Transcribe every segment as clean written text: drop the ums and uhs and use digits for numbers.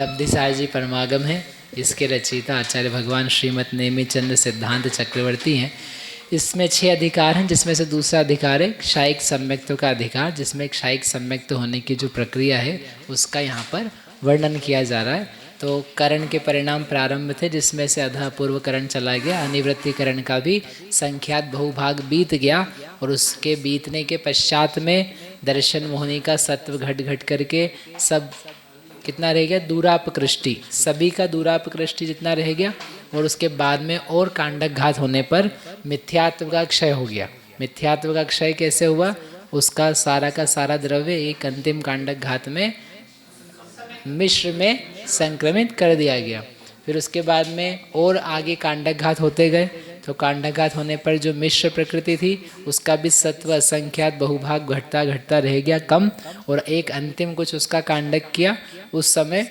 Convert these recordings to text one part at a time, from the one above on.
लब्धिसार जी परमागम है। इसके रचयिता आचार्य भगवान श्रीमद नेमिचंद्र सिद्धांत चक्रवर्ती हैं। इसमें 6 अधिकार हैं, जिसमें से दूसरा अधिकार है क्षायिक सम्यक्त्व का अधिकार, जिसमें क्षायिक सम्यक्त्व होने की जो प्रक्रिया है उसका यहाँ पर वर्णन किया जा रहा है। तो करण के परिणाम प्रारंभ थे, जिसमें से अधः पूर्व करण चला गया, अनिवृत्ति करण का भी संख्यात बहुभाग बीत गया और उसके बीतने के पश्चात में दर्शन मोहिनी का सत्व घट घट करके सब कितना रह गया, दूरापकृष्टि, सभी का दूरापकृष्टि जितना रह गया। और उसके बाद में और कांडक घात होने पर मिथ्यात्व का क्षय हो गया। मिथ्यात्व का क्षय कैसे हुआ? उसका सारा का सारा द्रव्य एक अंतिम कांडक घात में मिश्र में संक्रमित कर दिया गया। फिर उसके बाद में और आगे कांडक घात होते गए, तो कांडघात होने पर जो मिश्र प्रकृति थी उसका भी सत्व असंख्यात बहुभाग घटता घटता रह गया कम, और एक अंतिम कुछ उसका कांडक किया। उस समय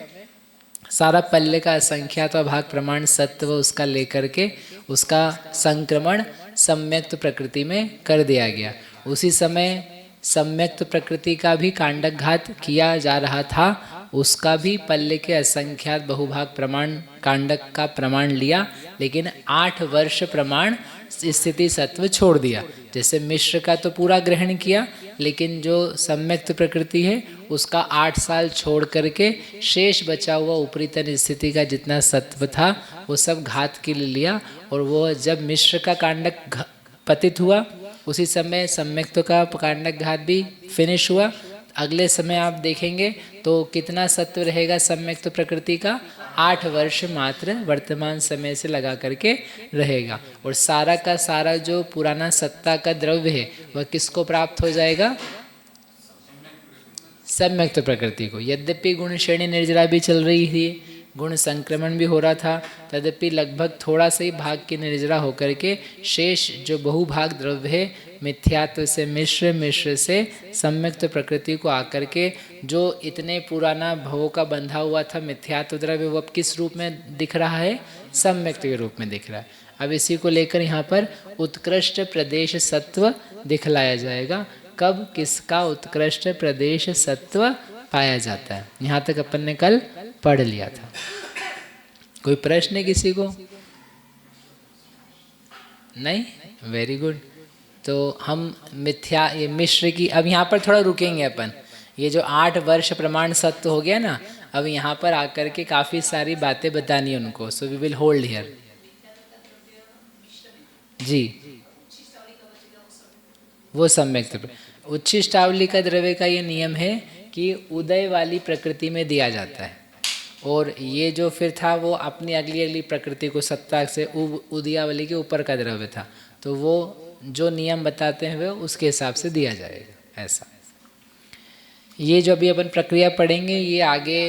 सारा पल्ले का असंख्यात भाग प्रमाण सत्व उसका लेकर के उसका संक्रमण सम्यक्त प्रकृति में कर दिया गया। उसी समय सम्यक्त प्रकृति का भी कांडक घात किया जा रहा था, उसका भी पल्ले के असंख्यात बहुभाग प्रमाण कांडक का प्रमाण लिया, लेकिन 8 वर्ष प्रमाण स्थिति सत्व छोड़ दिया। जैसे मिश्र का तो पूरा ग्रहण किया, लेकिन जो सम्यक्त प्रकृति है उसका 8 साल छोड़ करके शेष बचा हुआ ऊपरी तन स्थिति का जितना सत्व था वो सब घात के लिए लिया। और वो जब मिश्र का कांडक पतित हुआ उसी समय सम्यक्त का कांडक घात भी फिनिश हुआ। अगले समय आप देखेंगे तो कितना सत्व रहेगा सम्यक्त प्रकृति का, 8 वर्ष मात्र वर्तमान समय से लगा करके रहेगा। और सारा का सारा जो पुराना सत्ता का द्रव्य है वह किसको प्राप्त हो जाएगा? सम्यक्त प्रकृति को। यद्यपि गुण श्रेणी निर्जरा भी चल रही थी, गुण संक्रमण भी हो रहा था, तदपि लगभग थोड़ा सा ही भाग की निर्जरा होकर के शेष जो बहुभाग द्रव्य है मिथ्यात्व से मिश्र, मिश्र से सम्यक्त प्रकृति को आकर के जो इतने पुराना भवों का बंधा हुआ था मिथ्यात्व द्रव्य, वो अब किस रूप में दिख रहा है? सम्यक्त के रूप में दिख रहा है। अब इसी को लेकर यहाँ पर उत्कृष्ट प्रदेश सत्व दिखलाया जाएगा। कब किसका उत्कृष्ट प्रदेश सत्व पाया जाता है, यहाँ तक अपन ने कल पढ़ लिया था। कोई प्रश्न है किसी को? नहीं? Very good. तो हम मिथ्या ये मिश्र की अब यहाँ पर थोड़ा रुकेंगे अपन। ये जो 8 वर्ष प्रमाण सत्व हो गया ना, अब यहाँ पर आकर के काफ़ी सारी बातें बतानी है उनको। So we will hold here. जी, वो सम्यक उच्छिष्टावली का द्रव्य का ये नियम है कि उदय वाली प्रकृति में दिया जाता है, और ये जो फिर था वो अपनी अगली अगली प्रकृति को सत्ता से उदयावली के ऊपर का द्रव्य था, तो वो जो नियम बताते हैं वो उसके हिसाब से दिया जाएगा। ऐसा ये जो अभी अपन प्रक्रिया पढ़ेंगे ये आगे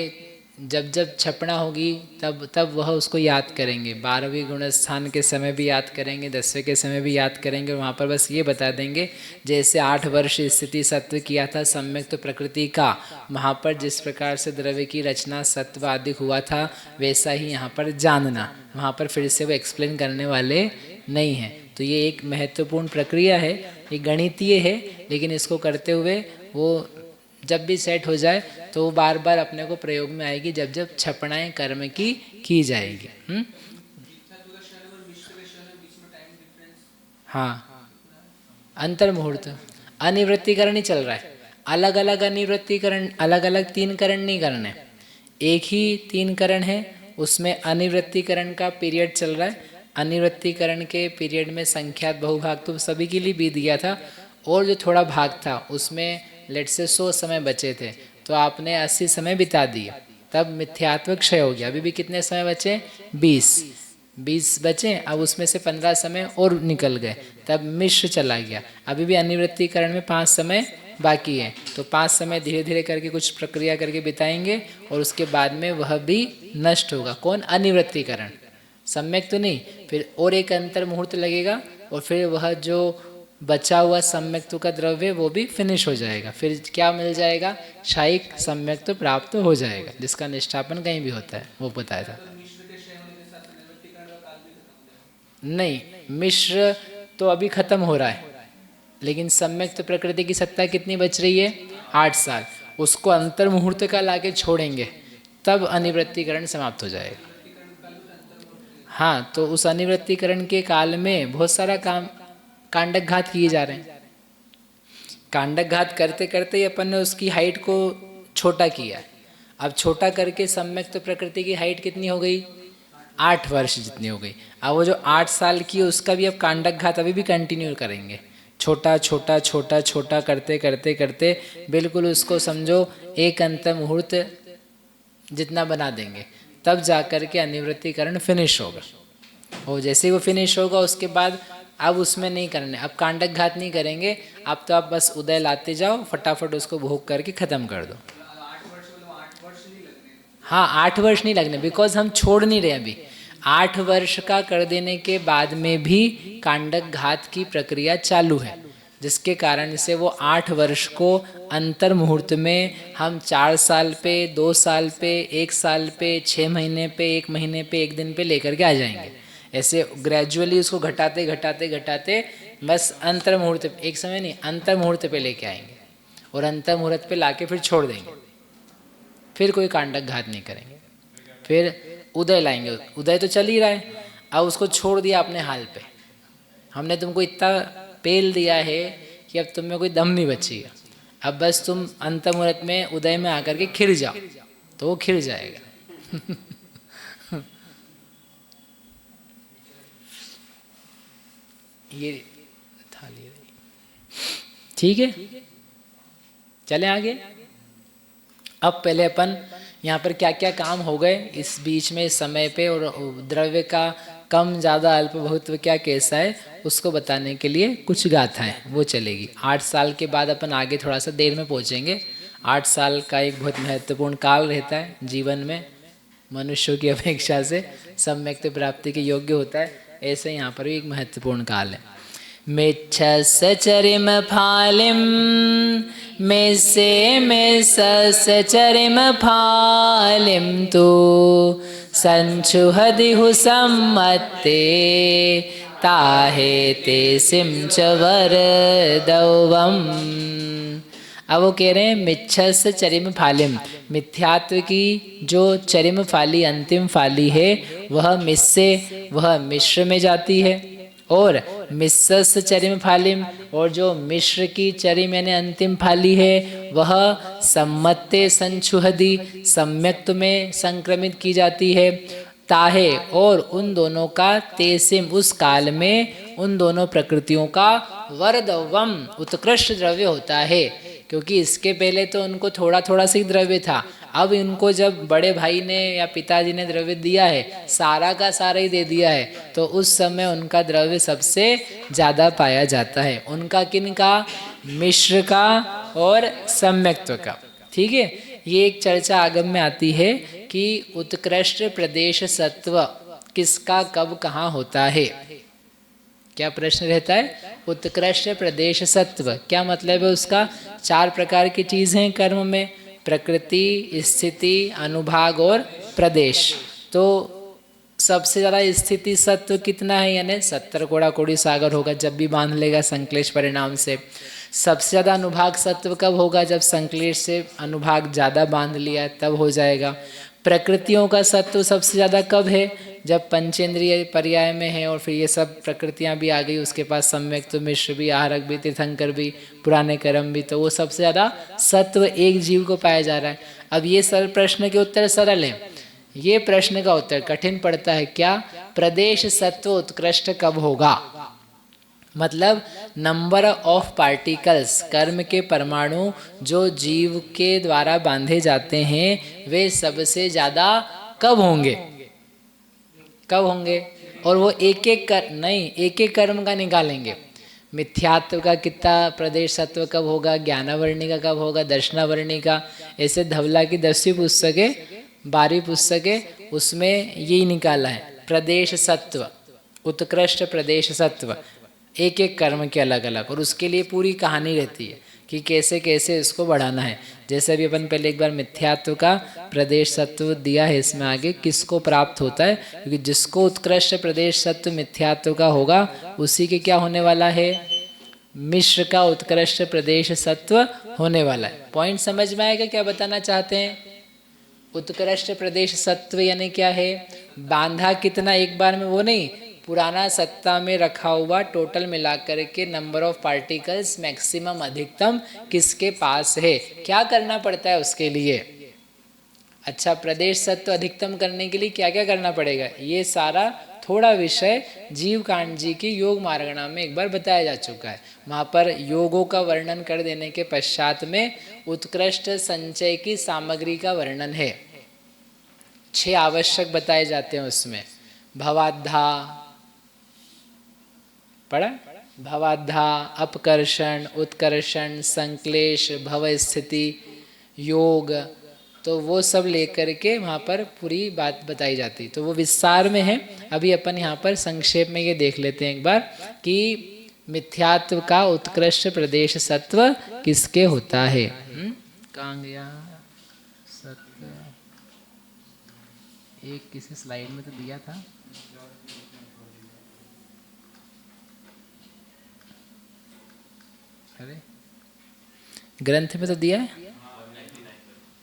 जब जब छपना होगी तब तब वह उसको याद करेंगे। 12वीं गुणस्थान के समय भी याद करेंगे, 10वें के समय भी याद करेंगे। वहाँ पर बस ये बता देंगे जैसे 8 वर्ष स्थिति सत्व किया था सम्यक्त प्रकृति का, वहाँ पर जिस प्रकार से द्रव्य की रचना सत्व आदि हुआ था वैसा ही यहाँ पर जानना। वहाँ पर फिर से वो एक्सप्लेन करने वाले नहीं हैं। तो ये एक महत्वपूर्ण प्रक्रिया है, ये गणितीय है, लेकिन इसको करते हुए वो जब भी सेट हो जाए तो वो बार बार अपने को प्रयोग में आएगी जब जब छपनाएं कर्म की जाएगी। हाँ, अंतर मुहूर्त अनिवृत्तिकरण ही चल रहा है। अलग अलग अनिवृत्तिकरण, अलग अलग 3 करण नहीं करने, एक ही 3 करण है, उसमें अनिवृत्तिकरण का पीरियड चल रहा है। अनिवृत्तिकरण के पीरियड में संख्यात बहुभाग तो सभी के लिए बीत गया था, और जो थोड़ा भाग था उसमें लेट से 100 समय बचे थे, तो आपने 80 समय बिता दिया, तब मिथ्यात्व क्षय हो गया। अभी भी कितने समय बचे? 20 बचे। अब उसमें से 15 समय और निकल गए, तब मिश्र चला गया। अभी भी अनिवृत्तिकरण में 5 समय बाकी है, तो 5 समय धीरे धीरे करके कुछ प्रक्रिया करके बिताएंगे, और उसके बाद में वह भी नष्ट होगा। कौन? अनिवृत्तिकरण। सम्यक तो नहीं, फिर और एक अंतर मुहूर्त लगेगा, और फिर वह जो बचा हुआ सम्यक्त्व का द्रव्य वो भी फिनिश हो जाएगा। फिर क्या मिल जाएगा? क्षायिक सम्यक्त्व प्राप्त हो जाएगा, जिसका निष्ठापन कहीं भी होता है, वो बताया था। नहीं, मिश्र तो अभी खत्म हो रहा है, लेकिन सम्यक्त प्रकृति की सत्ता कितनी बच रही है? 8 साल। उसको अंतर मुहूर्त का लाके छोड़ेंगे तब अनिवृत्तिकरण समाप्त हो जाएगा। हाँ, तो उस अनिवृत्तिकरण के काल में बहुत सारा काम कांडक घात किए जा रहे हैं। कांडक घात करते करते ही अपन ने उसकी हाइट को छोटा किया। अब छोटा करके सम्यक तो प्रकृति की हाइट कितनी हो गई? 8 वर्ष जितनी हो गई। अब वो जो 8 साल की है उसका भी अब कांडक घात अभी भी कंटिन्यू करेंगे, छोटा छोटा छोटा छोटा करते करते करते बिल्कुल उसको समझो एक अंत मुहूर्त जितना बना देंगे, तब जा कर के अनिवृत्तिकरण फिनिश होगा। और जैसे ही वो फिनिश होगा उसके बाद अब उसमें नहीं करने, अब कांडक घात नहीं करेंगे, अब तो आप बस उदय लाते जाओ, फटाफट उसको भोग करके ख़त्म कर दो। हाँ, 8 वर्ष नहीं लगने, बिकॉज हम छोड़ नहीं रहे अभी। 8 वर्ष का कर देने के बाद में भी कांडक घात की प्रक्रिया चालू है, जिसके कारण से वो 8 वर्ष को अंतर मुहूर्त में हम 4 साल पे, 2 साल पे, 1 साल पे, 6 महीने पे, 1 महीने पे, 1 दिन पे लेकर के आ जाएंगे। ऐसे ग्रेजुअली उसको घटाते घटाते घटाते बस अंतर मुहूर्त, एक समय नहीं, अंतर मुहूर्त पे लेके आएंगे और अंतर मुहूर्त पे लाके फिर छोड़ देंगे। फिर कोई कांडक घात नहीं करेंगे, फिर उदय लाएंगे। उदय तो चल ही रहा है, अब उसको छोड़ दिया अपने हाल पे। हमने तुमको इतना पेल दिया है कि अब तुम में कोई दम नहीं बचेगा, अब बस तुम अंत मुहूर्त में उदय में आकर के खिर जाओ, तो वो खिर जाएगा। ये थाली ठीक है, चले आगे। अब पहले अपन यहाँ पर क्या क्या काम हो गए इस बीच में, इस समय पे, और द्रव्य का कम ज़्यादा अल्प बहुत्व क्या कैसा है उसको बताने के लिए कुछ गाथाएं वो चलेगी। 8 साल के बाद अपन आगे थोड़ा सा देर में पहुँचेंगे। 8 साल का एक बहुत महत्वपूर्ण काल रहता है जीवन में, मनुष्यों की अपेक्षा से सम्यक प्राप्ति के योग्य होता है। ऐसे यहाँ पर भी एक महत्वपूर्ण काल है। मिच्छस चरिम फालिम मिस्स चरिम फालिम तु संचुहदिहु सम्मत्ते ताहे ते सिंच वरदवम। अब वो कह रहे हैं मिच्छस चरिम फालिम, मिथ्यात्व की जो चरिम फाली, अंतिम फाली है, वह मिस्से, वह मिश्र में जाती है, और मिस्सस चरिम फालिम, और जो मिश्र की चरिम यानी अंतिम फाली है वह सम्मत्ते संचुहदी, सम्यक्त में संक्रमित की जाती है। ताहे, और उन दोनों का, तेसिम उस काल में उन दोनों प्रकृतियों का वरदवम उत्कृष्ट द्रव्य होता है। क्योंकि इसके पहले तो उनको थोड़ा थोड़ा सी द्रव्य था, अब इनको जब बड़े भाई ने या पिताजी ने द्रव्य दिया है, सारा का सारा ही दे दिया है, तो उस समय उनका द्रव्य सबसे ज़्यादा पाया जाता है। उनका किन का? मिश्र का और सम्यक्त्व का। ठीक है, ये एक चर्चा आगम में आती है कि उत्कृष्ट प्रदेश सत्व किसका कब कहाँ होता है। क्या प्रश्न रहता है? उत्कृष्ट प्रदेश सत्व क्या मतलब है उसका? 4 प्रकार की चीज़ हैं कर्म में, प्रकृति, स्थिति, अनुभाग और प्रदेश। तो सबसे ज़्यादा स्थिति सत्व कितना है, यानी 70 कोड़ा कोड़ी सागर होगा जब भी बांध लेगा संक्लेश परिणाम से। सबसे ज़्यादा अनुभाग सत्व कब होगा? जब संक्लेश से अनुभाग ज़्यादा बांध लिया तब हो जाएगा। प्रकृतियों का सत्व सबसे ज़्यादा कब है? जब पंचेंद्रिय पर्याय में है और फिर ये सब प्रकृतियाँ भी आ गई, उसके पास सम्यक तो मिश्र भी, आहरक भी, तीर्थंकर भी, पुराने कर्म भी, तो वो सबसे ज़्यादा सत्व एक जीव को पाया जा रहा है। अब ये सरल प्रश्न के उत्तर सरल है, ये प्रश्न का उत्तर कठिन पड़ता है। क्या? प्रदेश सत्व उत्कृष्ट कब होगा? मतलब नंबर ऑफ पार्टिकल्स, कर्म के परमाणु जो जीव के द्वारा बांधे जाते हैं वे सबसे ज़्यादा कब होंगे? कब होंगे? और वो एक एक कर्म का निकालेंगे। मिथ्यात्व का कितना प्रदेश सत्व कब होगा, ज्ञानावर्णी का कब होगा, दर्शनावर्णी का, ऐसे धवला की 10वीं पुस्तक है, 12वीं पुस्तक है, उसमें यही निकाला है प्रदेश सत्व, उत्कृष्ट प्रदेश सत्व, एक एक कर्म के अलग अलग, और उसके लिए पूरी कहानी रहती है कि कैसे कैसे इसको बढ़ाना है। जैसे अभी अपन पहले एक बार मिथ्यात्व का प्रदेश सत्व दिया है, इसमें आगे किसको प्राप्त होता है, क्योंकि जिसको उत्कृष्ट प्रदेश सत्व मिथ्यात्व का होगा उसी के क्या होने वाला है? मिश्र का उत्कृष्ट प्रदेश सत्व होने वाला है। पॉइंट समझ में आएगा क्या बताना चाहते हैं? उत्कृष्ट प्रदेश सत्व यानी क्या है, बांधा कितना एक बार में वो नहीं, पुराना सत्ता में रखा हुआ टोटल मिलाकर के नंबर ऑफ पार्टिकल्स मैक्सिमम अधिकतम किसके पास है, क्या करना पड़ता है उसके लिए। अच्छा, प्रदेश सत्व अधिकतम करने के लिए क्या क्या करना पड़ेगा, ये सारा थोड़ा विषय जीव कांड जी की योग मार्गणा में एक बार बताया जा चुका है। वहाँ पर योगों का वर्णन कर देने के पश्चात में उत्कृष्ट संचय की सामग्री का वर्णन है। 6 आवश्यक बताए जाते हैं उसमें। भवाद्धा पढ़ा, भवाद्धा, अपकर्षण, उत्कर्षण, संक्लेश, भव स्थिति, योग, तो वो सब लेकर के वहाँ पर पूरी बात बताई जाती। तो वो विस्तार में है, अभी अपन यहाँ पर संक्षेप में ये देख लेते हैं एक बार कि मिथ्यात्व का उत्कृष्ट प्रदेश सत्व किसके होता है। कहाँ गया सत्व, एक किसी स्लाइड में तो दिया था, अरे ग्रंथ में तो दिया है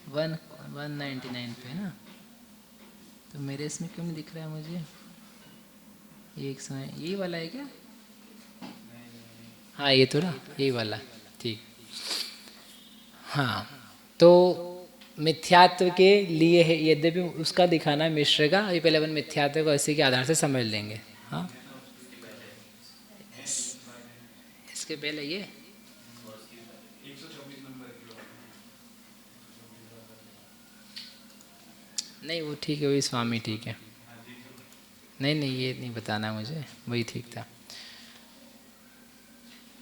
199 पे ना, तो मेरे इसमें क्यों नहीं दिख रहा है मुझे, एक समय यही वाला है क्या, हाँ ये तो ना यही वाला, ठीक। हाँ, तो मिथ्यात्व के लिए है, यद्यपि उसका दिखाना मिश्र का, अभी पहले अपन मिथ्यात्व को इसी के आधार से समझ लेंगे। हाँ, इसके पहले ये नहीं, वो ठीक है, वही स्वामी ठीक है, नहीं नहीं ये नहीं बताना मुझे, वही ठीक था।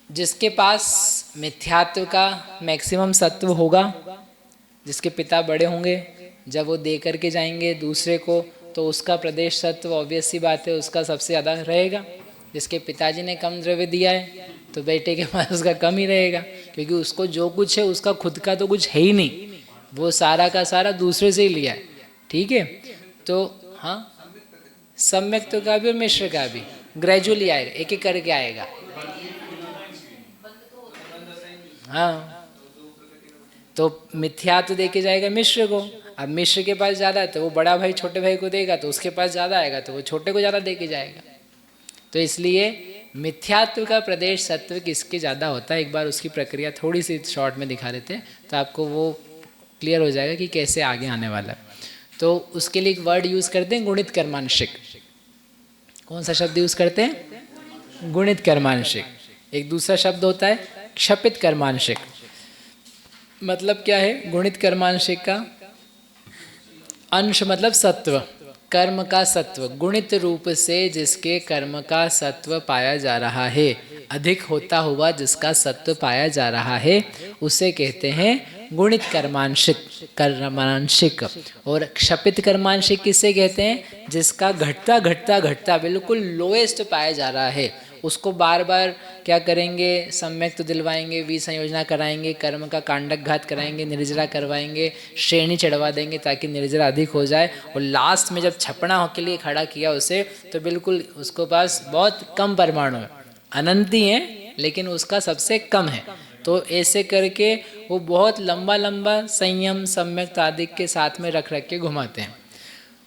जिसके पास मिथ्यात्व का मैक्सिमम सत्व होगा, जिसके पिता बड़े होंगे, जब वो दे करके जाएंगे दूसरे को, तो उसका प्रदेश सत्व ऑब्वियस सी बात है उसका सबसे ज़्यादा रहेगा। जिसके पिताजी ने कम द्रव्य दिया है तो बेटे के पास उसका कम ही रहेगा, क्योंकि उसको जो कुछ है उसका खुद का तो कुछ है ही नहीं, वो सारा का सारा दूसरे से ही लिया है। ठीक है, तो हाँ, सम्यक तो का भी और मिश्र का भी ग्रेजुअली आएगा, एक एक करके आएगा। हाँ, तो मिथ्या तो देके जाएगा मिश्र को, अब मिश्र के पास ज़्यादा है तो वो बड़ा भाई छोटे भाई को देगा, तो उसके पास ज़्यादा आएगा तो वो छोटे को ज़्यादा देके जाएगा। तो इसलिए मिथ्यात्व का प्रदेश सत्व किसके ज़्यादा होता है, एक बार उसकी प्रक्रिया थोड़ी सी शॉर्ट में दिखा देते हैं तो आपको वो क्लियर हो जाएगा कि कैसे आगे आने वाला है। तो उसके लिए एक वर्ड यूज़ करते हैं गुणित कर्मांशिक। कौन सा शब्द यूज़ करते हैं, गुणित कर्मांशिक। एक दूसरा शब्द होता है क्षपित कर्मांशिक। मतलब क्या है गुणित कर्मांशिक का, अंश मतलब सत्व, कर्म का सत्व, गुणित रूप से जिसके कर्म का सत्व पाया जा रहा है, अधिक होता हुआ जिसका सत्व पाया जा रहा है, उसे कहते हैं गुणित कर्मांशिक। और क्षपित कर्मांशिक किसे कहते हैं, जिसका घटता घटता घटता बिल्कुल लोएस्ट पाया जा रहा है, उसको बार बार क्या करेंगे, सम्यक तो दिलवाएंगे, विसंयोजना कराएंगे, कर्म का कांडक घात कराएंगे, निर्जरा करवाएंगे, श्रेणी चढ़वा देंगे ताकि निर्जरा अधिक हो जाए, और लास्ट में जब छपना के लिए खड़ा किया उसे तो बिल्कुल उसको पास बहुत कम परमाणु है, अनंत ही है लेकिन उसका सबसे कम है। तो ऐसे करके वो बहुत लंबा लंबा संयम सम्यक आदि के साथ में रख रख के घुमाते हैं।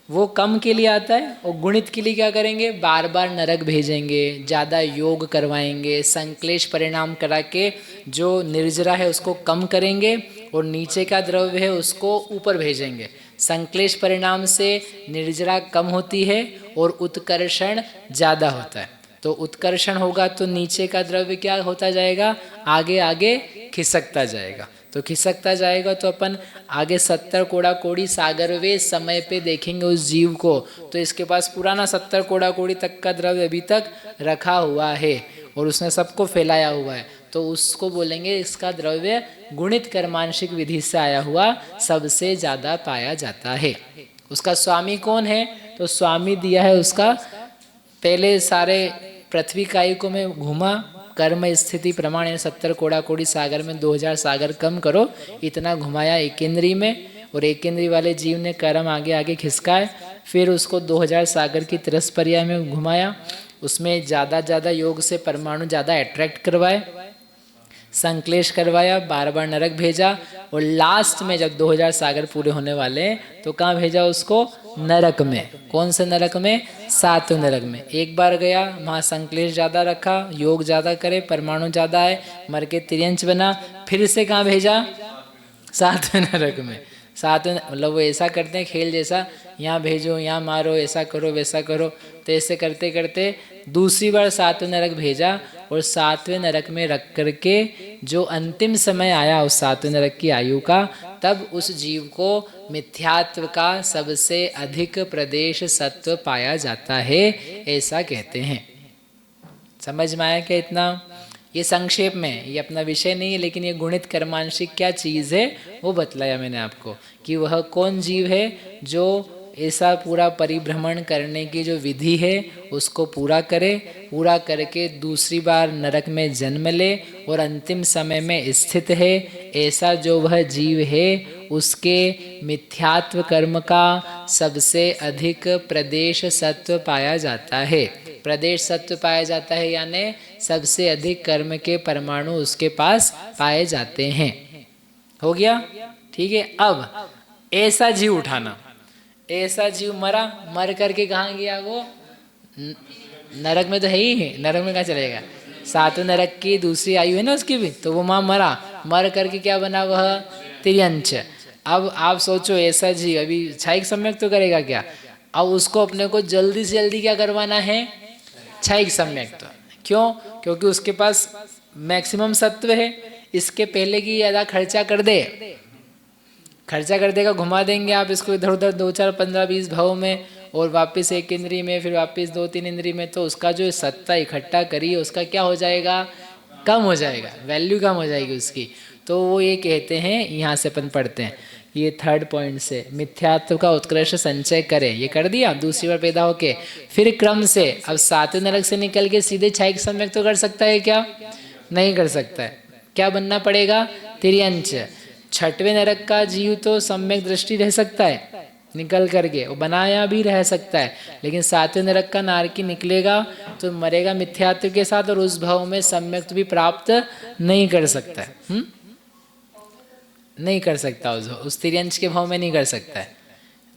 वो कम के लिए आता है, और गुणित के लिए क्या करेंगे, बार बार नरक भेजेंगे, ज़्यादा योग करवाएंगे, संक्लेश परिणाम करा के जो निर्जरा है उसको कम करेंगे और नीचे का द्रव्य है उसको ऊपर भेजेंगे। संक्लेश परिणाम से निर्जरा कम होती है और उत्कर्षण ज़्यादा होता है। तो उत्कर्षण होगा तो नीचे का द्रव्य क्या होता जाएगा, आगे आगे खिसकता जाएगा। तो खिसकता जाएगा तो अपन आगे 70 कोड़ा कोड़ी सागरवे समय पे देखेंगे उस जीव को, तो इसके पास पुराना 70 कोड़ा कोड़ी तक का द्रव्य अभी तक रखा हुआ है और उसने सबको फैलाया हुआ है, तो उसको बोलेंगे इसका द्रव्य गुणित कर्मांशिक विधि से आया हुआ सबसे ज़्यादा पाया जाता है। उसका स्वामी कौन है, तो स्वामी दिया है उसका, पहले सारे पृथ्वी कायिकों में घुमा, कर्म स्थिति प्रमाण 70 कोड़ा कोड़ी सागर में 2000 सागर कम करो, इतना घुमाया एक इंद्री में, और एक इंद्री वाले जीव ने कर्म आगे आगे खिसकाए, फिर उसको 2000 सागर की तिरस्पर्या में घुमाया, उसमें ज़्यादा ज़्यादा योग से परमाणु ज़्यादा अट्रैक्ट करवाए, संक्लेश करवाया, बार बार नरक भेजा, और लास्ट में जब 2000 सागर पूरे होने वाले हैं तो कहाँ भेजा उसको? नरक में। कौन से नरक में? 7वें नरक में। एक बार गया, वहाँ संक्लेश ज़्यादा रखा, योग ज़्यादा करे, परमाणु ज़्यादा है, मर के तिर्यंच बना, फिर से कहाँ भेजा? 7वें नरक में। 7वें मतलब वो ऐसा करते हैं खेल जैसा, यहाँ भेजो, यहाँ मारो, ऐसा करो, वैसा करो, तो ऐसे करते करते दूसरी बार 7वें नरक भेजा, और 7वें नरक में रख करके जो अंतिम समय आया उस 7वें नरक की आयु का, तब उस जीव को मिथ्यात्व का सबसे अधिक प्रदेश सत्व पाया जाता है, ऐसा कहते हैं। समझ में आया क्या इतना? ये संक्षेप में, ये अपना विषय नहीं है, लेकिन ये गुणित कर्मांशिक क्या चीज़ है वो बतलाया मैंने आपको, कि वह कौन जीव है जो ऐसा पूरा परिभ्रमण करने की जो विधि है उसको पूरा करे, पूरा करके दूसरी बार नरक में जन्म ले और अंतिम समय में स्थित है। ऐसा जो वह जीव है उसके मिथ्यात्व कर्म का सबसे अधिक प्रदेश सत्व पाया जाता है। प्रदेश सत्व पाया जाता है यानी सबसे अधिक कर्म के परमाणु उसके पास पाए जाते हैं। हो गया? ठीक है। अब ऐसा जीव उठाना, ऐसा जीव मरा, मर करके कहाँ गया वो? नरक में तो है ही है, नरक में कहाँ चलेगा? 7वें नरक की दूसरी आयु है ना उसकी भी, तो वो माँ मरा, मर करके क्या बना वह? तिर्यंच। अब आप सोचो ऐसा जीव अभी क्षयिक सम्यक तो करेगा क्या? अब उसको अपने को जल्दी से जल्दी क्या करवाना है? क्षयिक सम्यक। तो क्यों? क्योंकि उसके पास मैक्सिमम सत्व है, इसके पहले की ज़्यादा खर्चा कर दे, खर्चा कर देगा, घुमा देंगे आप इसको इधर उधर 2 4 15 20 भाव में, और वापस एक इंद्री में, फिर वापस 2 3 इंद्री में, तो उसका जो सत्ता इकट्ठा करी है उसका क्या हो जाएगा? कम हो जाएगा, वैल्यू कम हो जाएगी उसकी। तो वो ये कहते हैं, यहाँ से अपन पढ़ते हैं ये 3rd पॉइंट से, मिथ्यात्व का उत्कृष्ट संचय करे, ये कर दिया दूसरी बार पैदा होके, फिर क्रम से अब 7वें नरक से निकल के सीधे क्षयिक सम्यक तो कर सकता है क्या? नहीं कर सकता है। क्या बनना पड़ेगा? तिर्यंच। 6वें नरक का जीव तो सम्यक दृष्टि रह सकता है निकल करके, वो बनाया भी रह सकता है, लेकिन 7वें नरक का नारकी निकलेगा तो मरेगा मिथ्यात्व के साथ, और उस भाव में सम्यक भी प्राप्त नहीं कर सकता है। नहीं कर सकता, उस तिर्यंच के भाव में नहीं कर सकता है।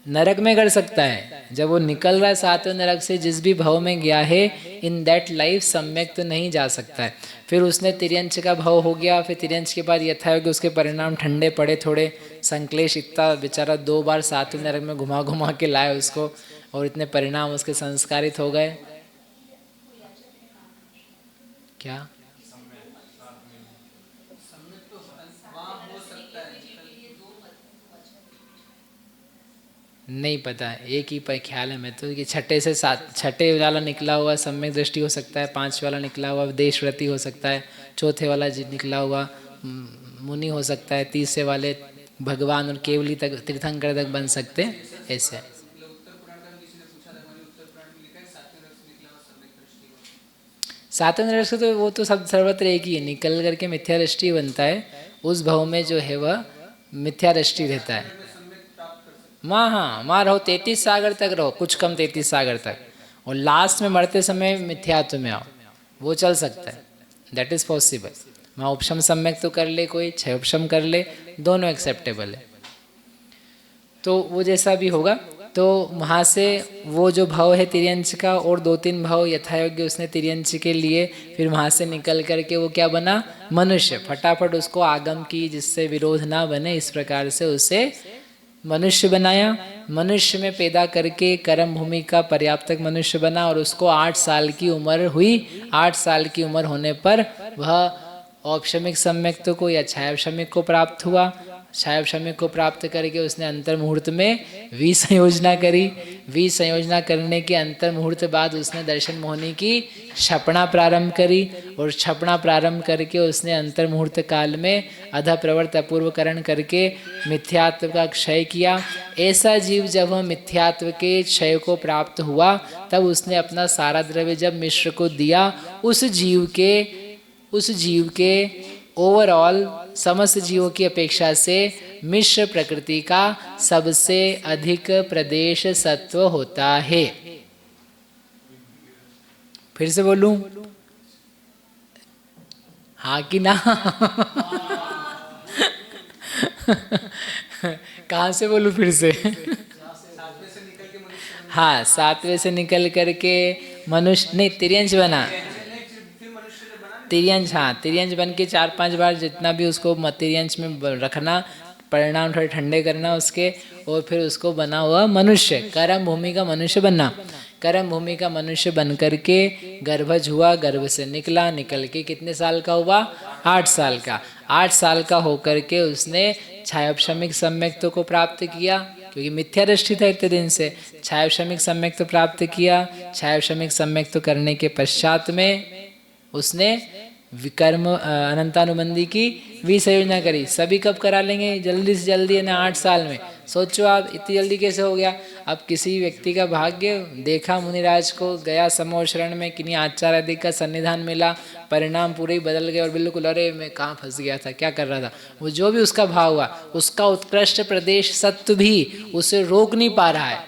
नरक में कर सकता है, जब वो निकल रहा है 7वें नरक से, जिस भी भाव में गया है इन दैट लाइफ सम्यक तो नहीं जा सकता है। फिर उसने तिर्यंच का भाव हो गया, फिर तिर्यंच के बाद यथा कि उसके परिणाम ठंडे पड़े थोड़े, संक्लेश इतना बेचारा 2 बार 7वें नरक में घुमा घुमा के लाए उसको, और इतने परिणाम उसके संस्कारित हो गए। क्या नहीं पता, एक ही पर ख्याल है मैं तो, कि 6 से 7, 6 वाला निकला हुआ सम्यक दृष्टि हो सकता है, 5 वाला निकला हुआ देशव्रति हो सकता है, 4थे वाला निकला हुआ मुनि हो सकता है, 30 वाले भगवान और केवली तक तीर्थंकर तक बन सकते हैं। ऐसे 7वें नरक से तो वो तो सब सर्वत्र एक ही है, निकल करके मिथ्या दृष्टि बनता है, उस भाव में जो है वह मिथ्या दृष्टि रहता है। माँ, हाँ माँ रहो, 33 सागर तक रहो, कुछ कम 33 सागर तक, और लास्ट में मरते समय मिथ्यात्व में आओ, वो चल सकता है, दैट इज पॉसिबल। वहाँ उपशम सम्यक तो कर ले कोई, 6 उपशम कर ले, दोनों एक्सेप्टेबल है। तो वो जैसा भी होगा, तो वहाँ से वो जो भाव है तिर्यंच का, और 2 3 भाव यथायोग्य उसने तिर्यंच के लिए, फिर वहाँ से निकल करके वो क्या बना? मनुष्य। फटाफट उसको आगम की जिससे विरोध ना बने, इस प्रकार से उसे मनुष्य बनाया। मनुष्य में पैदा करके कर्म भूमि का पर्याप्तक मनुष्य बना, और उसको 8 साल की उम्र हुई। 8 साल की उम्र होने पर वह औपशमिक सम्यक तो को या छायाशमिक को प्राप्त हुआ। छायाशमिक को प्राप्त करके उसने अंतर मुहूर्त में विसंयोजना करी। विसंयोजना करने के अंतर मुहूर्त बाद उसने दर्शन मोहिनी की क्षपणा प्रारंभ करी, और क्षपणा प्रारंभ करके उसने अंतर मुहूर्त काल में अध प्रवर्त अपूर्वकरण करके मिथ्यात्व का क्षय किया। ऐसा जीव जब वह मिथ्यात्व के क्षय को प्राप्त हुआ, तब उसने अपना सारा द्रव्य जब मिश्र को दिया, उस जीव के ओवरऑल समस्त जीवों की अपेक्षा से मिश्र प्रकृति का सबसे अधिक प्रदेश सत्व होता है। फिर से बोलूं? हाँ कि ना? कहाँ से बोलूँ फिर से? हाँ, 7वें से निकल करके मनुष्य नहीं, तिर्यंश बना। तिर्यंश, हाँ, तिर्यंश बन के 4-5 बार जितना भी उसको तिर्यंश में रखना, परिणाम थोड़े ठंडे करना उसके, और फिर उसको बना हुआ मनुष्य, कर्म भूमि का मनुष्य बनना। कर्म भूमि का मनुष्य बन करके गर्भज हुआ, गर्भ से निकला, निकल के कितने साल का हुआ? 8 साल का। 8 साल का होकर के उसने छायोपशमिक सम्यक्त्व को प्राप्त किया, क्योंकि मिथ्या दृष्टि था इतने दिन से। छायोपशमिक सम्यक्त्व प्राप्त किया। छायोपशमिक सम्यक्त्व करने के पश्चात में उसने विकर्म अनंतानुबंधी की विसंयोजना करी। सभी कब करा लेंगे? जल्दी से जल्दी है ना, 8 साल में। सोचो आप, इतनी जल्दी कैसे हो गया? अब किसी व्यक्ति का भाग्य देखा, मुनिराज को गया समूह शरण में, किन्हीं आचार्य आदि का सन्निधान मिला, परिणाम पूरे ही बदल गए और बिल्कुल अरे मैं कहाँ फंस गया था, क्या कर रहा था। वो जो भी उसका भाव हुआ, उसका उत्कृष्ट प्रदेश सत्व भी उसे रोक नहीं पा रहा है।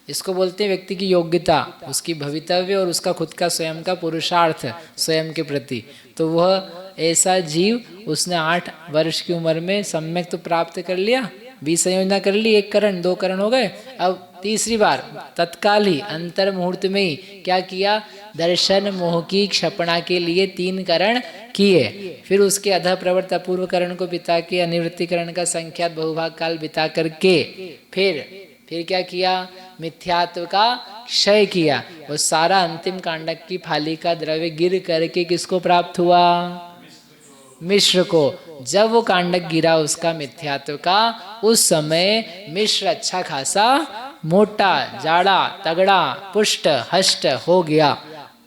इसको बोलते हैं व्यक्ति की योग्यता, उसकी भवितव्य और उसका खुद का स्वयं का पुरुषार्थ स्वयं के प्रति। तो वह ऐसा जीव, उसने 8 वर्ष की उम्र में सम्यक तो प्राप्त कर लिया, विसंयोजना कर ली, 1 करण 2 करण हो गए। अब तीसरी बार तत्काल ही अंतर मुहूर्त में ही क्या किया? दर्शन मोह की क्षपणा के लिए 3 करण किए। फिर उसके अधः प्रवर्त अपूर्व करण को बिता के अनिवृत्तिकरण का संख्यात बहुभाग काल बिता करके फिर क्या किया? मिथ्यात्व का क्षय किया। वो सारा अंतिम कांडक की फाली का द्रव्य गिर करके किसको प्राप्त हुआ? मिश्र को। जब वो कांडक गिरा उसका मिथ्यात्व का, उस समय मिश्र अच्छा खासा मोटा, जाड़ा, तगड़ा, पुष्ट, हष्ट हो गया।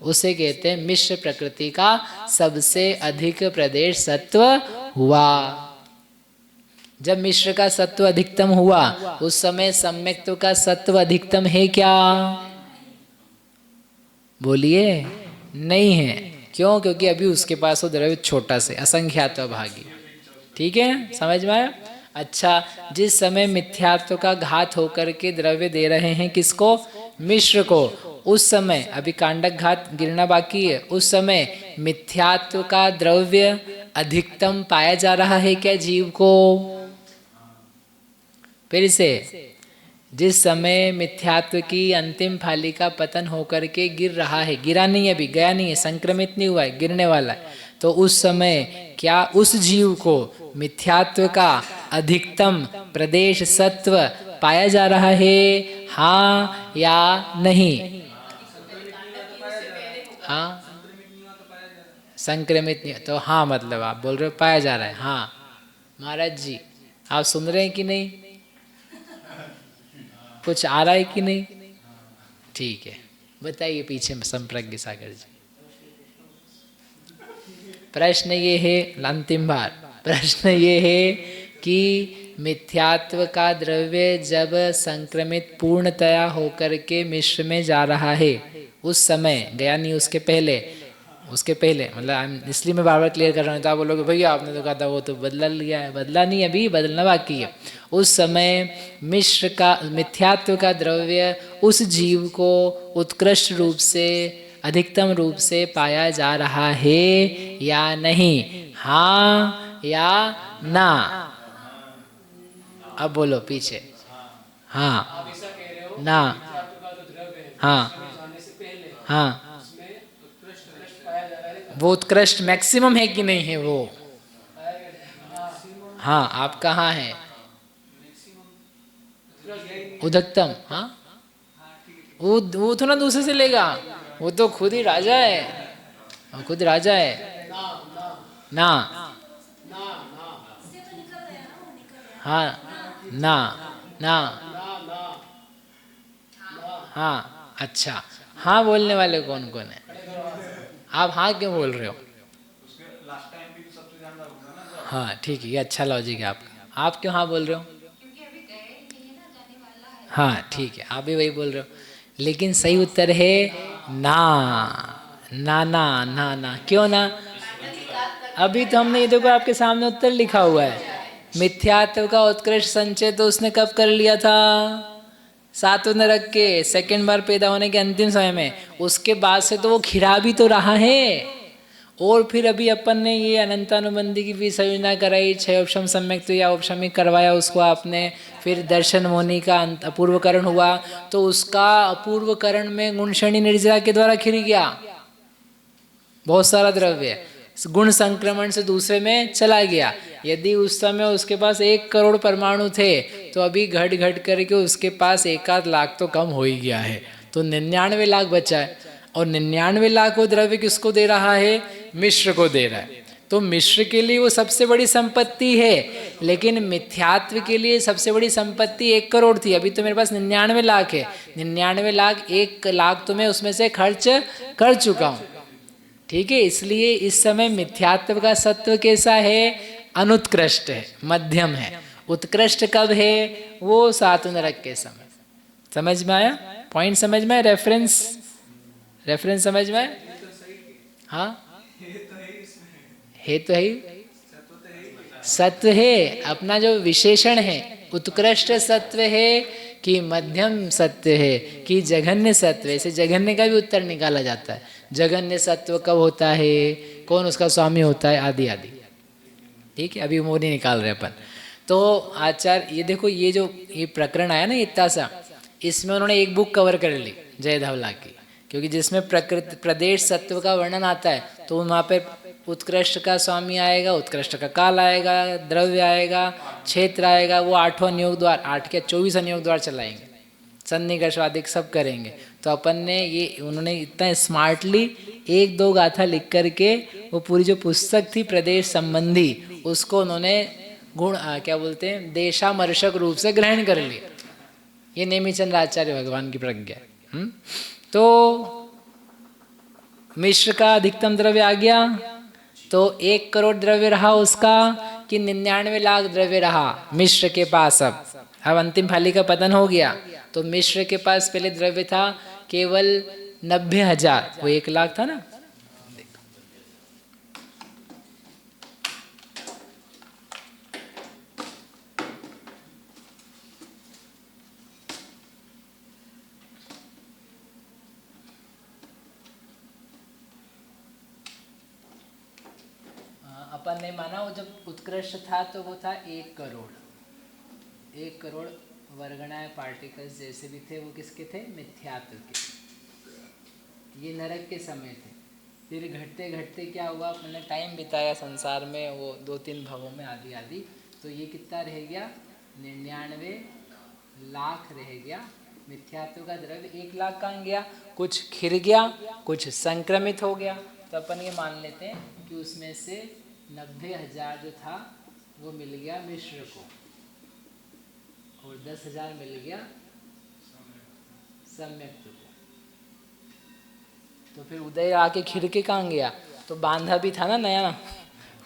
उसे कहते हैं मिश्र प्रकृति का सबसे अधिक प्रदेश सत्व हुआ। जब मिश्र का सत्व अधिकतम हुआ, उस समय सम्यक्त्व का सत्व अधिकतम है क्या? बोलिए, नहीं है। क्यों? क्योंकि अभी उसके पास वो द्रव्य छोटा से असंख्यात्व भागी। ठीक है, समझ में आया? अच्छा, जिस समय मिथ्यात्व का घात होकर के द्रव्य दे रहे हैं किसको? मिश्र को। उस समय अभी कांडक घात गिरना बाकी है, उस समय मिथ्यात्व का द्रव्य अधिकतम पाया जा रहा है क्या जीव को? फिर से, जिस समय मिथ्यात्व की अंतिम फाली का पतन होकर के गिर रहा है, गिरा नहीं अभी, गया नहीं है, संक्रमित नहीं हुआ है, गिरने वाला है, तो उस समय क्या उस जीव को मिथ्यात्व का अधिकतम प्रदेश सत्व पाया जा रहा है? हाँ या नहीं? हाँ, संक्रमित नहीं, तो हाँ मतलब आप बोल रहे हो पाया जा रहा है। हाँ महाराज जी, आप सुन रहे हैं कि नहीं? कुछ आ रहा है कि नहीं? ठीक है, बताइए पीछे संप्रज्ञ सागर जी। प्रश्न ये है, अंतिम बार प्रश्न ये है कि मिथ्यात्व का द्रव्य जब संक्रमित पूर्णतया होकर के मिश्र में जा रहा है, उस समय, गया नहीं उसके पहले, मतलब इसलिए मैं बार बार क्लियर कर रहा हूँ। तो आप बोलोगे भैया आपने तो कहा था वो तो बदला लिया है। बदला नहीं, अभी बदलना बाकी है। उस समय मिश्र का मिथ्यात्व का द्रव्य उस जीव को उत्कृष्ट रूप से, अधिकतम रूप से पाया जा रहा है या नहीं? हाँ या ना? अब बोलो पीछे। हाँ ना? हाँ हाँ, वो उत्कृष्ट मैक्सिमम है कि नहीं है वो? हाँ, आप कहाँ हैं? उदकतम। हाँ, वो तो ना दूसरे से लेगा, वो तो खुद ही राजा है, वो खुद राजा है ना। हाँ ना, ना, हाँ, अच्छा, हाँ बोलने वाले कौन कौन है? आप हाँ क्यों बोल रहे हो? हाँ ठीक है, ये अच्छा लॉजिक है आपका। आप क्यों हाँ बोल रहे हो? हाँ ठीक है, आप भी वही बोल रहे हो, लेकिन सही उत्तर है ना। ना ना ना ना, क्यों ना? अभी तो हमने ये देखो आपके सामने उत्तर लिखा हुआ है। मिथ्यात्व का उत्कृष्ट संचय तो उसने कब कर लिया था? 7वें नरक के सेकंड बार पैदा होने के अंतिम समय में। उसके बाद से तो वो खिरा भी तो रहा है, और फिर अभी अपन ने ये अनंतानुबंधी की भी संयोजना कराई, 6 उपशम सम्यक तो या उपशमी करवाया उसको आपने, फिर दर्शन मुनि का अपूर्वकरण हुआ, तो उसका अपूर्वकरण में गुणशणी निर्जरा के द्वारा खिर गया बहुत सारा द्रव्य, गुण संक्रमण से दूसरे में चला गया। यदि उस समय उसके पास 1 करोड़ परमाणु थे तो अभी घट घट करके उसके पास 1 लाख तो कम हो ही गया है, तो 99 लाख बचा है। और 99 लाख वो द्रव्य किसको दे रहा है? मिश्र को दे रहा है। तो मिश्र के लिए वो सबसे बड़ी संपत्ति है, लेकिन मिथ्यात्व के लिए सबसे बड़ी संपत्ति 1 करोड़ थी। अभी तो मेरे पास 99 लाख है, 99 लाख 1 लाख तो मैं उसमें से खर्च कर चुका हूँ, ठीक है। इसलिए इस समय मिथ्यात्व का सत्व कैसा है? अनुत्कृष्ट है, मध्यम है। उत्कृष्ट कब है? वो सातु नरक के समय। समझ में आया? पॉइंट समझ में आया? रेफरेंस समझ में आया? हाँ, है तो है, सत्व है अपना जो विशेषण है, उत्कृष्ट सत्व है कि मध्यम सत्व है कि जघन्य सत्व है। इसे जघन्य का भी उत्तर निकाला जाता है, जघन्य सत्व कब होता है, कौन उसका स्वामी होता है, आदि आदि, ठीक है। अभी वो नहीं निकाल रहे अपन। तो आचार्य ये देखो, ये जो ये प्रकरण आया ना इतना सा, इसमें उन्होंने एक बुक कवर कर ली जय धवला की, क्योंकि जिसमें प्रकृति प्रदेश सत्व का वर्णन आता है तो वहाँ पे उत्कृष्ट का स्वामी आएगा, उत्कृष्ट का काल आएगा, द्रव्य आएगा, क्षेत्र आएगा, वो 8वां नियोग द्वार, 8 के 24 नियोग द्वार चलाएंगे, सन्निकर्ष आदि सब करेंगे। तो अपन ने ये, उन्होंने इतना स्मार्टली 1-2 गाथा लिख करके वो पूरी जो पुस्तक थी प्रदेश संबंधी, उसको उन्होंने गुण क्या बोलते हैं, देशामर्शक रूप से ग्रहण कर लिया। ये नेमिचंद्र आचार्य भगवान की प्रज्ञा है। तो मिश्र का अधिकतम द्रव्य आ गया, तो 1 करोड़ द्रव्य रहा उसका कि 99 लाख द्रव्य रहा मिश्र के पास। अब अंतिम फाली का पतन हो गया, तो मिश्र के पास पहले द्रव्य था केवल 90,000, वो 1 लाख था ना। अपन ने माना वो जब उत्कृष्ट था तो वो था 1 करोड़, 1 करोड़ वर्गणाएं पार्टिकल्स जैसे भी थे वो किसके थे? मिथ्यात्व के। ये नरक के समय थे। फिर घटते घटते क्या हुआ, अपने टाइम बिताया संसार में, वो 2-3 भवों में आदि आदि, तो ये कितना रह गया? 99 लाख रह गया। मिथ्यात्व का द्रव्य 1 लाख कहाँ गया? कुछ खिर गया, कुछ संक्रमित हो गया। तो अपन ये मान लेते हैं कि उसमें से 90,000 जो था वो मिल गया मिश्र को, और 10,000 मिल गया सम्यक्त को। तो फिर उदय आके खिर के कहाँ गया? तो बांधा भी था ना नया,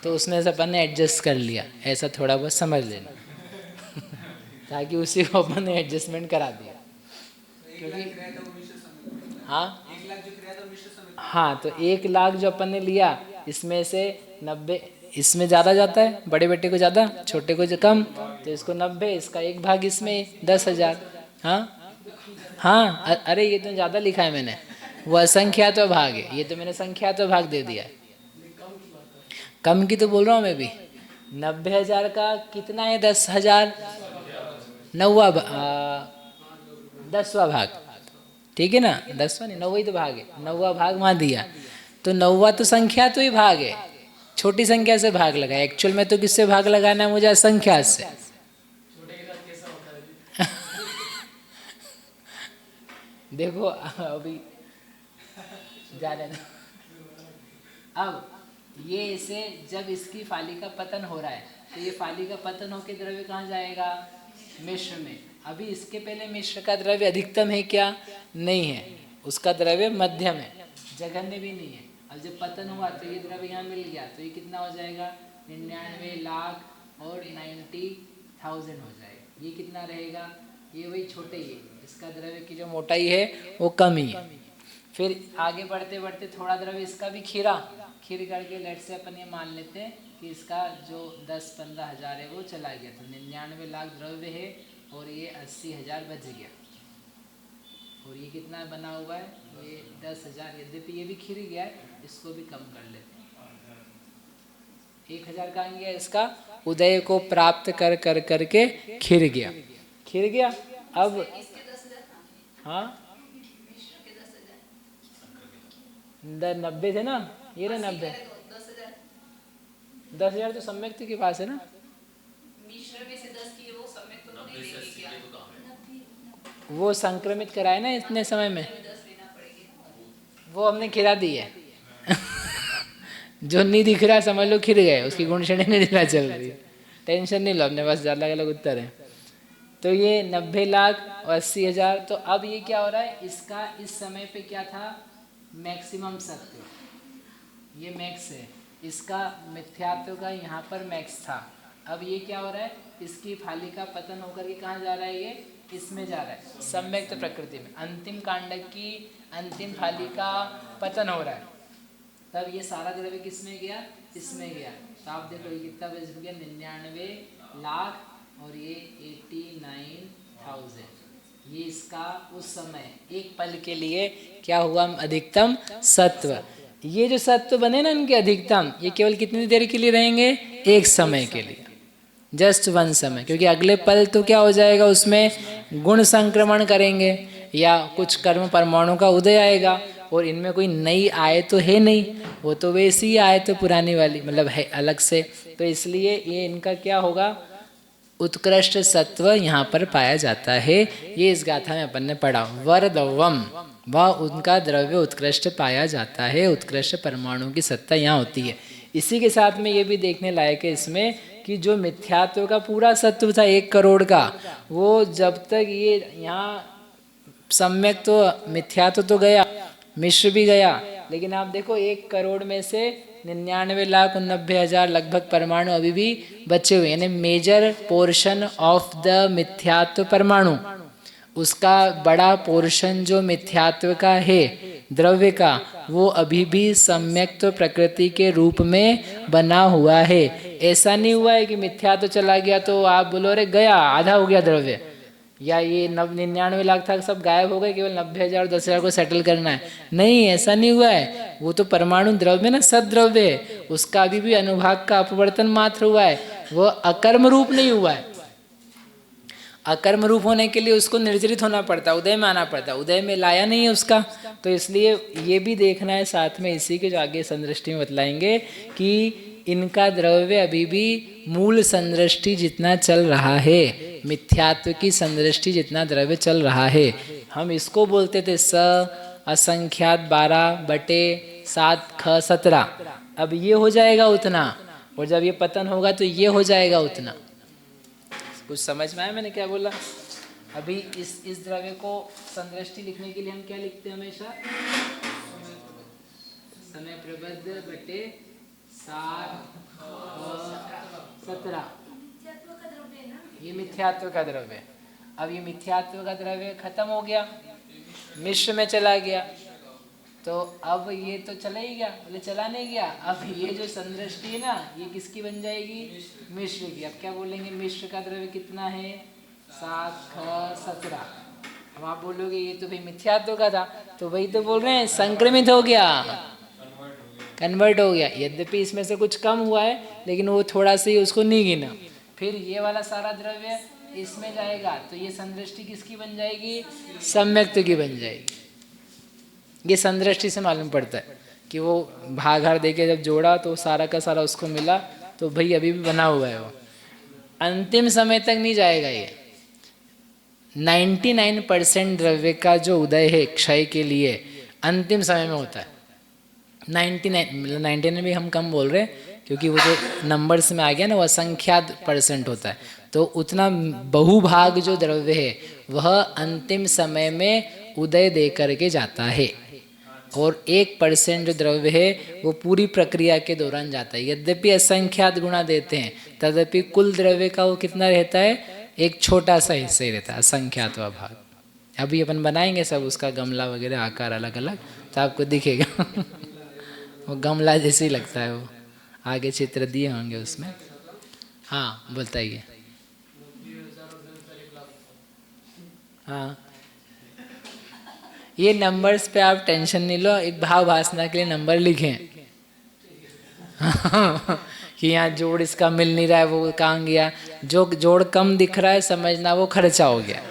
तो उसमें से अपन ने एडजस्ट कर लिया, ऐसा थोड़ा बहुत समझ लेना ताकि उसी को अपन ने एडजस्टमेंट करा दिया। क्योंकि हाँ, तो 1 लाख जो अपन ने लिया, इसमें से 90, इसमें ज़्यादा जाता है, बड़े बेटे को ज़्यादा, छोटे को जो कम, तो इसको 90, इसका 1 भाग इसमें 10,000। हाँ हाँ, अरे ये तो ज़्यादा लिखा है मैंने, वो असंख्या तो भाग है, ये तो मैंने संख्या तो भाग दे दिया है। कम की तो बोल रहा हूँ मैं भी। 90,000 का कितना है? 10,000, 10वां भाग, ठीक है ना? 10वां नहीं, 9वां ही तो भाग है, 9वां भाग वहाँ दिया। तो 9वां तो संख्या तो ही भाग है, छोटी संख्या से भाग लगा। एक्चुअल में तो किससे भाग लगाना है मुझे? असंख्या से। देखो अभी जाने दो। अब ये इसे, जब इसकी फाली का पतन हो रहा है, तो ये फाली का पतन होकर द्रव्य कहाँ जाएगा? मिश्र में। अभी इसके पहले मिश्र का द्रव्य अधिकतम है क्या? नहीं है, उसका द्रव्य मध्यम है, जघन्य भी नहीं है। अब जब पतन हुआ तो ये द्रव्य यहाँ मिल गया, तो ये कितना हो जाएगा? 99 लाख और 90,000 हो जाएगा। ये कितना रहेगा? ये वही छोटे ही है, इसका द्रव्य की जो मोटाई है वो कम ही है। फिर आगे बढ़ते बढ़ते थोड़ा द्रव्य इसका भी खीर करके लेट से अपन ये मान लेते हैं कि इसका जो 10-15 हज़ार है वो चला गया, तो 99 लाख द्रव्य है और ये 80,000 बच गया। और ये कितना बना हुआ है? ये 10,000, यद्यपि ये भी खिर गया है, इसको भी कम कर लेते हैं। 1000 कहाँ गया इसका? उदय को प्राप्त कर कर करके खिर गया, खिर गया। अब हाँ 90 थे ना, ये रहे 90। 10,000 तो सम्यक के पास है ना। वो संक्रमित कराए ना इतने समय में, वो हमने खिला दी है। जो नहीं दिख रहा समझ लो खिर गए, उसकी गुण श्रेणी नहीं दिखा चल रही है। टेंशन नहीं लो, अपने पास अलग अलग उत्तर है। तो ये 90 लाख और 80,000। तो अब ये क्या हो रहा है, इसका इस समय पे क्या था, मैक्सिमम सत्य, ये मैक्स है, इसका मिथ्यात्व का यहाँ पर मैक्स था। अब ये क्या हो रहा है, इसकी फाली का पतन होकर के कहाँ जा रहा है, ये इसमें जा रहा है, सम्यक्त प्रकृति में। अंतिम कांडक की अंतिम फाली का पतन हो रहा है। तब ये सारा द्रव्य किस में गया, इसमें गया। तो आप देखो ये कितना बच गया, 99 लाख और ये 89,000। ये इसका उस समय एक पल के लिए क्या हुआ, अधिकतम सत्व। ये जो सत्व बने ना इनके अधिकतम, ये केवल कितनी देर के लिए रहेंगे, एक समय के लिए, जस्ट वन समय। क्योंकि अगले पल तो क्या हो जाएगा, उसमें गुण संक्रमण करेंगे या कुछ कर्म परमाणु का उदय आएगा, और इनमें कोई नई आय तो है नहीं, वो तो वैसी ही आय तो पुरानी वाली, मतलब है अलग से। तो इसलिए ये इनका क्या होगा, उत्कृष्ट सत्व यहाँ पर पाया जाता है। ये इस गाथा में अपन ने पढ़ा, वरदवम, वह उनका द्रव्य उत्कृष्ट पाया जाता है, उत्कृष्ट परमाणु की सत्ता यहाँ होती है। इसी के साथ में ये भी देखने लायक है इसमें कि जो मिथ्यात्व का पूरा सत्व था 1 करोड़ का, वो जब तक ये यहाँ सम्यक तो मिथ्यात्व तो गया, मिश्र भी गया, लेकिन आप देखो 1 करोड़ में से 99,90,000 लगभग परमाणु अभी भी बचे हुए, यानी मेजर पोर्शन ऑफ द मिथ्यात्व परमाणु, उसका बड़ा पोर्शन जो मिथ्यात्व का है द्रव्य का, वो अभी भी सम्यक तो प्रकृति के रूप में बना हुआ है। ऐसा नहीं हुआ है कि मिथ्यात्व चला गया तो आप बोलो अरे गया, आधा हो गया द्रव्य, या ये 99 लाख था सब गायब हो गए, केवल 90,000 और 10,000 को सेटल करना है। नहीं, ऐसा नहीं हुआ है। वो तो परमाणु द्रव्य ना, सद्द्रव्य है, उसका अभी भी अनुभाग का अपवर्तन मात्र हुआ है, वो अकर्म रूप नहीं हुआ है। अकर्म रूप होने के लिए उसको निर्जरित होना पड़ता, उदय में आना पड़ता, उदय में लाया नहीं है उसका। तो इसलिए ये भी देखना है साथ में, इसी के जो आगे संदृष्टि में बतलाएंगे कि इनका द्रव्य अभी भी मूल संदृष्टि जितना चल रहा है, मिथ्यात्व की संदृष्टि जितना द्रव्य चल रहा है। हम इसको बोलते थे स असंख्यात 12/7 ख 17। अब ये हो जाएगा उतना, और जब ये पतन होगा तो ये हो जाएगा उतना। कुछ समझ में आया मैंने क्या बोला? अभी इस द्रव्य को संदृष्टि लिखने के लिए हम क्या लिखते हैं हमेशा, समय प्रबद्ध बटे 7/17। ये मिथ्यात्व का द्रव्य। अब ये मिथ्यात्व का द्रव्य खत्म हो गया, मिश्र में चला गया, तो अब ये तो चला ही गया, बोले चला नहीं गया। अब ये जो संदृष्टि है ना, ये किसकी बन जाएगी, मिश्र की। अब क्या बोलेंगे, मिश्र का द्रव्य कितना है, 7/17। अब आप बोलोगे ये तो भाई मिथ्यात्व का था, तो वही तो बोल रहे हैं संक्रमित हो गया, कन्वर्ट हो गया। यद्यपि इसमें से कुछ कम हुआ है, लेकिन वो थोड़ा सा ही उसको नहीं गिना। फिर ये वाला सारा द्रव्य इसमें जाएगा, तो ये संदृष्टि किसकी बन जाएगी, सम्यक्त की बन जाएगी। ये संदृष्टि से मालूम पड़ता है कि वो भागार देके जब जोड़ा तो सारा का सारा उसको मिला, तो भाई अभी भी बना हुआ है वो, अंतिम समय तक नहीं जाएगा। ये 99% द्रव्य का जो उदय है क्षय के लिए अंतिम समय में होता है। 99 भी हम कम बोल रहे हैं, क्योंकि वो जो नंबर्स में आ गया ना, वो असंख्यात % होता है। तो उतना बहुभाग जो द्रव्य है वह अंतिम समय में उदय दे करके जाता है, और 1% जो द्रव्य है वो पूरी प्रक्रिया के दौरान जाता है। यद्यपि असंख्यात गुणा देते हैं, तदपि कुल द्रव्य का वो कितना रहता है, एक छोटा सा हिस्सा ही रहता है, असंख्यात भाग। अभी अपन बनाएंगे सब उसका गमला वगैरह आकार अलग अलग, तो आपको दिखेगा। वो गमला जैसे ही लगता है, वो आगे चित्र दिए होंगे उसमें। हाँ बताइए। हाँ, ये नंबर्स पे आप टेंशन नहीं लो, एक भाव भासना के लिए नंबर लिखें। कि यहाँ जोड़ इसका मिल नहीं रहा है, वो कहाँ गया। जो जोड़ कम दिख रहा है समझना वो खर्चा हो गया,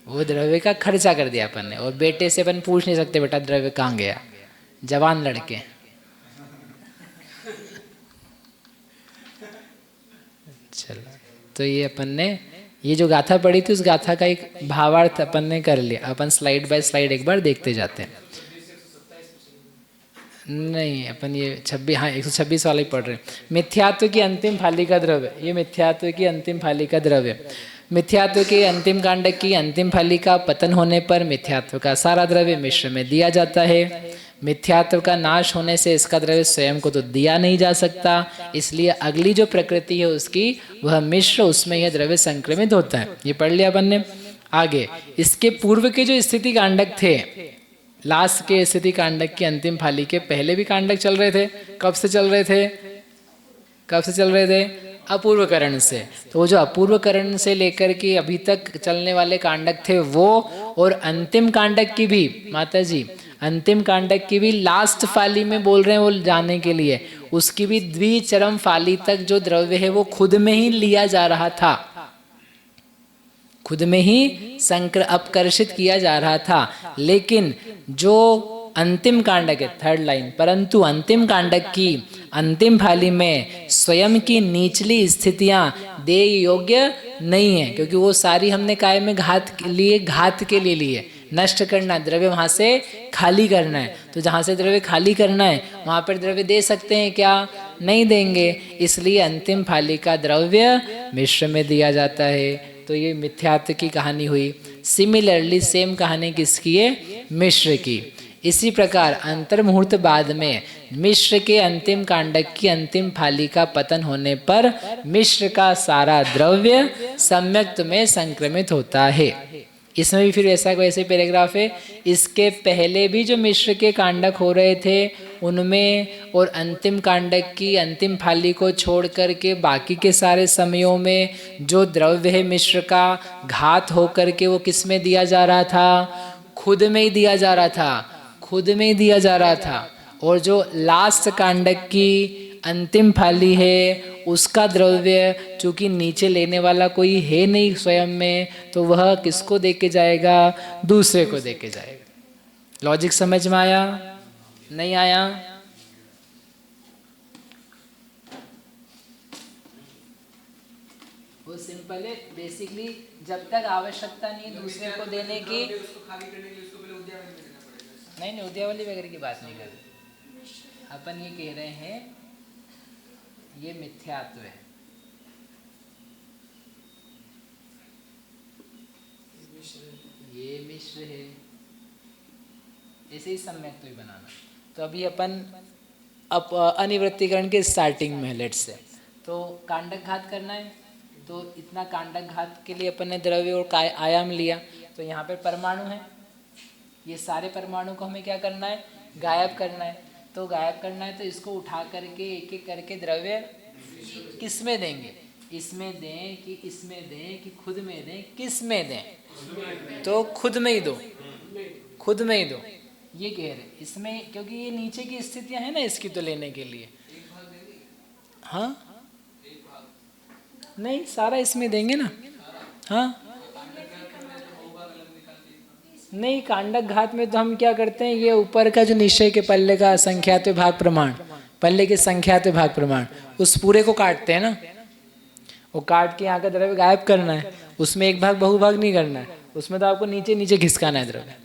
वो द्रव्य का खर्चा कर दिया अपन ने। और बेटे से अपन पूछ नहीं सकते बेटा द्रव्य कहाँ गया, जवान लड़के। चलो, तो ये अपन ने ये जो गाथा पढ़ी थी उस गाथा का एक भावार्थ अपन ने कर लिया। अपन स्लाइड बाय स्लाइड एक बार देखते जाते हैं। नहीं, अपन ये 26, हाँ 126 वाला ही पढ़ रहे हैं। मिथ्यात्व की अंतिम फालिका द्रव्य, ये मिथ्यात्व की अंतिम फालिका द्रव्य। मिथ्यात्व के अंतिम कांड की अंतिम फालिका पतन होने पर मिथ्यात्व का सारा द्रव्य मिश्र में दिया जाता है। मिथ्यात्व का नाश होने से इसका द्रव्य स्वयं को तो दिया नहीं जा सकता, इसलिए अगली जो प्रकृति है उसकी वह मिश्र, उसमें यह द्रव्य संक्रमित होता है। ये पढ़ लिया अपन ने। आगे इसके पूर्व के जो स्थिति कांडक थे, लास्ट के स्थिति कांडक की अंतिम फाली के पहले भी कांडक चल रहे थे। कब से चल रहे थे? कब से चल रहे थे? अपूर्वकरण से। तो वो जो अपूर्वकरण से लेकर के अभी तक चलने वाले कांडक थे वो, और अंतिम कांडक की भी, माता जी अंतिम कांडक की भी लास्ट फाली में बोल रहे हैं वो जाने के लिए, उसकी भी द्विचरम फाली तक जो द्रव्य है वो खुद में ही लिया जा रहा था, खुद में ही अपकर्षित किया जा रहा था। लेकिन जो अंतिम कांडक है, थर्ड लाइन, परंतु अंतिम कांडक की अंतिम फाली में स्वयं की निचली स्थितियां दे योग्य नहीं है, क्योंकि वो सारी हमने काय में घात के लिए लिए, नष्ट करना है, द्रव्य वहां से खाली करना है। तो जहां से द्रव्य खाली करना है वहां पर द्रव्य दे सकते हैं क्या? नहीं देंगे, इसलिए अंतिम फाली का द्रव्य मिश्र में दिया जाता है। तो ये मिथ्यात्व की कहानी हुई। सिमिलरली सेम कहानी किसकी है? मिश्र की। इसी प्रकार अंतर्मुहूर्त बाद में मिश्र के अंतिम कांडक की अंतिम फाली का पतन होने पर मिश्र का सारा द्रव्य सम्यक्त में संक्रमित होता है। इसमें भी फिर ऐसा वैसे पैराग्राफ है। इसके पहले भी जो मिश्र के कांडक हो रहे थे उनमें और अंतिम कांडक की अंतिम फाली को छोड़ करके बाकी के सारे समयों में जो द्रव्य है मिश्र का घात हो करके वो किस में दिया जा रहा था? खुद में ही दिया जा रहा था, खुद में ही दिया जा रहा था। और जो लास्ट कांडक की अंतिम फाली है उसका द्रव्य चूंकि नीचे लेने वाला कोई है नहीं स्वयं में, तो वह किसको दे के जाएगा? दूसरे को दे के जाएगा। लॉजिक समझ में आया? नहीं आया? वो सिंपल है। बेसिकली जब तक आवश्यकता नहीं दूसरे को देने की, नहीं उद्यावली वगैरह की बात नहीं कर रहे अपन। ये कह रहे हैं ये मिथ्यात्व है, ये मिश्र है, ऐसे ही सम्यक तो ही बनाना। तो अभी अपन अनिवृत्तिकरण के स्टार्टिंग में लेट्स से तो कांडक घात करना है, तो इतना कांडक घात के लिए अपन ने द्रव्य और आयाम लिया। तो यहाँ पे परमाणु है, ये सारे परमाणु को हमें क्या करना है? गायब करना है। तो गायब करना है तो इसको उठा करके एक एक करके द्रव्य किस में देंगे? इसमें दें कि इसमें दें कि खुद में दें? किस में दें? तो खुद में ही दो, खुद में ही दो, ये कह रहे इसमें, क्योंकि ये नीचे की स्थितियां हैं ना इसकी, तो लेने के लिए। हाँ नहीं, सारा इसमें देंगे ना। हाँ नहीं, कांडक घात में तो हम क्या करते हैं, ये ऊपर का जो निश्चय के पल्ले का संख्यात भाग प्रमाण, पल्ले के संख्यात भाग प्रमाण, उस पूरे को काटते हैं ना। वो काट के यहाँ का द्रव्य गायब करना है, उसमें एक भाग बहुभाग नहीं करना है, उसमें तो आपको नीचे नीचे घिसकाना है द्रव्य,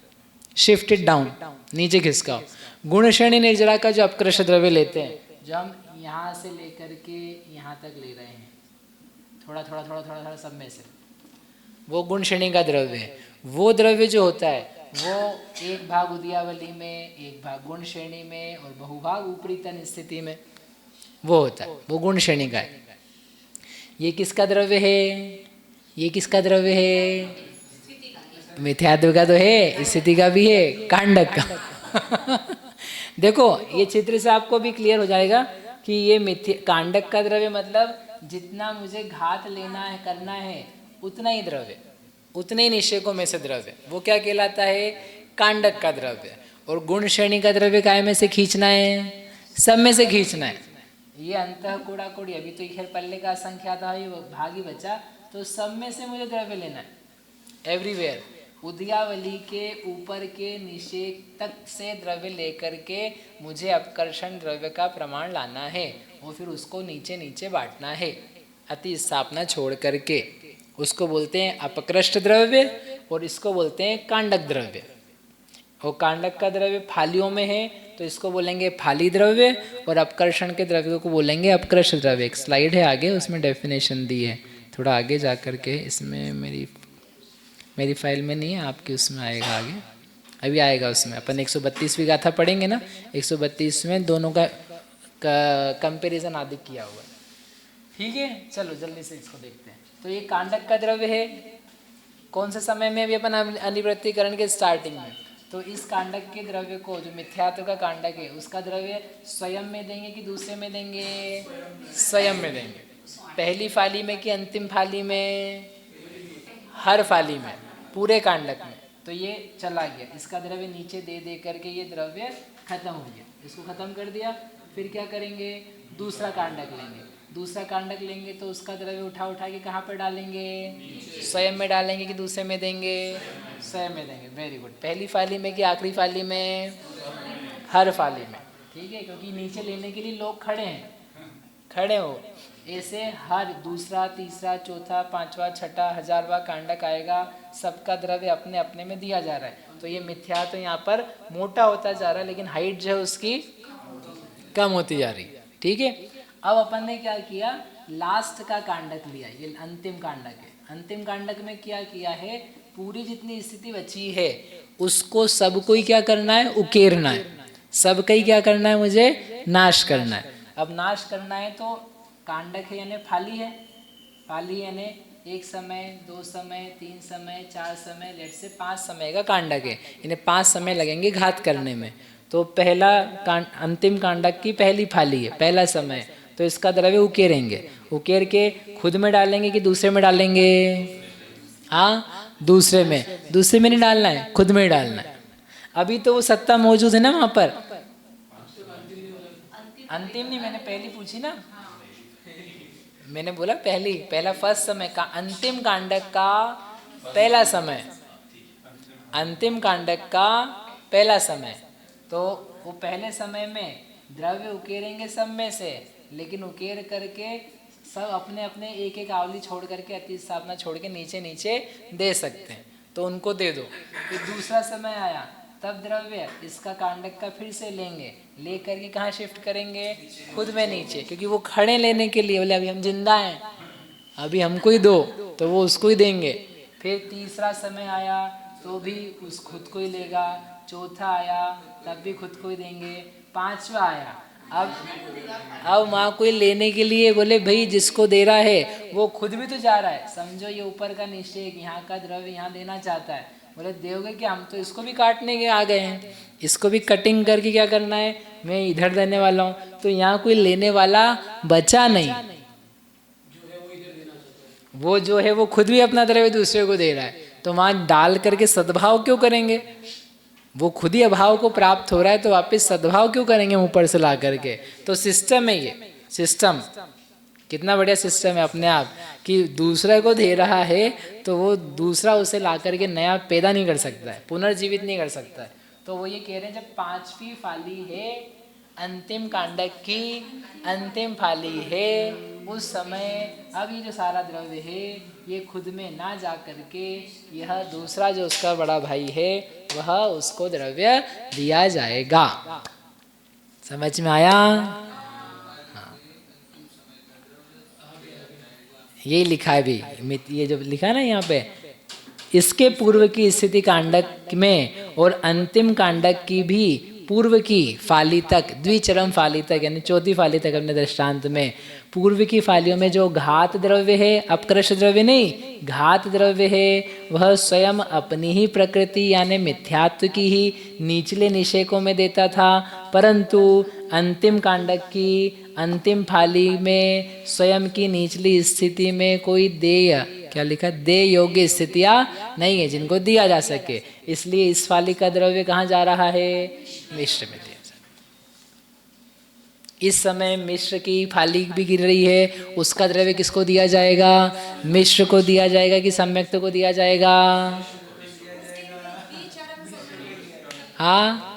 शिफ्ट इट डाउन, नीचे घिसकाओ। गुण श्रेणी निर्जरा का जो अपकृष्ट द्रव्य लेते हैं, जो हम यहाँ से लेकर के यहाँ तक ले रहे हैं, थोड़ा थोड़ा थोड़ा थोड़ा थोड़ा सब में से, वो गुण श्रेणी का द्रव्य है। वो द्रव्य जो होता है वो एक भाग उदयावली में, एक भाग गुण श्रेणी में और बहुभाग ऊपरी तन स्थिति में वो होता है, वो गुण श्रेणी का है। ये किसका द्रव्य है? ये किसका द्रव्य है? मिथ्यात्व का तो है, स्थिति का भी है, कांडक का। देखो ये चित्र से आपको भी क्लियर हो जाएगा कि ये कांडक का द्रव्य मतलब जितना मुझे घात लेना है, करना है, उतना ही द्रव्य, उतने ही निश्चयकों में से द्रव्य, वो क्या कहलाता है? कांडक का द्रव्य। और गुण श्रेणी का द्रव्य काय में से खींचना है? सब में से खींचना है। ये अंतः कूड़ा कूड़ी, अभी तो खैर पल्ले का असंख्या था, ये भागी बचा, तो सब में से मुझे द्रव्य लेना है, एवरीवेयर। उदयावली के ऊपर के निषेध तक से द्रव्य लेकर के मुझे अपकर्षण द्रव्य का प्रमाण लाना है और फिर उसको नीचे नीचे बांटना है, अति स्थापना छोड़ करके। उसको बोलते हैं अपकृष्ट द्रव्य और इसको बोलते हैं कांडक द्रव्य। और कांडक का द्रव्य फालियों में है तो इसको बोलेंगे फाली द्रव्य, और अपकर्षण के द्रव्य को बोलेंगे अपकृष्ट द्रव्य। एक स्लाइड है आगे, उसमें डेफिनेशन दी है, थोड़ा आगे जा कर के। इसमें मेरी फाइल में नहीं है, आपके उसमें आएगा आगे, अभी आएगा उसमें। अपन 132वीं गाथा पढ़ेंगे ना, 132 में दोनों का कंपेरिजन आदि किया हुआ है। ठीक है, चलो जल्दी से इसको देखते हैं। तो ये कांडक का द्रव्य है, कौन से समय में? अभी अपन अनिवृत्तिकरण के स्टार्टिंग में। तो इस कांडक के द्रव्य को, जो मिथ्यात्व का कांडक है, उसका द्रव्य स्वयं में देंगे कि दूसरे में देंगे? स्वयं में देंगे। पहली फाली में कि अंतिम फाली में? हर फाली में, पूरे कांडक में। तो ये चला गया, इसका द्रव्य नीचे दे दे करके ये द्रव्य खत्म हो गया। इसको खत्म कर दिया, फिर क्या करेंगे? दूसरा कांडक लेंगे। दूसरा कांडक लेंगे तो उसका द्रव्य उठा उठा के कहाँ पर डालेंगे? स्वयं में डालेंगे कि दूसरे में देंगे? स्वयं में देंगे। Very good. पहली फाली में कि आखिरी फाली में? हर फाली में। ठीक है, क्योंकि नीचे लेने के लिए लोग खड़े हैं, खड़े हो। ऐसे हर दूसरा, तीसरा, चौथा, पांचवा, छठा, 1000वां कांडक आएगा, सबका द्रव्य अपने अपने में दिया जा रहा है। तो ये मिथ्या तो यहाँ पर मोटा होता जा रहा है, लेकिन हाइट जो है उसकी कम होती जा रही है। ठीक है, अब अपन ने क्या किया? लास्ट का कांडक लिया, ये अंतिम कांडक है। अंतिम कांडक में क्या किया है? पूरी जितनी स्थिति बची है उसको सबको ही क्या करना है? उकेरना है। सबका ही क्या करना है? मुझे नाश करना है। अब नाश करना है तो कांडक है यानी फाली है, फाली यानी एक समय, दो समय, तीन समय, चार समय, लेट से 5 समय का कांडक है, इन्हें 5 समय लगेंगे घात करने में। तो पहला अंतिम कांडक की पहली फाली है, पहला समय, तो इसका द्रव्य उकेरेंगे। उकेर के खुद में डालेंगे कि दूसरे में डालेंगे? हाँ, दूसरे में। दूसरे में नहीं डालना है, खुद में ही डालना है। अभी तो वो सत्ता मौजूद है ना वहां पर। अंतिम नहीं, मैंने पहली पूछी ना, मैंने बोला पहला फर्स्ट समय का अंतिम कांडक का पहला समय, अंतिम कांडक का पहला समय। तो वो पहले समय में द्रव्य उकेरेंगे सब में से, लेकिन उकेर करके सब अपने अपने एक एक आवली छोड़ करके, अति स्थापना छोड़ के नीचे नीचे दे सकते हैं, तो उनको दे दो। फिर दूसरा समय आया, तब द्रव्य इसका कांडक का फिर से लेंगे, ले करके कहाँ शिफ्ट करेंगे? खुद में नीचे, क्योंकि वो खड़े लेने के लिए बोले अभी हम जिंदा हैं, अभी हमको ही दो, तो वो उसको ही देंगे। फिर तीसरा समय आया तो भी उस खुद को ही लेगा। चौथा आया तब भी खुद को ही देंगे। पांचवा आया, अब माँ कोई लेने के लिए बोले भाई जिसको दे रहा है वो खुद भी तो जा रहा है। समझो ये ऊपर का निषेध, यहाँ का द्रव्य यहाँ देना चाहता है, बोले दोगे कि हम तो इसको भी काटने के आ गए हैं, इसको भी कटिंग करके क्या करना है, मैं इधर देने वाला हूँ। तो यहाँ कोई लेने वाला बचा नहीं, वो जो है वो खुद भी अपना द्रव्य दूसरे को दे रहा है। तो वहाँ डाल करके सद्भाव क्यों करेंगे? वो खुद ही अभाव को प्राप्त हो रहा है तो वापस सद्भाव क्यों करेंगे ऊपर से ला करके? तो सिस्टम है ये, सिस्टम कितना बढ़िया सिस्टम है अपने आप, कि दूसरे को दे रहा है तो वो दूसरा उसे ला करके नया पैदा नहीं कर सकता है, पुनर्जीवित नहीं कर सकता है। तो वो ये कह रहे हैं जब पांचवी फाली है, अंतिम कांडक की अंतिम फाली है, उस समय अब ये जो सारा द्रव्य है ये खुद में ना जा करके यह दूसरा जो उसका बड़ा भाई है वह उसको द्रव्य दिया जाएगा। समझ में आया? हाँ, ये लिखा है भी, ये जो लिखा है ना यहाँ पे, इसके पूर्व की स्थिति कांडक में और अंतिम कांडक की भी पूर्व की फाली तक, द्विचरम फाली तक यानी चौथी फाली तक अपने दृष्टांत में, पूर्व की फालियों में जो घात द्रव्य है, अपकृष्ट द्रव्य नहीं, घात द्रव्य है, वह स्वयं अपनी ही प्रकृति यानी मिथ्यात्व की ही निचले निषेकों में देता था। परंतु अंतिम कांडक की अंतिम फाली में स्वयं की निचली स्थिति में कोई देय, क्या लिखा, देय योग्य स्थितियाँ नहीं है जिनको दिया जा सके, इसलिए इस फाली का द्रव्य कहाँ जा रहा है? मिश्र में दिया जाए। इस समय मिश्र की फाली भी गिर रही है, उसका द्रव्य किसको दिया जाएगा? मिश्र को दिया जाएगा कि सम्यक्त को दिया जाएगा? हाँ,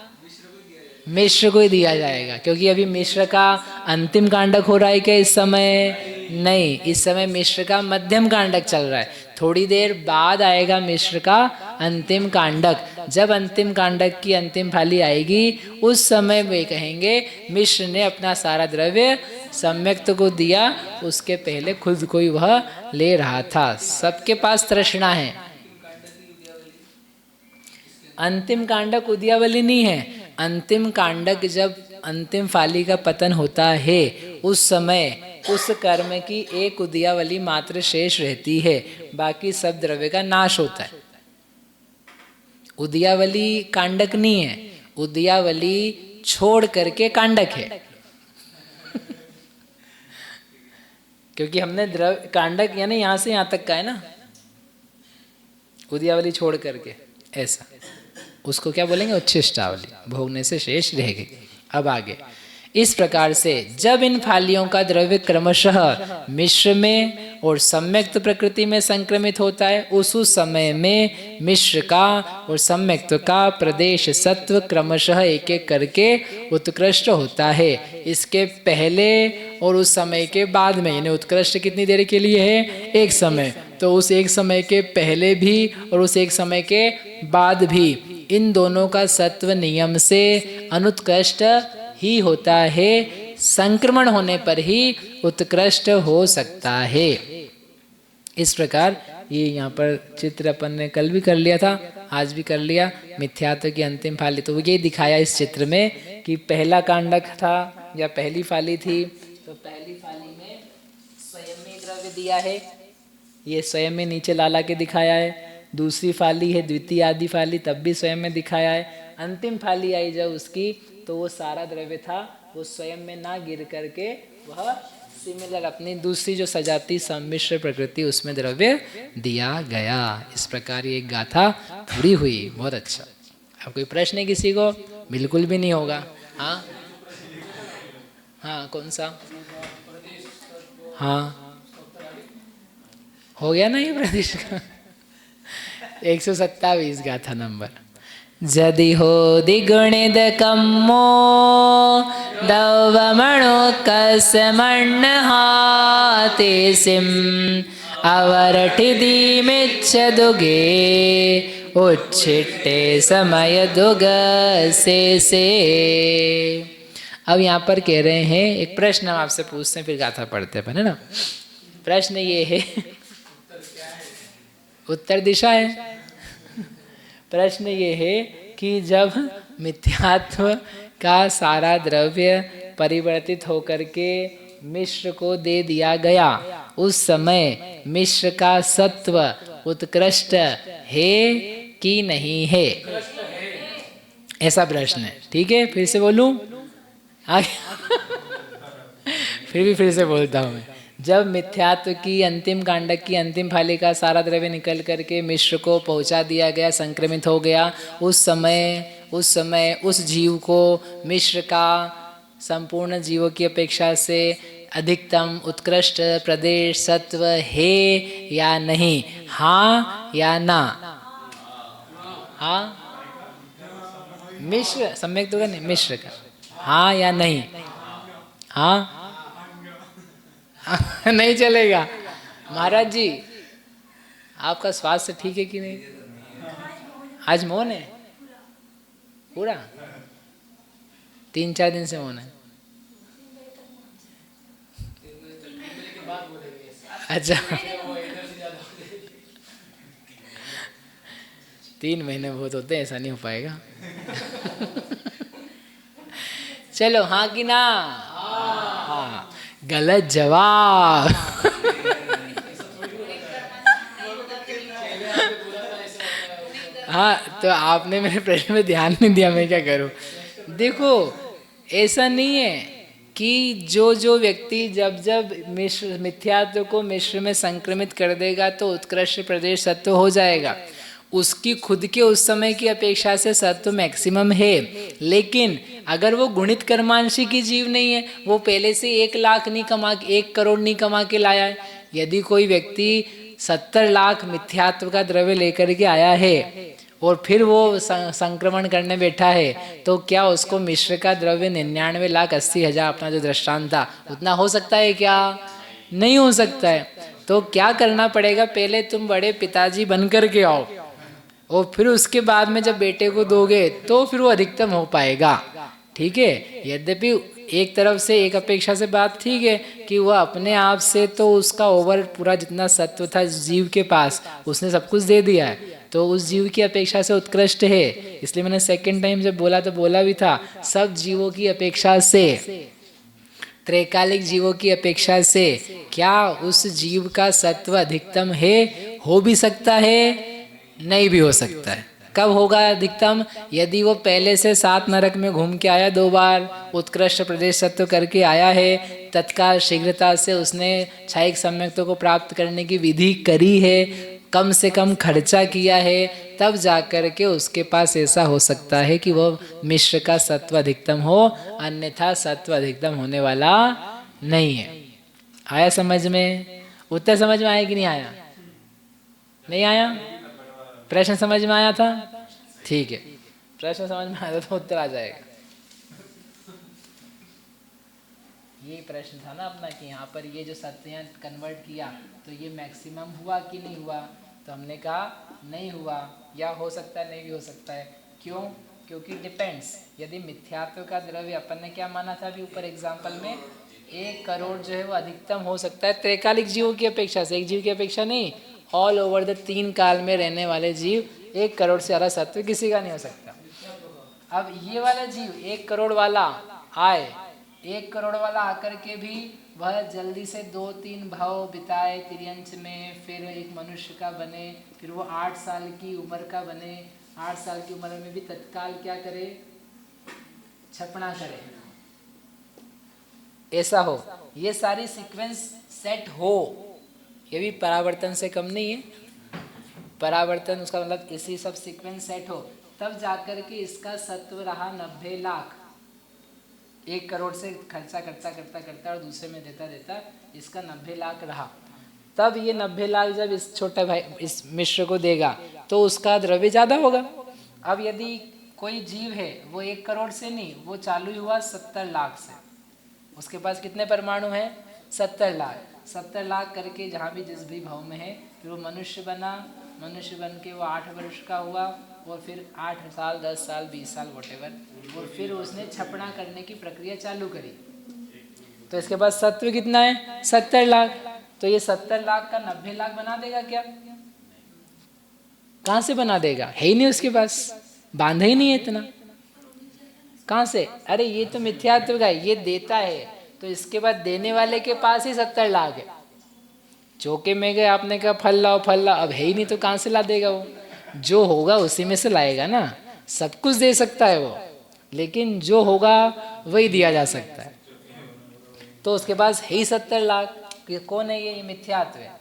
मिश्र को ही दिया जाएगा, क्योंकि अभी मिश्र का अंतिम कांडक हो रहा है क्या इस समय? नहीं, इस समय मिश्र का मध्यम कांडक चल रहा है। थोड़ी देर बाद आएगा मिश्र का अंतिम कांडक। जब अंतिम कांडक की अंतिम फाली आएगी, उस समय वे कहेंगे मिश्र ने अपना सारा द्रव्य सम्यक्त को दिया, उसके पहले खुद को ही वह ले रहा था। सबके पास तृष्णा है। अंतिम कांडक उद्यावली नहीं है। अंतिम कांडक जब अंतिम फाली का पतन होता है, उस समय उस कर्म की एक उद्यावली मात्र शेष रहती है, बाकी सब द्रव्य का नाश होता है। उद्यावली कांडक नहीं है, उद्यावली छोड़ करके कांडक है। क्योंकि हमने कांडक यानी यहां से यहां तक का है ना, उद्यावली छोड़ करके ऐसा, उसको क्या बोलेंगे? उच्छिष्टावली, भोगने से शेष रह गई। अब आगे इस प्रकार से जब इन फालियों का द्रव्य क्रमशः मिश्र में और सम्यक्त प्रकृति में संक्रमित होता है, उस समय में मिश्र का और सम्यक्त का प्रदेश सत्व क्रमशः एक एक करके उत्कृष्ट होता है। इसके पहले और उस समय के बाद में, यानी उत्कृष्ट कितनी देर के लिए है? एक समय। तो उस एक समय के पहले भी और उस एक समय के बाद भी इन दोनों का सत्व नियम से अनुत्कृष्ट ही होता है। संक्रमण होने पर ही उत्कृष्ट हो सकता है। इस प्रकार ये यहाँ पर चित्र अपन ने कल भी कर लिया था, आज भी कर लिया। मिथ्यात्व की अंतिम फाली, तो ये दिखाया इस चित्र में कि पहला कांडक था या पहली फाली थी, तो पहली फाली में स्वयं में द्रव्य दिया है, ये स्वयं में नीचे लाला के दिखाया है। दूसरी फाली है द्वितीय आदि फाली, तब भी स्वयं में दिखाया है। अंतिम फाली आई जब उसकी, तो वो सारा द्रव्य था वो स्वयं में ना गिर करके वह सिमिलर अपनी दूसरी जो सजाती सम्मिश्र प्रकृति उसमें द्रव्य दिया गया। इस प्रकार ये एक गाथा पूरी हुई। बहुत अच्छा। अब कोई प्रश्न है किसी को? बिल्कुल भी नहीं होगा। हाँ हाँ, कौन सा? हाँ, हो गया ना ये प्रदेश का 127 गाथा नंबर। जदि हो द्विगुणित कम्मो दवमणो कसमण्ण हाते सिम अवरठिदी मिच्छ दुगे उच्छिट्टे समय दुग से। अब यहाँ पर कह रहे हैं, एक प्रश्न हम आपसे पूछते हैं फिर गाथा पढ़ते हैं, है ना। प्रश्न ये है, उत्तर दिशा है। प्रश्न ये है कि जब मिथ्यात्व का सारा द्रव्य परिवर्तित होकर के मिश्र को दे दिया गया, उस समय मिश्र का सत्व उत्कृष्ट है कि नहीं है? ऐसा प्रश्न है। ठीक है, फिर से बोलूं? फिर से बोलता हूं मैं। जब मिथ्यात्व की अंतिम कांडक की अंतिम फाली का सारा द्रव्य निकल करके मिश्र को पहुंचा दिया गया, संक्रमित हो गया, उस समय उस जीव को मिश्र का संपूर्ण जीवों की अपेक्षा से अधिकतम उत्कृष्ट प्रदेश सत्व है या नहीं? हाँ या ना? हाँ, मिश्र सम्यक तो नहीं, मिश्र का हाँ या नहीं? हाँ नहीं चलेगा। महाराज जी, आपका स्वास्थ्य ठीक है कि नहीं? आज मौन है पूरा? 3-4 दिन से मौन है। अच्छा 3 महीने बहुत होते हैं, ऐसा नहीं हो पाएगा। चलो हाँ कि ना? हाँ, गलत जवाब। हाँ, तो आपने मेरे प्रश्न में ध्यान नहीं दिया, मैं क्या करूं? देखो, ऐसा नहीं है कि जो व्यक्ति जब मिश्र मिथ्यात्व को मिश्र में संक्रमित कर देगा तो उत्कृष्ट प्रदेश सत्व हो जाएगा। उसकी खुद के उस समय की अपेक्षा से सत्व मैक्सिमम है, लेकिन अगर वो गुणित कर्मांशी की जीव नहीं है, वो पहले से 1 लाख नहीं कमा, 1 करोड़ नहीं कमा के लाया है। यदि कोई व्यक्ति 70 लाख मिथ्यात्व का द्रव्य लेकर के आया है और फिर वो संक्रमण करने बैठा है, तो क्या उसको मिश्र का द्रव्य 99,80,000 अपना जो दृष्टांत था उतना हो सकता है क्या? नहीं हो सकता है। तो क्या करना पड़ेगा, पहले तुम बड़े पिताजी बन कर के आओ और फिर उसके बाद में जब बेटे को दोगे तो फिर वो अधिकतम हो पाएगा। ठीक है, यद्यपि एक तरफ से एक अपेक्षा से बात ठीक है कि वह अपने आप से तो उसका ओवर पूरा जितना सत्व था जीव के पास उसने सब कुछ दे दिया है, तो उस जीव की अपेक्षा से उत्कृष्ट है। इसलिए मैंने सेकंड टाइम जब बोला तो बोला भी था, सब जीवों की अपेक्षा से, त्रैकालिक जीवों की अपेक्षा से क्या उस जीव का सत्व अधिकतम है? हो भी सकता है, नहीं भी हो सकता है। कब होगा अधिकतम? यदि वो पहले से 7 नरक में घूम के आया, 2 बार उत्कृष्ट प्रदेश सत्व करके आया है, तत्काल शीघ्रता से उसने क्षयिक सम्यक्तों को प्राप्त करने की विधि करी है, कम से कम खर्चा किया है, तब जाकर के उसके पास ऐसा हो सकता है कि वह मिश्र का सत्व अधिकतम हो, अन्यथा सत्व अधिकतम होने वाला नहीं है। आया समझ में? उत्तर समझ में आया कि नहीं आया? नहीं आया? प्रश्न समझ में आया था? ठीक है, प्रश्न समझ में आया तो उत्तर आ जाएगा। ये प्रश्न था ना अपना कि यहाँ पर ये जो सत्य कन्वर्ट किया तो ये मैक्सिमम हुआ कि नहीं हुआ? तो हमने कहा नहीं हुआ, या हो सकता है नहीं भी हो सकता है। क्यों? क्योंकि डिपेंड्स। यदि मिथ्यात्व का द्रव्य अपन ने क्या माना था अभी ऊपर एग्जाम्पल में, 1 करोड़ जो है वो अधिकतम हो सकता है त्रैकालिक जीवों की अपेक्षा से, एक जीव की अपेक्षा नहीं, ऑल ओवर द 3 काल में रहने वाले जीव 1 करोड़ से ज़्यादा सत्व किसी का नहीं हो सकता। अब ये वाला जीव 1 करोड़ वाला आए, 1 करोड़ वाला आकर के भी वह जल्दी से 2-3 भाव बिताए तिर्यंच में, फिर एक मनुष्य का बने, फिर वो 8 साल की उम्र का बने, 8 साल की उम्र में भी तत्काल क्या करे? छपना करे, ऐसा हो, ये सारी सीक्वेंस सेट हो, ये भी परावर्तन से कम नहीं है। परावर्तन उसका मतलब इसी सब सीक्वेंस सेट हो, तब जाकर के इसका सत्व रहा 90 लाख। 1 करोड़ से खर्चा करता करता करता और दूसरे में देता देता इसका 90 लाख रहा। तब ये 90 लाख जब इस छोटे भाई इस मिश्र को देगा तो उसका द्रव्य ज़्यादा होगा। अब यदि कोई जीव है वो 1 करोड़ से नहीं, वो चालू हुआ 70 लाख से, उसके पास कितने परमाणु हैं? 70 लाख। 70 लाख करके जहाँ भी जिस भी भाव में है, फिर वो मनुष्य बना, मनुष्य बन के वो 8 वर्ष का हुआ और फिर 8 साल 10 साल 20 साल वॉटेवर, और फिर उसने छपना करने की प्रक्रिया चालू करी। तो इसके पास सत्व कितना है? 70 लाख। तो ये 70 लाख का 90 लाख बना देगा क्या? कहाँ से बना देगा? है ही नहीं उसके पास, बांधा ही नहीं है इतना, कहाँ से? अरे ये तो मिथ्यात्व का है, ये देता है तो इसके बाद देने वाले के पास ही 70 लाख है। चौके में गए, आपने कहा फल लाओ फल लाओ, अब है ही नहीं तो कहाँ से ला देगा वो? जो होगा उसी में से लाएगा ना। सब कुछ दे सकता है वो, लेकिन जो होगा वही दिया जा सकता है। तो उसके पास है ही 70 लाख। ये कौन है? ये मिथ्यात्व है।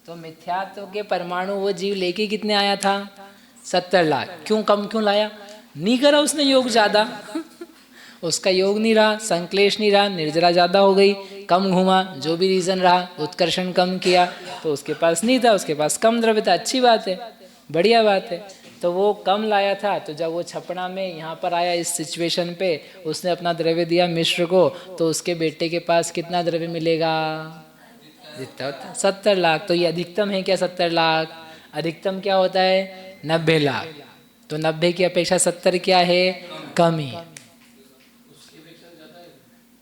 तो मिथ्यात्व के परमाणु वो जीव लेके कितने आया था? 70 लाख। क्यों कम क्यों लाया? नहीं करा उसने योग ज़्यादा उसका योग नहीं रहा, संक्लेश नहीं रहा, निर्जरा ज़्यादा हो गई, कम घूमा, जो भी रीज़न रहा, उत्कर्षण कम किया, तो उसके पास नहीं था, उसके पास कम द्रव्य था। अच्छी बात है, बढ़िया बात है। तो वो कम लाया था, तो जब वो छपना में यहाँ पर आया इस सिचुएशन पे, उसने अपना द्रव्य दिया मिश्र को, तो उसके बेटे के पास कितना द्रव्य मिलेगा? जितना होता है 70 लाख। तो ये अधिकतम है क्या? 70 लाख। अधिकतम क्या होता है? 90 लाख। तो 90 की अपेक्षा 70 क्या है? कम ही है।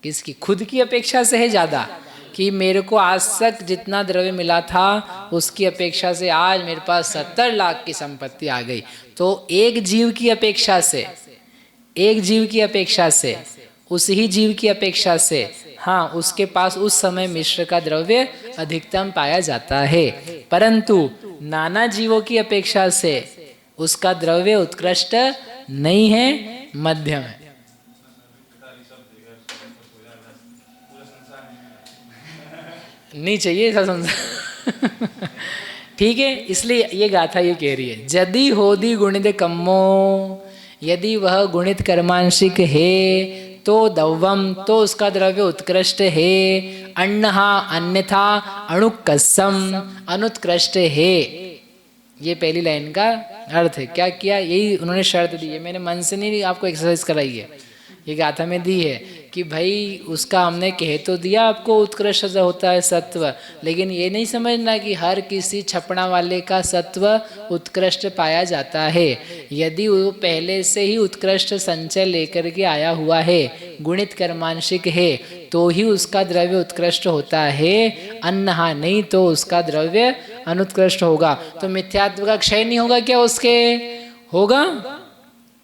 किसकी? खुद की अपेक्षा से है ज़्यादा, कि मेरे को आज तक जितना द्रव्य मिला था उसकी अपेक्षा से आज मेरे पास 70 लाख की संपत्ति आ गई। तो एक जीव की अपेक्षा से, एक जीव की अपेक्षा से, उस ही जीव की अपेक्षा से, हाँ, उसके पास उस समय मिश्र का द्रव्य अधिकतम पाया जाता है। परंतु नाना जीवों की अपेक्षा से उसका द्रव्य उत्कृष्ट नहीं है, मध्यम है। नहीं चाहिए ऐसा संसार ठीक है, इसलिए ये गाथा ये कह रही है, यदि होदी गुणित कम्मो, यदि वह गुणित कर्मांशिक है तो दव्वम, तो उसका द्रव्य उत्कृष्ट है। अन्नहा अन्यथा अणुकस्सम, अनुत्कृष्ट है। ये पहली लाइन का अर्थ है। क्या किया, यही उन्होंने शर्त दी है, मैंने मन से नहीं आपको एक्सरसाइज कराई है, ये गाथा में दी है कि भाई उसका हमने कह तो दिया आपको उत्कृष्ट होता है सत्व, लेकिन ये नहीं समझना कि हर किसी छपड़ा वाले का सत्व उत्कृष्ट पाया जाता है। यदि वो पहले से ही उत्कृष्ट संचय लेकर के आया हुआ है, गुणित कर्मांशिक है, तो ही उसका द्रव्य उत्कृष्ट होता है, अन्नहा नहीं तो उसका द्रव्य अनुत्कृष्ट होगा। तो मिथ्यात्व का क्षय नहीं होगा क्या उसके? होगा,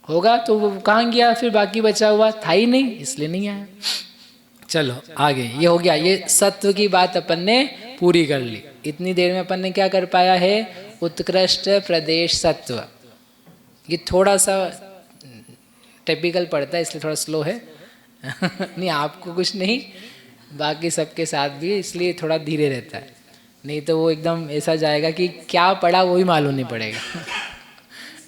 होगा तो वो कहाँ गया फिर? बाकी बचा हुआ था ही नहीं, इसलिए नहीं आया। चलो आगे, ये हो गया, ये सत्व की बात अपन ने पूरी कर ली। इतनी देर में अपन ने क्या कर पाया है? उत्कृष्ट प्रदेश सत्व। ये थोड़ा सा टिपिकल पड़ता है इसलिए थोड़ा स्लो है नहीं आपको कुछ नहीं, बाकी सबके साथ भी इसलिए थोड़ा धीरे रहता है, नहीं तो वो एकदम ऐसा जाएगा कि क्या पढ़ा वो भी मालूम नहीं पड़ेगा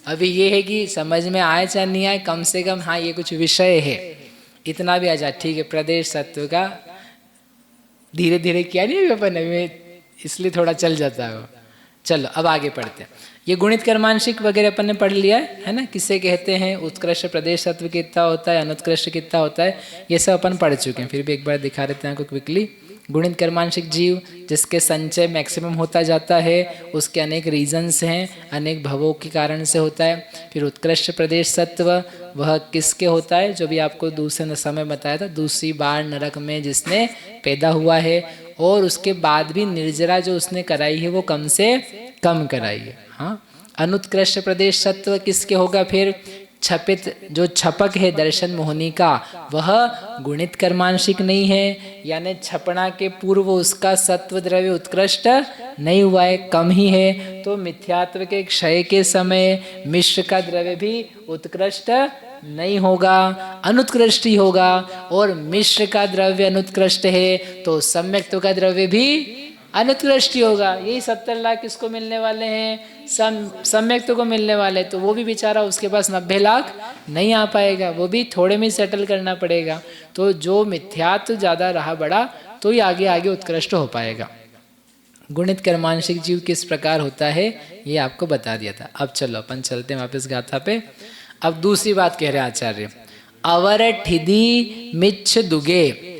अभी ये है कि समझ में आए चाहे नहीं आए, कम से कम हाँ ये कुछ विषय है, इतना भी आ जाए, ठीक है। प्रदेश सत्व का धीरे धीरे किया नहीं अभी अपन, इसलिए थोड़ा चल जाता है वो। चलो अब आगे पढ़ते हैं। ये गुणित कर्मांशिक वगैरह अपन ने पढ़ लिया है ना, किसे कहते हैं, उत्कृष्ट प्रदेश सत्व कितना होता है, अनुत्कृष्ट कितना होता है, ये सब अपन पढ़ चुके हैं। फिर भी एक बार दिखा देते हैं आपको क्विकली। गुणित कर्मांशिक जीव जिसके संचय मैक्सिमम होता जाता है, उसके अनेक रीजन्स हैं, अनेक भवों के कारण से होता है। फिर उत्कृष्ट प्रदेश सत्व वह किसके होता है, जो भी आपको दूसरे समय बताया था, दूसरी बार नरक में जिसने पैदा हुआ है और उसके बाद भी निर्जरा जो उसने कराई है वो कम से कम कराई है। हाँ, अनुत्कृष्ट प्रदेश सत्व किसके होगा फिर? छपित जो छपक है दर्शन मोहनी का, वह गुणित कर्मांशिक नहीं है, यानी छपना के पूर्व उसका सत्व द्रव्य उत्कृष्ट नहीं हुआ है, कम ही है। तो मिथ्यात्व के क्षय के समय मिश्र का द्रव्य भी उत्कृष्ट नहीं होगा, अनुत्कृष्ट ही होगा। और मिश्र का द्रव्य अनुत्कृष्ट है तो सम्यक्त्व का द्रव्य भी अनुत्कृष्ट ही होगा। यही 70 लाख किसको मिलने वाले हैं? सम्यक्त्व को मिलने वाले, तो वो भी बेचारा उसके पास 90 लाख नहीं आ पाएगा, वो भी थोड़े में सेटल करना पड़ेगा। तो जो मिथ्यात्व ज़्यादा रहा बड़ा तो ही आगे आगे उत्कृष्ट हो पाएगा। गुणित कर्मांशिक जीव किस प्रकार होता है ये आपको बता दिया था। अब चलो अपन चलते हैं वापस गाथा पे। अब दूसरी बात कह रहे आचार्य, अवर ठिदी मिच्छ दुगे।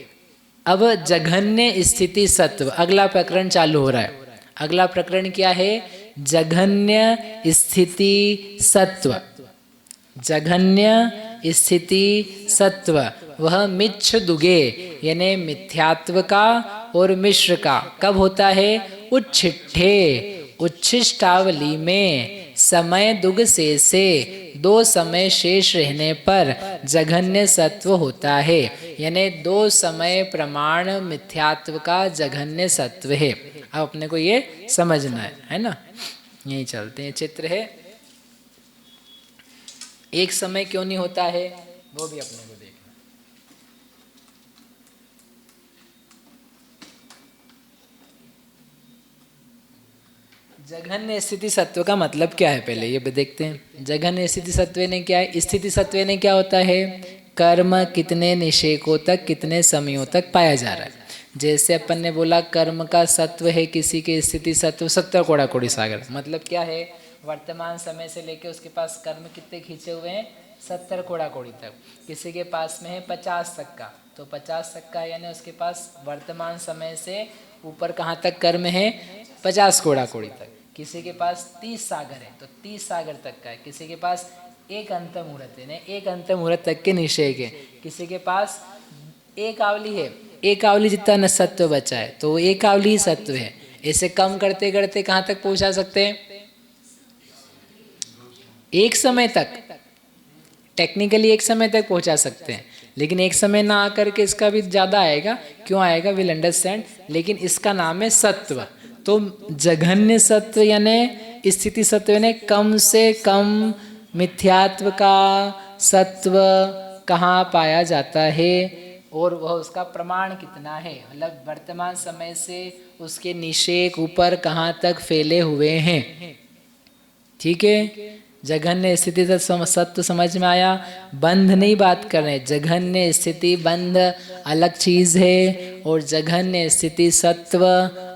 अब जघन्य स्थिति सत्व, अगला प्रकरण चालू हो रहा है। अगला प्रकरण क्या है? जघन्य स्थिति सत्व। जघन्य स्थिति सत्व वह मिच्छ दुगे यानी मिथ्यात्व का और मिश्र का कब होता है? उच्छिष्ठे, उच्छिष्टावली में समय दुग से 2 समय शेष रहने पर जघन्य सत्व होता है, यानी 2 समय प्रमाण मिथ्यात्व का जघन्य सत्व है। अब अपने को ये समझना है ना। यही चलते हैं, चित्र है, एक समय क्यों नहीं होता है वो भी अपने को देखना। जघन्य स्थिति सत्व का मतलब क्या है पहले ये देखते हैं। जघन्य स्थिति सत्व ने क्या है? स्थिति सत्व ने क्या होता है? कर्म कितने निषेकों तक, कितने समयों तक पाया जा रहा है। जैसे अपन ने बोला कर्म का सत्व है किसी के स्थिति सत्व 70 कोड़ा कोड़ी सागर, मतलब क्या है? वर्तमान समय से लेके उसके पास कर्म कितने खींचे हुए हैं? 70 कोड़ा कोड़ी तक। किसी के पास में है 50 तक का, तो 50 तक का यानी उसके पास वर्तमान समय से ऊपर कहाँ तक कर्म है? 50 कोड़ा कोड़ी तक। किसी के पास 30 सागर है तो 30 सागर तक का है। किसी के पास एक अंत मुहूर्त है, एक अंत मुहूर्त तक के निषेक है। किसी के पास एक आवली है, एक आवली जितना न सत्व बचा है तो एक आवली ही सत्व है। ऐसे कम करते करते कहाँ तक पहुँचा सकते हैं? एक समय तक, टेक्निकली एक समय तक पहुँचा सकते हैं, लेकिन एक समय ना आकर के इसका भी ज़्यादा आएगा। क्यों आएगा? Will understand. लेकिन इसका नाम है सत्व। तो जघन्य सत्व यानी स्थिति सत्व यानी कम से कम मिथ्यात्व का सत्व कहाँ पाया जाता है और वह उसका प्रमाण कितना है, मतलब वर्तमान समय से उसके निषेक ऊपर कहाँ तक फैले हुए हैं। ठीक है, जघन्य स्थिति सत्व समझ में आया। बंध नहीं बात कर रहे, जघन्य स्थिति बंध अलग चीज है और जघन्य स्थिति सत्व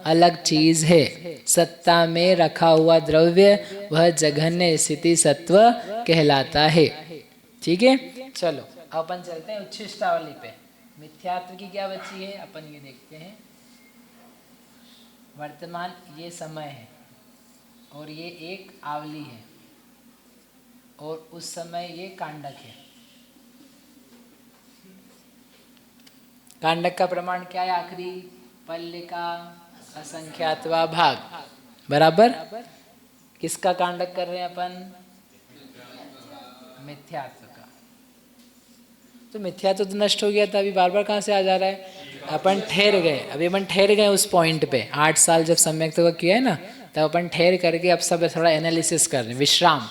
अलग चीज है। सत्ता में रखा हुआ द्रव्य वह जघन्य स्थिति सत्व कहलाता है। ठीक है, चलो अपन चलते हैं उच्छिष्टावली पे। मिथ्यात्व की क्या बची है, अपन ये देखते हैं। वर्तमान ये समय है और ये एक आवली है और उस समय ये कांडक है। कांडक का प्रमाण क्या है आखिरी, पल्लिका असंख्यात्वा भाग, बराबर। किसका कांडक कर रहे हैं अपन, मिथ्यात्व का। तो मिथ्यात्व तो नष्ट हो गया था, अभी बार बार कहाँ से आ जा रहा है। अपन ठहर गए, अभी अपन ठहर गए उस पॉइंट पे। 8 साल जब सम्यक्त्व का किया है ना, तब अपन ठहर करके अब सब थोड़ा एनालिसिस कर रहे हैं। विश्राम,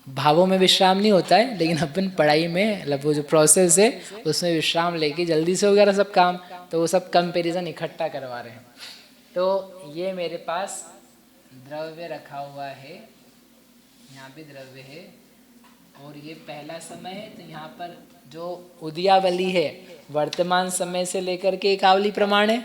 भावों में विश्राम नहीं होता है, लेकिन अपन पढ़ाई में मतलब वो जो प्रोसेस है उसमें विश्राम लेके जल्दी से हो गया सब काम, तो वो सब कंपैरिजन इकट्ठा करवा रहे हैं। तो ये मेरे पास द्रव्य रखा हुआ है, यहाँ भी द्रव्य है और ये पहला समय है। तो यहाँ पर जो उदयावली है वर्तमान समय से लेकर के एकावली प्रमाण है,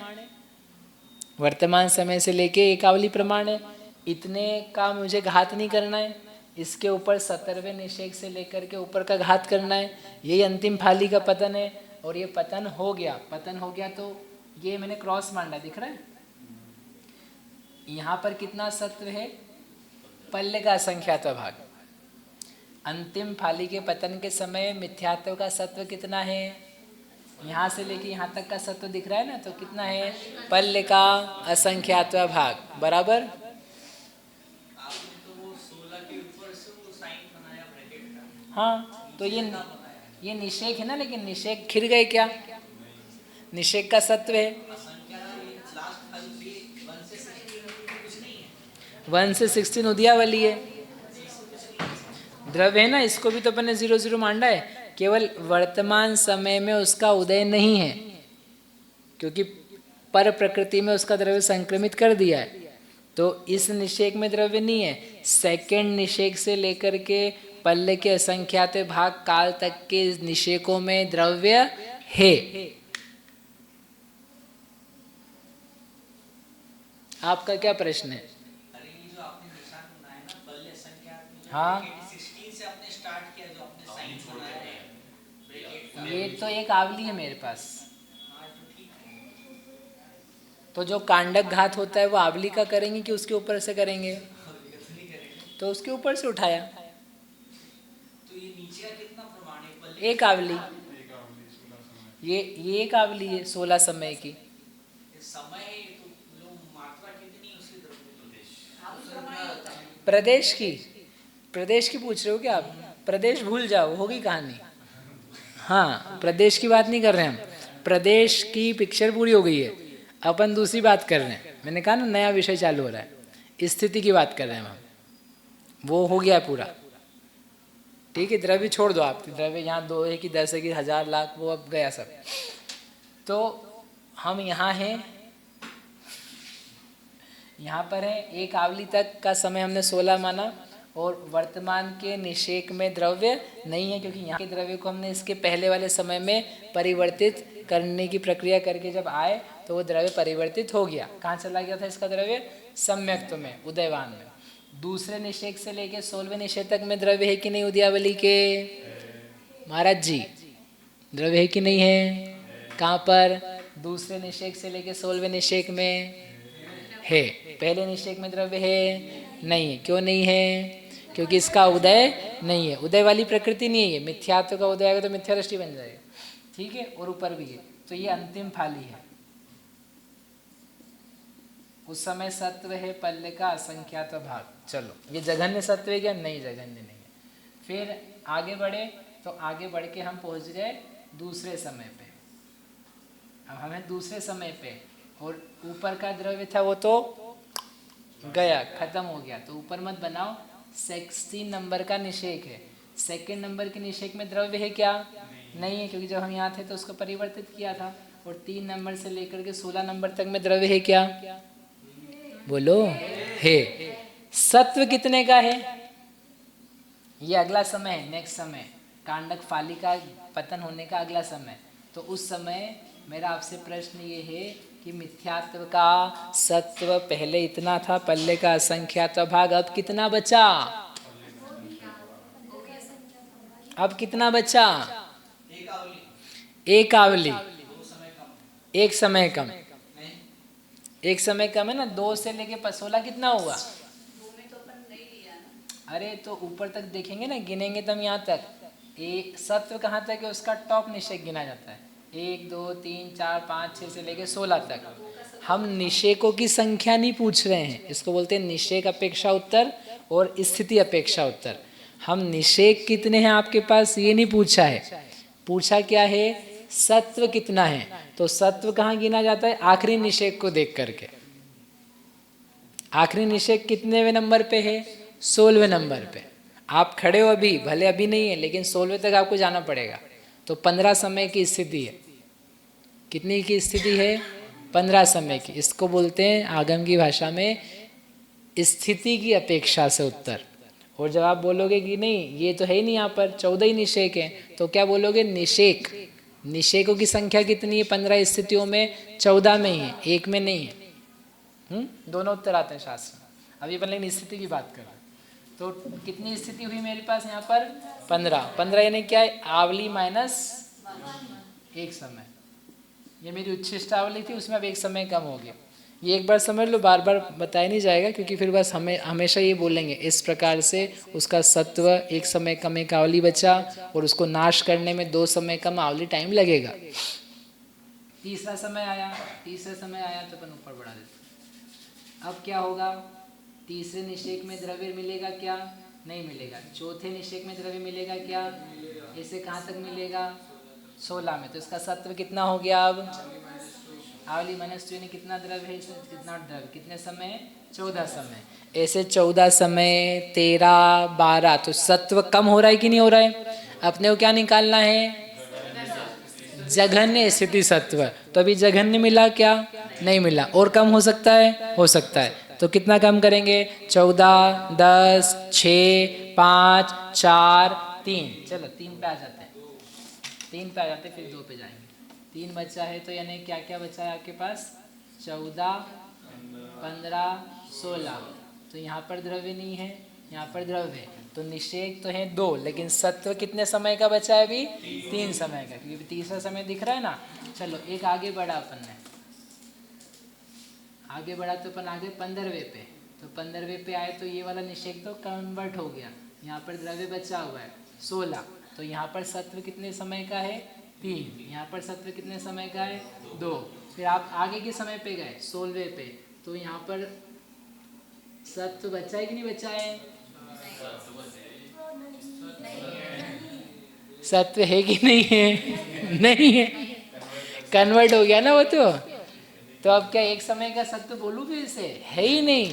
वर्तमान समय से लेके एकावली प्रमाण है। इतने का मुझे घात नहीं करना है, इसके ऊपर 17वें निषेक से लेकर के ऊपर का घात करना है। यही अंतिम फाली का पतन है और ये पतन हो गया, पतन हो गया तो ये मैंने क्रॉस मांडा, दिख रहा है। यहाँ पर कितना सत्व है, पल्ले का असंख्यात्व भाग। अंतिम फाली के पतन के समय मिथ्यात्व का सत्व कितना है, यहाँ से लेके यहाँ तक का सत्व दिख रहा है ना, तो कितना है, पल्ले का असंख्यात्व भाग, बराबर। हाँ, तो ये निषेक है ना, लेकिन निषेक खिर गए क्या, निषेक का सत्व है 1 से 16 उदयावली है, द्रव्य है ना। इसको भी तो अपन ने 0 मांडा है, केवल वर्तमान समय में उसका उदय नहीं है, क्योंकि पर प्रकृति में उसका द्रव्य संक्रमित कर दिया है। तो इस निषेक में द्रव्य नहीं है। सेकंड निषेक से लेकर के पल्ले के असंख्यात भाग काल तक के निषेकों में द्रव्य है। आपका क्या प्रश्न है? हाँ, ये तो एक आवली है मेरे पास। तो जो कांडक घात होता है वो आवली का करेंगे कि उसके ऊपर से करेंगे? तो उसके ऊपर से उठाया। तो ये नीचे का कितना प्रमाण है? एक आवली, ये एक आवली है 16 समय की। समय तो मात्रा कितनी उसकी प्रदेश की, प्रदेश की पूछ रहे हो क्या आप? प्रदेश भूल जाओ, होगी कहानी। हाँ, प्रदेश की बात नहीं कर रहे हम, प्रदेश की पिक्चर पूरी हो गई है, अपन दूसरी बात कर रहे हैं। मैंने कहा ना नया विषय चालू हो रहा है, स्थिति की बात कर रहे हैं हम, वो हो गया पूरा। ठीक है, द्रव्य छोड़ दो आप, द्रव्य यहाँ 2 है कि 10 है कि 1000 लाख, वो अब गया सब। तो हम यहाँ हैं, यहाँ पर है एक आवली तक का समय हमने 16 माना और वर्तमान के निषेक में द्रव्य नहीं है, क्योंकि यहाँ के द्रव्य को हमने इसके पहले वाले समय में परिवर्तित करने की प्रक्रिया करके जब आए तो वो द्रव्य परिवर्तित हो गया। कहाँ चला गया था इसका द्रव्य? सम्यक्त्व में, उदयवान में। दूसरे निषेक से लेके 16वें निषेक तक में द्रव्य है कि नहीं उदयावली के? महाराज जी, द्रव्य है कि नहीं है? कहाँ पर? दूसरे निषेक से लेके 16वें निषेक में है। पहले निषेक में द्रव्य है? नहीं है। क्यों नहीं है? क्योंकि इसका उदय नहीं है, उदय वाली प्रकृति नहीं है। मिथ्यात्व का उदय आएगा तो मिथ्या दृष्टि बन जाएगा। ठीक है, और ऊपर भी है। तो ये अंतिम फाली है। उस समय सत्व है पल्ले का असंख्यात भाग। चलो, ये जघन्य सत्व है क्या? नहीं, जघन्य नहीं है। फिर आगे बढ़े तो आगे बढ़ के हम पहुंच गए दूसरे समय पे। अब हमें दूसरे समय पे, और ऊपर का द्रव्य था वो तो गया, खत्म हो गया, तो ऊपर मत बनाओ। 16 नंबर का निषेक है। सेकंड नंबर के निषेक में द्रव्य है क्या? नहीं है, क्योंकि जब हम यहाँ थे तो उसको परिवर्तित किया था। और 3 नंबर से लेकर के 16 नंबर तक में द्रव्य है क्या? बोलो, है। सत्व कितने का है? ये अगला समय है, नेक्स्ट समय, कांडक फाली का पतन होने का अगला समय। तो उस समय मेरा आपसे प्रश्न ये है कि मिथ्यात्व का सत्व पहले इतना था, पल्ले का असंख्यात भाग, अब कितना बचा? अब कितना बचा? एक आवली, एक समय कम, एक समय कम है ना। 2 से लेके 16 कितना हुआ? अरे तो ऊपर तक देखेंगे ना, गिनेंगे तब यहाँ तक। एक सत्व कहाँ तक है? उसका टॉप निषेक गिना जाता है। 1 2 3 4 5 6 से लेके 16 तक। हम निषेकों की संख्या नहीं पूछ रहे हैं, इसको बोलते हैं निषेक अपेक्षा उत्तर और स्थिति अपेक्षा उत्तर। हम निषेक कितने हैं आपके पास ये नहीं पूछा है, पूछा क्या है? सत्व कितना है। तो सत्व कहाँ गिना जाता है? आखिरी निषेक को देख करके। आखिरी निषेक कितने नंबर पे है? 16वें नंबर पे। आप खड़े हो अभी, भले अभी नहीं है लेकिन 16वें तक आपको जाना पड़ेगा। तो 15 समय की स्थिति है। कितनी की स्थिति है? 15 समय की। इसको बोलते हैं आगम की भाषा में स्थिति की अपेक्षा से उत्तर। और जब आप बोलोगे कि नहीं ये तो है ही नहीं, यहाँ पर 14 ही निषेक है, तो क्या बोलोगे? निषेक, निषेकों की संख्या कितनी है? 15 स्थितियों में 14 में ही है, एक में नहीं है। दोनों उत्तर आते हैं शास्त्र में। अभी अपन लेकिन स्थिति की बात कर रहे हैं। तो कितनी स्थिति हुई मेरे पास यहाँ पर? 15। 15 यानी क्या है? आवली माइनस एक समय। ये मेरी उच्छिष्ट आवली थी, उसमें अब एक समय कम हो गया। ये एक बार समझ लो, बार बार बताया नहीं जाएगा, क्योंकि फिर बस हमें हमेशा ये बोलेंगे इस प्रकार से उसका सत्व एक समय कम एक आवली बचा, और उसको नाश करने में 2 समय कम आवली टाइम लगेगा। तीसरा समय आया, तीसरा समय आया तो अपन ऊपर बढ़ा देते। अब क्या होगा? तीसरे निषेक में द्रव्य मिलेगा क्या? नहीं मिलेगा। चौथे निषेक में द्रव्य मिलेगा क्या? इसे कहाँ तक मिलेगा? 16 में। तो इसका सत्व कितना हो गया? अब आवली माइनस 2 कितना द्रव्य है? कितना द्रव्य, कितने समय? 14 समय। ऐसे 14 समय 13 12, तो सत्व कम हो रहा है कि नहीं हो रहा है? अपने को क्या निकालना है? जघन्य स्थिति सत्व। तो अभी जघन्य मिला क्या? नहीं मिला। और कम हो सकता है? हो सकता है। तो कितना कम करेंगे? 14 10 6 5 4 3। चलो 3 पे आ जाते हैं, 3 पे आ जाते हैं, फिर 2 पे जाएंगे। 3 बचा है, तो यानी क्या क्या बचा है आपके पास? 14 15 16। तो यहाँ पर द्रव्य नहीं है, यहाँ पर द्रव्य है। तो निषेक तो है 2, लेकिन सत्व कितने समय का बचा है अभी? 3 समय का, क्योंकि तीसरा समय दिख रहा है ना। चलो एक आगे बढ़ा अपन ने, आगे बढ़ा तो अपन आगे 15वें पे। तो 15वें पे आए तो ये वाला निषेक तो कन्वर्ट हो गया, यहाँ पर द्रव्य बचा हुआ है 16। तो यहाँ पर सत्व कितने समय का है? 3। यहाँ पर सत्व कितने समय का है? 2। फिर आप आगे के समय पे गए 16वें पे, तो यहाँ पर सत्व बचा है कि नहीं बचा है? सत्व है कि नहीं है? नहीं है, कन्वर्ट हो गया ना वो। तो अब क्या एक समय का सत्व बोलूँ फिर से? है ही नहीं,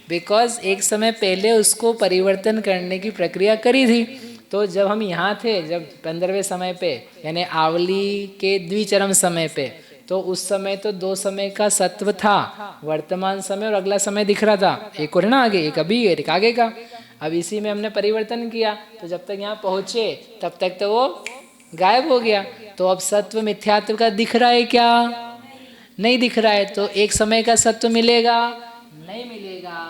बिकॉज एक समय पहले उसको परिवर्तन करने की प्रक्रिया करी थी। तो जब हम यहाँ थे, जब 15वें समय पे यानी आवली के द्विचरम समय पे, तो उस समय तो 2 समय का सत्व था, वर्तमान समय और अगला समय दिख रहा था। एक और है ना आगे, एक अभी एक आगे का। अब इसी में हमने परिवर्तन किया, तो जब तक यहाँ पहुँचे तब तक तो वो गायब हो गया। तो अब सत्व मिथ्यात्व का दिख रहा है क्या? नहीं दिख रहा है। तो एक समय का सत्व मिलेगा? नहीं मिलेगा।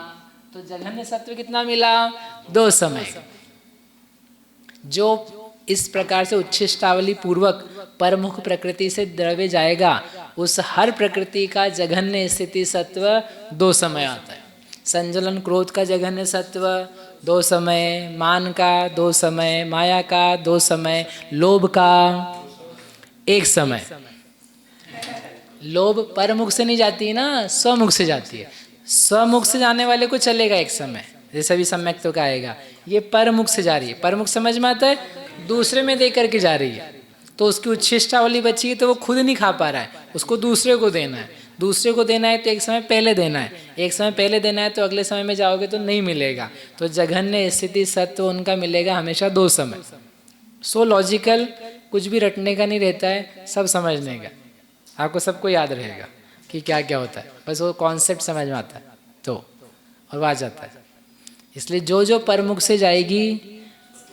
तो जघन्य सत्व कितना मिला? 2 समय। जो इस प्रकार से उच्छिष्टावली पूर्वक परमुख प्रकृति से द्रव्य जाएगा, उस हर प्रकृति का जघन्य स्थिति सत्व 2 समय आता है। संजलन क्रोध का जघन्य सत्व 2 समय, मान का 2 समय, माया का 2 समय, लोभ का 1 समय। लोभ परमुख से नहीं जाती है ना, स्वमुख से जाती है। स्वमुख से जाने वाले को चलेगा 1 समय, जैसे भी सम्यक तो का आएगा। ये परमुख से जा रही है, परमुख समझ में आता है, दूसरे में दे करके जा रही है। तो उसकी उच्छिष्टावली बची है, तो वो खुद नहीं खा पा रहा है, उसको दूसरे को देना है। दूसरे को देना है तो 1 समय पहले देना है, 1 समय पहले देना है तो अगले समय में जाओगे तो नहीं मिलेगा। तो जघन्य स्थिति सत्व उनका मिलेगा हमेशा 2 समय। सो लॉजिकल, कुछ भी रटने का नहीं रहता है, सब समझने का। आपको सबको याद रहेगा कि क्या क्या होता है, बस वो कॉन्सेप्ट समझ में आता है तो, और वो आ जाता है। इसलिए जो जो परमुख से जाएगी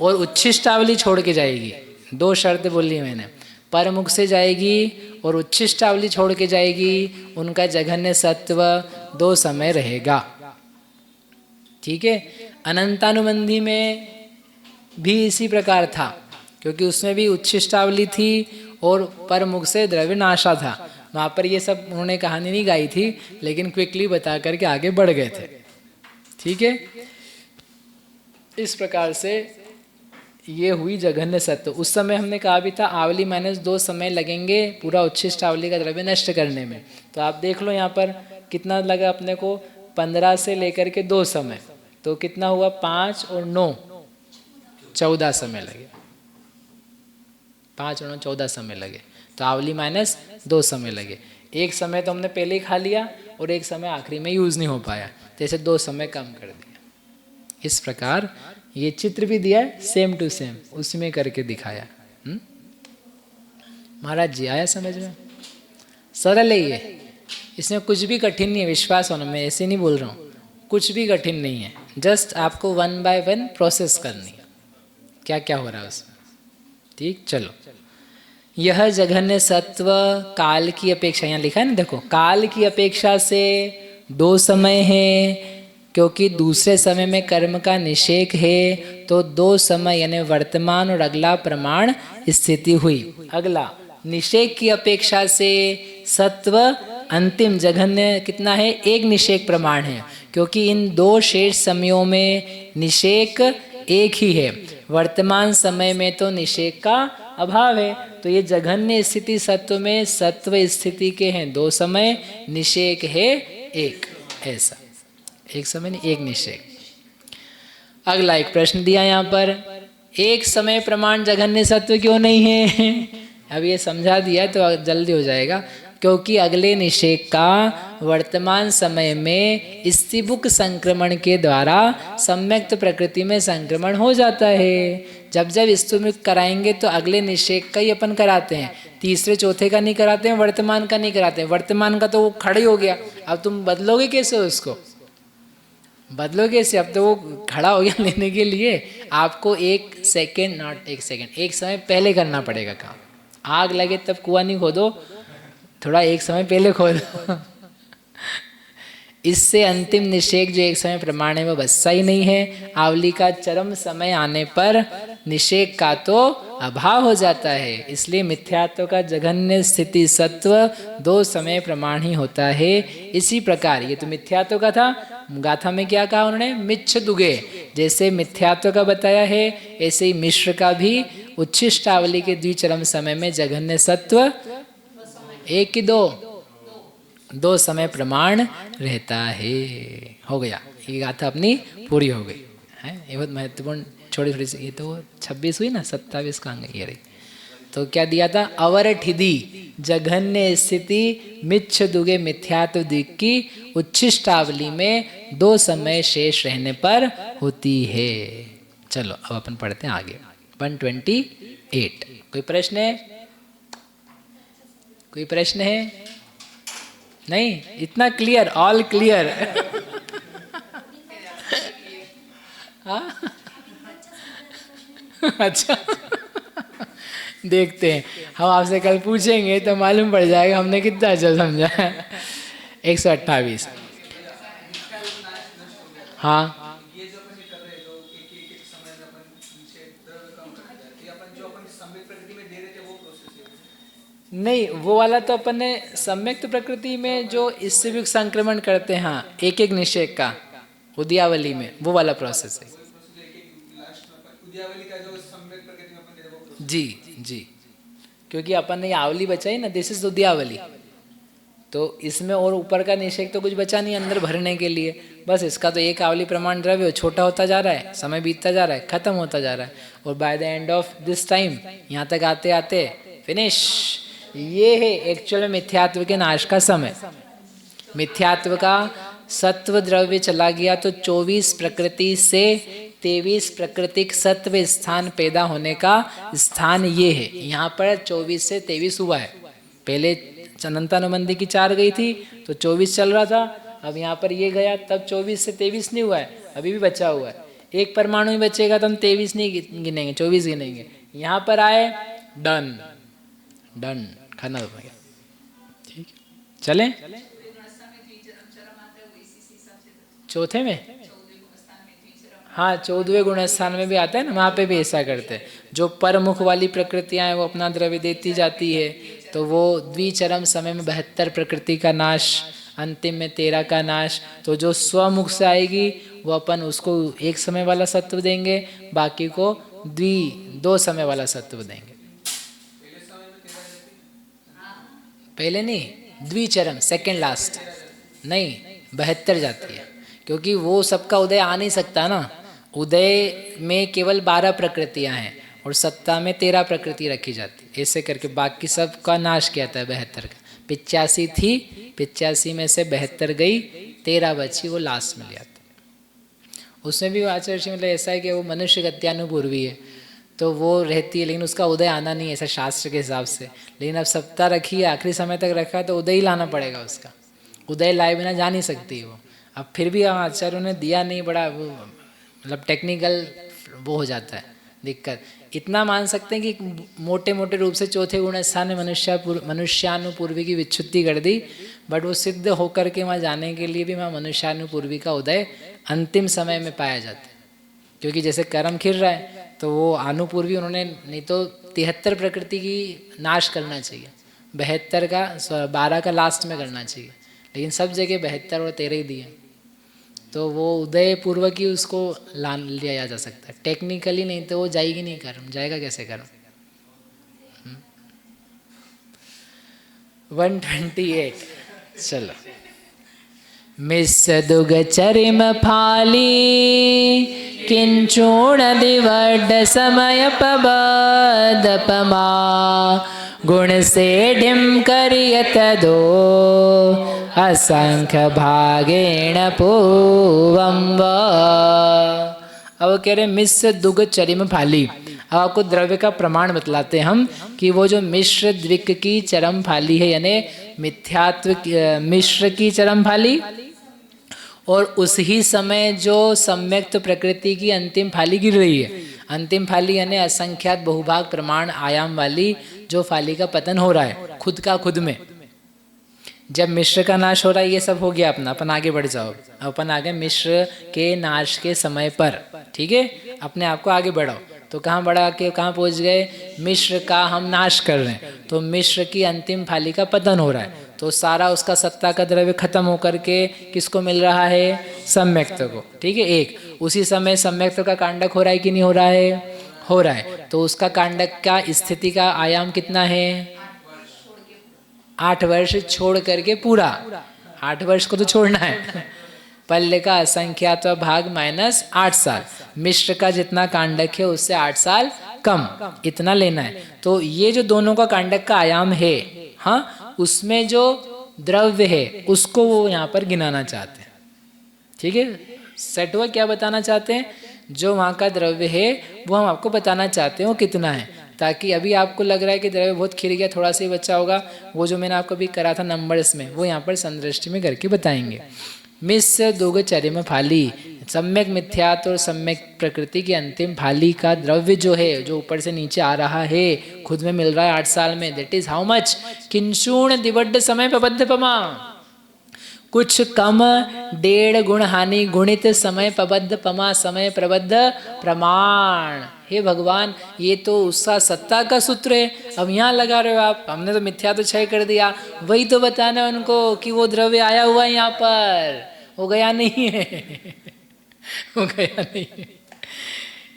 और उच्छिष्टावली छोड़ के जाएगी। दो शर्त बोली मैंने, पर मुख से जाएगी और उच्छिष्टावली छोड़ के जाएगी, उनका जघन्य सत्व दो समय रहेगा। ठीक है। अनंतानुबंधी में भी इसी प्रकार था, क्योंकि उसमें भी उच्छिष्टावली थी और पर मुख से द्रव्य नाशा था। वहाँ पर ये सब उन्होंने कहानी नहीं गाई थी, लेकिन क्विकली बता करके आगे बढ़ गए थे। ठीक है। इस प्रकार से ये हुई जघन्य सत्व। उस समय हमने कहा भी था आवली माइनस 2 समय लगेंगे पूरा उच्छिष्ट आवली का द्रव्य नष्ट करने में। तो आप देख लो यहाँ पर कितना लगा अपने को, 15 से लेकर के 2 समय, तो कितना हुआ 5 और 9 14 समय लगे। 5 और 9 14 समय लगे। तो आवली माइनस 2 समय लगे। एक समय तो हमने पहले ही खा लिया और एक समय आखिरी में यूज नहीं हो पाया, जैसे 2 समय कम कर दिया। इस प्रकार ये चित्र भी दिया है, सेम टू सेम उसी में करके दिखाया। महाराज जी आया समझ में? सरल है ये, इसमें कुछ भी कठिन नहीं है, विश्वास होना, मैं ऐसे नहीं बोल रहा हूँ, कुछ भी कठिन नहीं है। जस्ट आपको 1 बाय 1 प्रोसेस करनी है, क्या क्या हो रहा है उसमें। ठीक, चलो। यह जघन्य सत्व काल की अपेक्षा, यहाँ लिखा है ना, देखो, काल की अपेक्षा से 2 समय है, क्योंकि दूसरे समय में कर्म का निषेक है, तो 2 समय यानी वर्तमान और अगला प्रमाण स्थिति हुई। अगला निषेक की अपेक्षा से सत्व अंतिम जघन्य कितना है, 1 निषेक प्रमाण है, क्योंकि इन 2 शेष समयों में निषेक एक ही है। वर्तमान समय में तो निषेक का अभाव है, तो ये जघन्य स्थिति सत्व में सत्व स्थिति के हैं 2 समय, निषेक है 1। ऐसा एक समय नहीं, 1 निषेक। अगला एक प्रश्न दिया यहाँ पर, एक समय प्रमाण जघन्य सत्व क्यों नहीं है? अब ये समझा दिया तो जल्दी हो जाएगा, क्योंकि अगले निषेक का वर्तमान समय में स्थिबुक संक्रमण के द्वारा सम्यक्त प्रकृति में संक्रमण हो जाता है। जब जब स्तुमुख कराएंगे तो अगले निषेक का ही अपन कराते हैं, तीसरे चौथे का नहीं कराते हैं, वर्तमान का नहीं कराते हैं। वर्तमान का तो वो खड़े हो गया, अब तुम बदलोगे कैसे उसको? बदलोगे कैसे? अब तो वो खड़ा हो गया लेने के लिए, आपको 1 सेकेंड, नॉट 1 सेकेंड, 1 समय पहले करना पड़ेगा काम। आग लगे तब कुआं नहीं खोदो, थोड़ा 1 समय पहले खोदो। इससे अंतिम निषेक जो 1 समय प्रमाण है वो बस्सा ही नहीं है। आवली का चरम समय आने पर निषेक का तो अभाव हो जाता है, इसलिए मिथ्यात्व का जघन्य स्थिति सत्व 2 समय प्रमाण ही होता है। इसी प्रकार ये तो मिथ्यात्व का था, गाथा में क्या कहा उन्होंने, मिच्छ दुगे, जैसे मिथ्यात्व का बताया है, ऐसे ही मिश्र का भी उच्छिष्टावली के द्विचरम समय में जघन्य सत्व 1 की 2 समय प्रमाण रहता है। हो गया, ये गाथा अपनी पूरी हो गई है। ये बहुत महत्वपूर्ण, छोटी छोटी सी, ये तो 26 हुई ना, 27 का अंग ये रही। तो क्या दिया था, अवर ठिदी जघन्य स्थिति मिच्छ दुगे मिथ्यात्व दिक की उच्छिष्टावली में 2 समय शेष रहने पर होती है। चलो अब अपन पढ़ते हैं आगे 128। कोई प्रश्न है? कोई प्रश्न है? नहीं, इतना क्लियर, ऑल क्लियर। हाँ अच्छा, देखते हैं, हम आपसे कल पूछेंगे तो मालूम पड़ जाएगा हमने कितना अच्छा समझा है। 128। हाँ नहीं, वो वाला तो अपन ने सम्यक्त प्रकृति में जो इससे संक्रमण करते हैं, हाँ, 1 निषेक का उद्यावली में, वो वाला प्रोसेस है। जी जी, क्योंकि अपन ने आवली बचाई ना, दिस इज उद्यावली, तो इसमें और ऊपर का निषेक तो कुछ बचा नहीं अंदर भरने के लिए, बस इसका तो 1 आवली प्रमाण द्रव्य छोटा होता जा रहा है, समय बीतता जा रहा है, खत्म होता जा रहा है, और by the end of this time, यहाँ तक आते आते फिनिश। ये है एक्चुअल में मिथ्यात्व के नाश का समय। मिथ्यात्व का सत्व द्रव्य चला गया तो 24 प्रकृति से 23 प्राकृतिक सत्व स्थान पैदा होने का स्थान ये है। यहाँ पर 24 से 23 हुआ है, पहले अनंतानुबंधी की 4 गई थी तो 24 चल रहा था, अब यहाँ पर ये गया तब 24 से 23 नहीं हुआ है, अभी भी बचा हुआ है। एक परमाणु ही बचेगा तो हम 23 नहीं गिनेंगे, 24 गिनेंगे। यहाँ पर आए, डन डन, खत्म हो गया। ठीक, चले चौथे में, हाँ 14वें गुण स्थान में भी आता है ना, वहाँ पे भी ऐसा करते हैं। जो परमुख वाली प्रकृतियाँ हैं वो अपना द्रव्य देती जाती है, तो वो द्विचरम समय में 72 प्रकृति का नाश, अंतिम में 13 का नाश। तो जो स्वमुख से आएगी वो अपन उसको एक समय वाला सत्व देंगे, बाकी को दो समय वाला सत्व देंगे। पहले नहीं, द्विचरम सेकंड लास्ट नहीं, 72 जाती है, क्योंकि वो सबका उदय आ नहीं सकता ना। उदय में केवल 12 प्रकृतियां हैं और सत्ता में 13 प्रकृति रखी जाती, ऐसे करके बाकी सब का नाश किया था 72 का। 85 थी, 85 में से 72 गई, 13 बची, वो लास्ट में लिया था। उसमें भी आचार्य ऋषि मतलब ऐसा है कि वो मनुष्य गत्यानुपूर्वी है, तो वो रहती है, लेकिन उसका उदय आना नहीं है ऐसा शास्त्र के हिसाब से। लेकिन अब सत्ता रखी है, आखिरी समय तक रखा है, तो उदय ही लाना पड़ेगा उसका। उदय लाए बिना जा नहीं सकती वो। अब फिर भी आचार्यों ने दिया नहीं, बड़ा वो मतलब टेक्निकल वो हो जाता है दिक्कत। इतना मान सकते हैं कि मोटे मोटे रूप से चौथे गुण स्थान में मनुष्यानुपूर्वी की विच्छुद्धि कर दी, बट वो सिद्ध होकर के वहाँ जाने के लिए भी वहाँ मनुष्यानुपूर्वी का उदय अंतिम समय में पाया जाता है। क्योंकि जैसे कर्म खिर रहा है तो वो अनुपूर्वी उन्होंने नहीं तो 73 प्रकृति की नाश करना चाहिए, 72 का 12 का लास्ट में करना चाहिए, लेकिन सब जगह 72 और 13 ही दिए, तो वो उदय पूर्वक ही उसको लिया जा सकता है। टेक्निकली नहीं तो वो जाएगी नहीं कर्म, जाएगा कैसे कर्म। 128 चलो। मिस्सदुग चरिम फाली किंचूण दिवड समय पबदपमा गुण से ढिम करियत दो असंख्य भागेण पूवम्ब। अब कह रहे मिश्र दुग चरिम फाली। अब आपको द्रव्य का प्रमाण बतलाते हम कि वो जो मिश्र द्विक की चरम फाली है, यानी मिथ्यात्व मिश्र की चरम फाली, और उसी समय जो सम्यक्त प्रकृति की अंतिम फाली गिर रही है। अंतिम फाली यानी असंख्यात बहुभाग प्रमाण आयाम वाली जो फाली का पतन हो रहा है खुद का खुद में। जब मिश्र का नाश हो रहा है, ये सब हो गया अपना, अपन आगे बढ़ जाओ। अपन आगे मिश्र के नाश के समय पर, ठीक है, अपने आप को आगे बढ़ाओ। तो कहाँ बढ़ा के कहाँ पहुँच गए? मिश्र का हम नाश कर रहे हैं, तो मिश्र की अंतिम फाली का पतन हो रहा है, तो सारा उसका सत्ता का द्रव्य खत्म होकर के किसको मिल रहा है? सम्यक्त को, ठीक है। एक उसी समय सम्यक्त का कांडक हो रहा है कि नहीं हो रहा है? हो रहा है। तो उसका कांडक का स्थिति का आयाम कितना है? 8 वर्ष छोड़ करके पूरा 8 वर्ष को तो छोड़ना है। पल्ले का असंख्यात भाग माइनस 8 साल, मिश्र का जितना कांडक है उससे 8 साल कम, इतना लेना है। तो ये जो दोनों का कांडक का आयाम है, हाँ, उसमें जो द्रव्य है उसको वो यहाँ पर गिनाना चाहते हैं, ठीक है। सेट हुआ? क्या बताना चाहते हैं? जो वहाँ का द्रव्य है वो हम आपको बताना चाहते हैं वो कितना है, ताकि अभी आपको लग रहा है कि द्रव्य बहुत खिर गया, थोड़ा सा ही बचा होगा, वो जो मैंने आपको अभी करा था नंबर्स में, वो यहाँ पर संदृष्टि में करके बताएंगे। मिस दुग चरिम फाली, सम्यक मिथ्यात्व और सम्यक प्रकृति की अंतिम फाली का द्रव्य जो है, जो ऊपर से नीचे आ रहा है, खुद में मिल रहा है 8 साल में, दैट इज हाउ मच? किंशूण दिवड्ड समय प्रबद्ध पमा, कुछ कम 1.5 गुण हानि गुणित समय प्रबद्ध पमा, समय प्रबद्ध प्रमाण। हे भगवान, ये तो उसका सत्ता का सूत्र है, अब यहाँ लगा रहे हो आप। हमने तो मिथ्या तो क्षय कर दिया, वही तो बताना है उनको कि वो द्रव्य आया हुआ है यहाँ पर, वो गया नहीं है। वो गया नहीं है।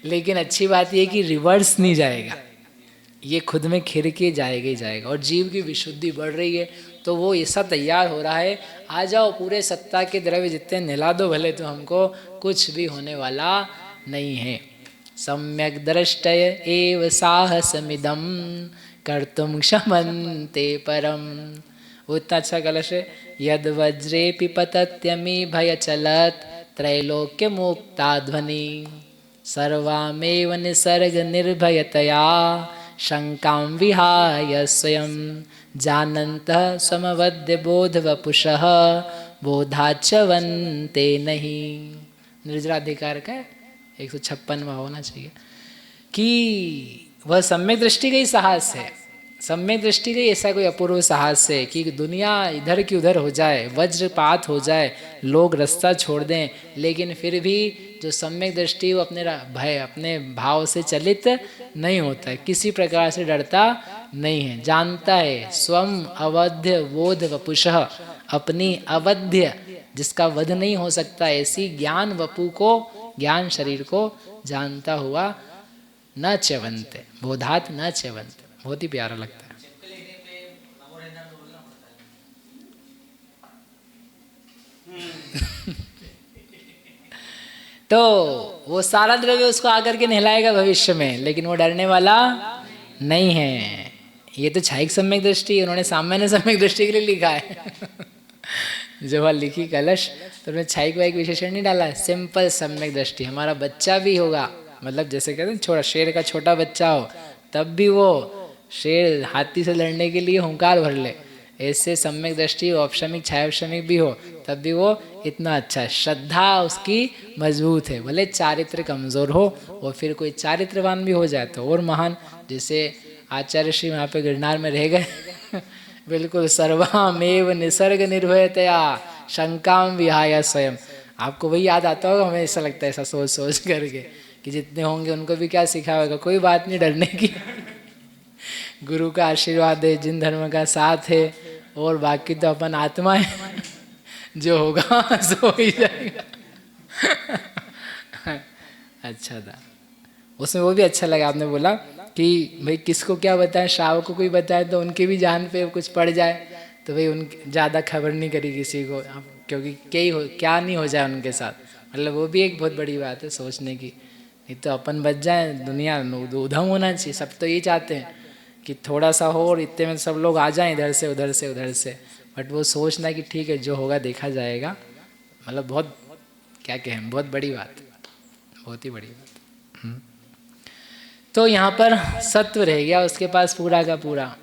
लेकिन अच्छी बात यह कि रिवर्स नहीं जाएगा, ये खुद में खिर के जाएगा ही जाएगा, और जीव की विशुद्धि बढ़ रही है, तो वो ऐसा तैयार हो रहा है, आ जाओ पूरे सत्ता के द्रव्य जितने निला दो भले, तो हमको कुछ भी होने वाला नहीं है। सम्यक दृष्टय एव साहसमिदम कर्तुम क्षमन्ते परम। वो इतना अच्छा कलश है। यद वज्रे पिपतत्यमी भय चलत त्रैलोक्य मुक्ता ध्वनि सर्वामेव निसर्ग निर्भयतया शंकां विहाय स्वयं जानन्तः समवद्य बोध वपुषः बोधाचवन्ते नहीं। निर्जराधिकार का 156वां होना चाहिए, कि वह सम्यक दृष्टि का ही साहस है। सम्यक दृष्टि का ही ऐसा कोई अपूर्व साहस है कि दुनिया इधर की उधर हो जाए, वज्रपात हो जाए, लोग रास्ता छोड़ दें, लेकिन फिर भी जो सम्यक दृष्टि वो अपने भाव से चलित नहीं होता है, किसी प्रकार से डरता नहीं है, जानता है स्वम अवध्य बोध वपुषः, अपनी अवध्य जिसका वध नहीं हो सकता ऐसी ज्ञान वपु को, ज्ञान शरीर को जानता हुआ न च्यवन्ते, बोधात न च्यवन्ते। बहुत ही प्यारा लगता है। तो वो सारा द्रव्य उसको आकर के नहलाएगा भविष्य में, लेकिन वो डरने वाला नहीं है। ये तो छाइक सम्यक दृष्टि, उन्होंने सामान्य सम्यक दृष्टि के लिए लिखा है। जब वह लिखी कलश तो उन्होंने छाइक वाइक विशेषण नहीं डाला है, सिंपल सम्यक दृष्टि। हमारा बच्चा भी होगा, मतलब जैसे कहते हैं छोटा शेर का छोटा बच्चा हो, तब भी वो शेर हाथी से लड़ने के लिए हुंकार भर ले, ऐसे सम्यक दृष्टि औपशमिक छायापशमिक भी हो, तब भी वो इतना अच्छा है। श्रद्धा उसकी मजबूत है, भले चारित्र कमजोर हो, और फिर कोई चारित्रवान भी हो जाए तो और महान। जैसे आचार्य श्री वहाँ पे गिरनार में रह गए बिल्कुल सर्वामेव निसर्ग निर्भयतया शंकाम विहाय स्वयं। आपको वही याद आता होगा, हमें ऐसा लगता है ऐसा सोच सोच करके कि जितने होंगे उनको भी क्या सिखा होगा, कोई बात नहीं डरने की गुरु का आशीर्वाद है, जिन धर्म का साथ है, और बाकी तो अपन आत्मा है, जो होगा सो ही जाएगा। अच्छा था उसमें, वो भी अच्छा लगा आपने बोला कि भाई किसको क्या बताएं, श्रावक को कोई बताए तो उनकी भी जान पे कुछ पड़ जाए, तो भाई उन ज़्यादा खबर नहीं करी किसी को, क्योंकि क्या नहीं हो जाए उनके साथ। मतलब वो भी एक बहुत बड़ी बात है सोचने की। नहीं तो अपन बच जाए, दुनिया उधम होना चाहिए, सब तो ये चाहते हैं कि थोड़ा सा हो और इतने में सब लोग आ जाएं इधर से उधर से उधर से, बट वो सोचना कि ठीक है जो होगा देखा जाएगा, मतलब बहुत क्या कहें, बहुत बड़ी बात, बहुत ही बड़ी बात। तो यहाँ पर सत्व रह गया उसके पास पूरा का पूरा।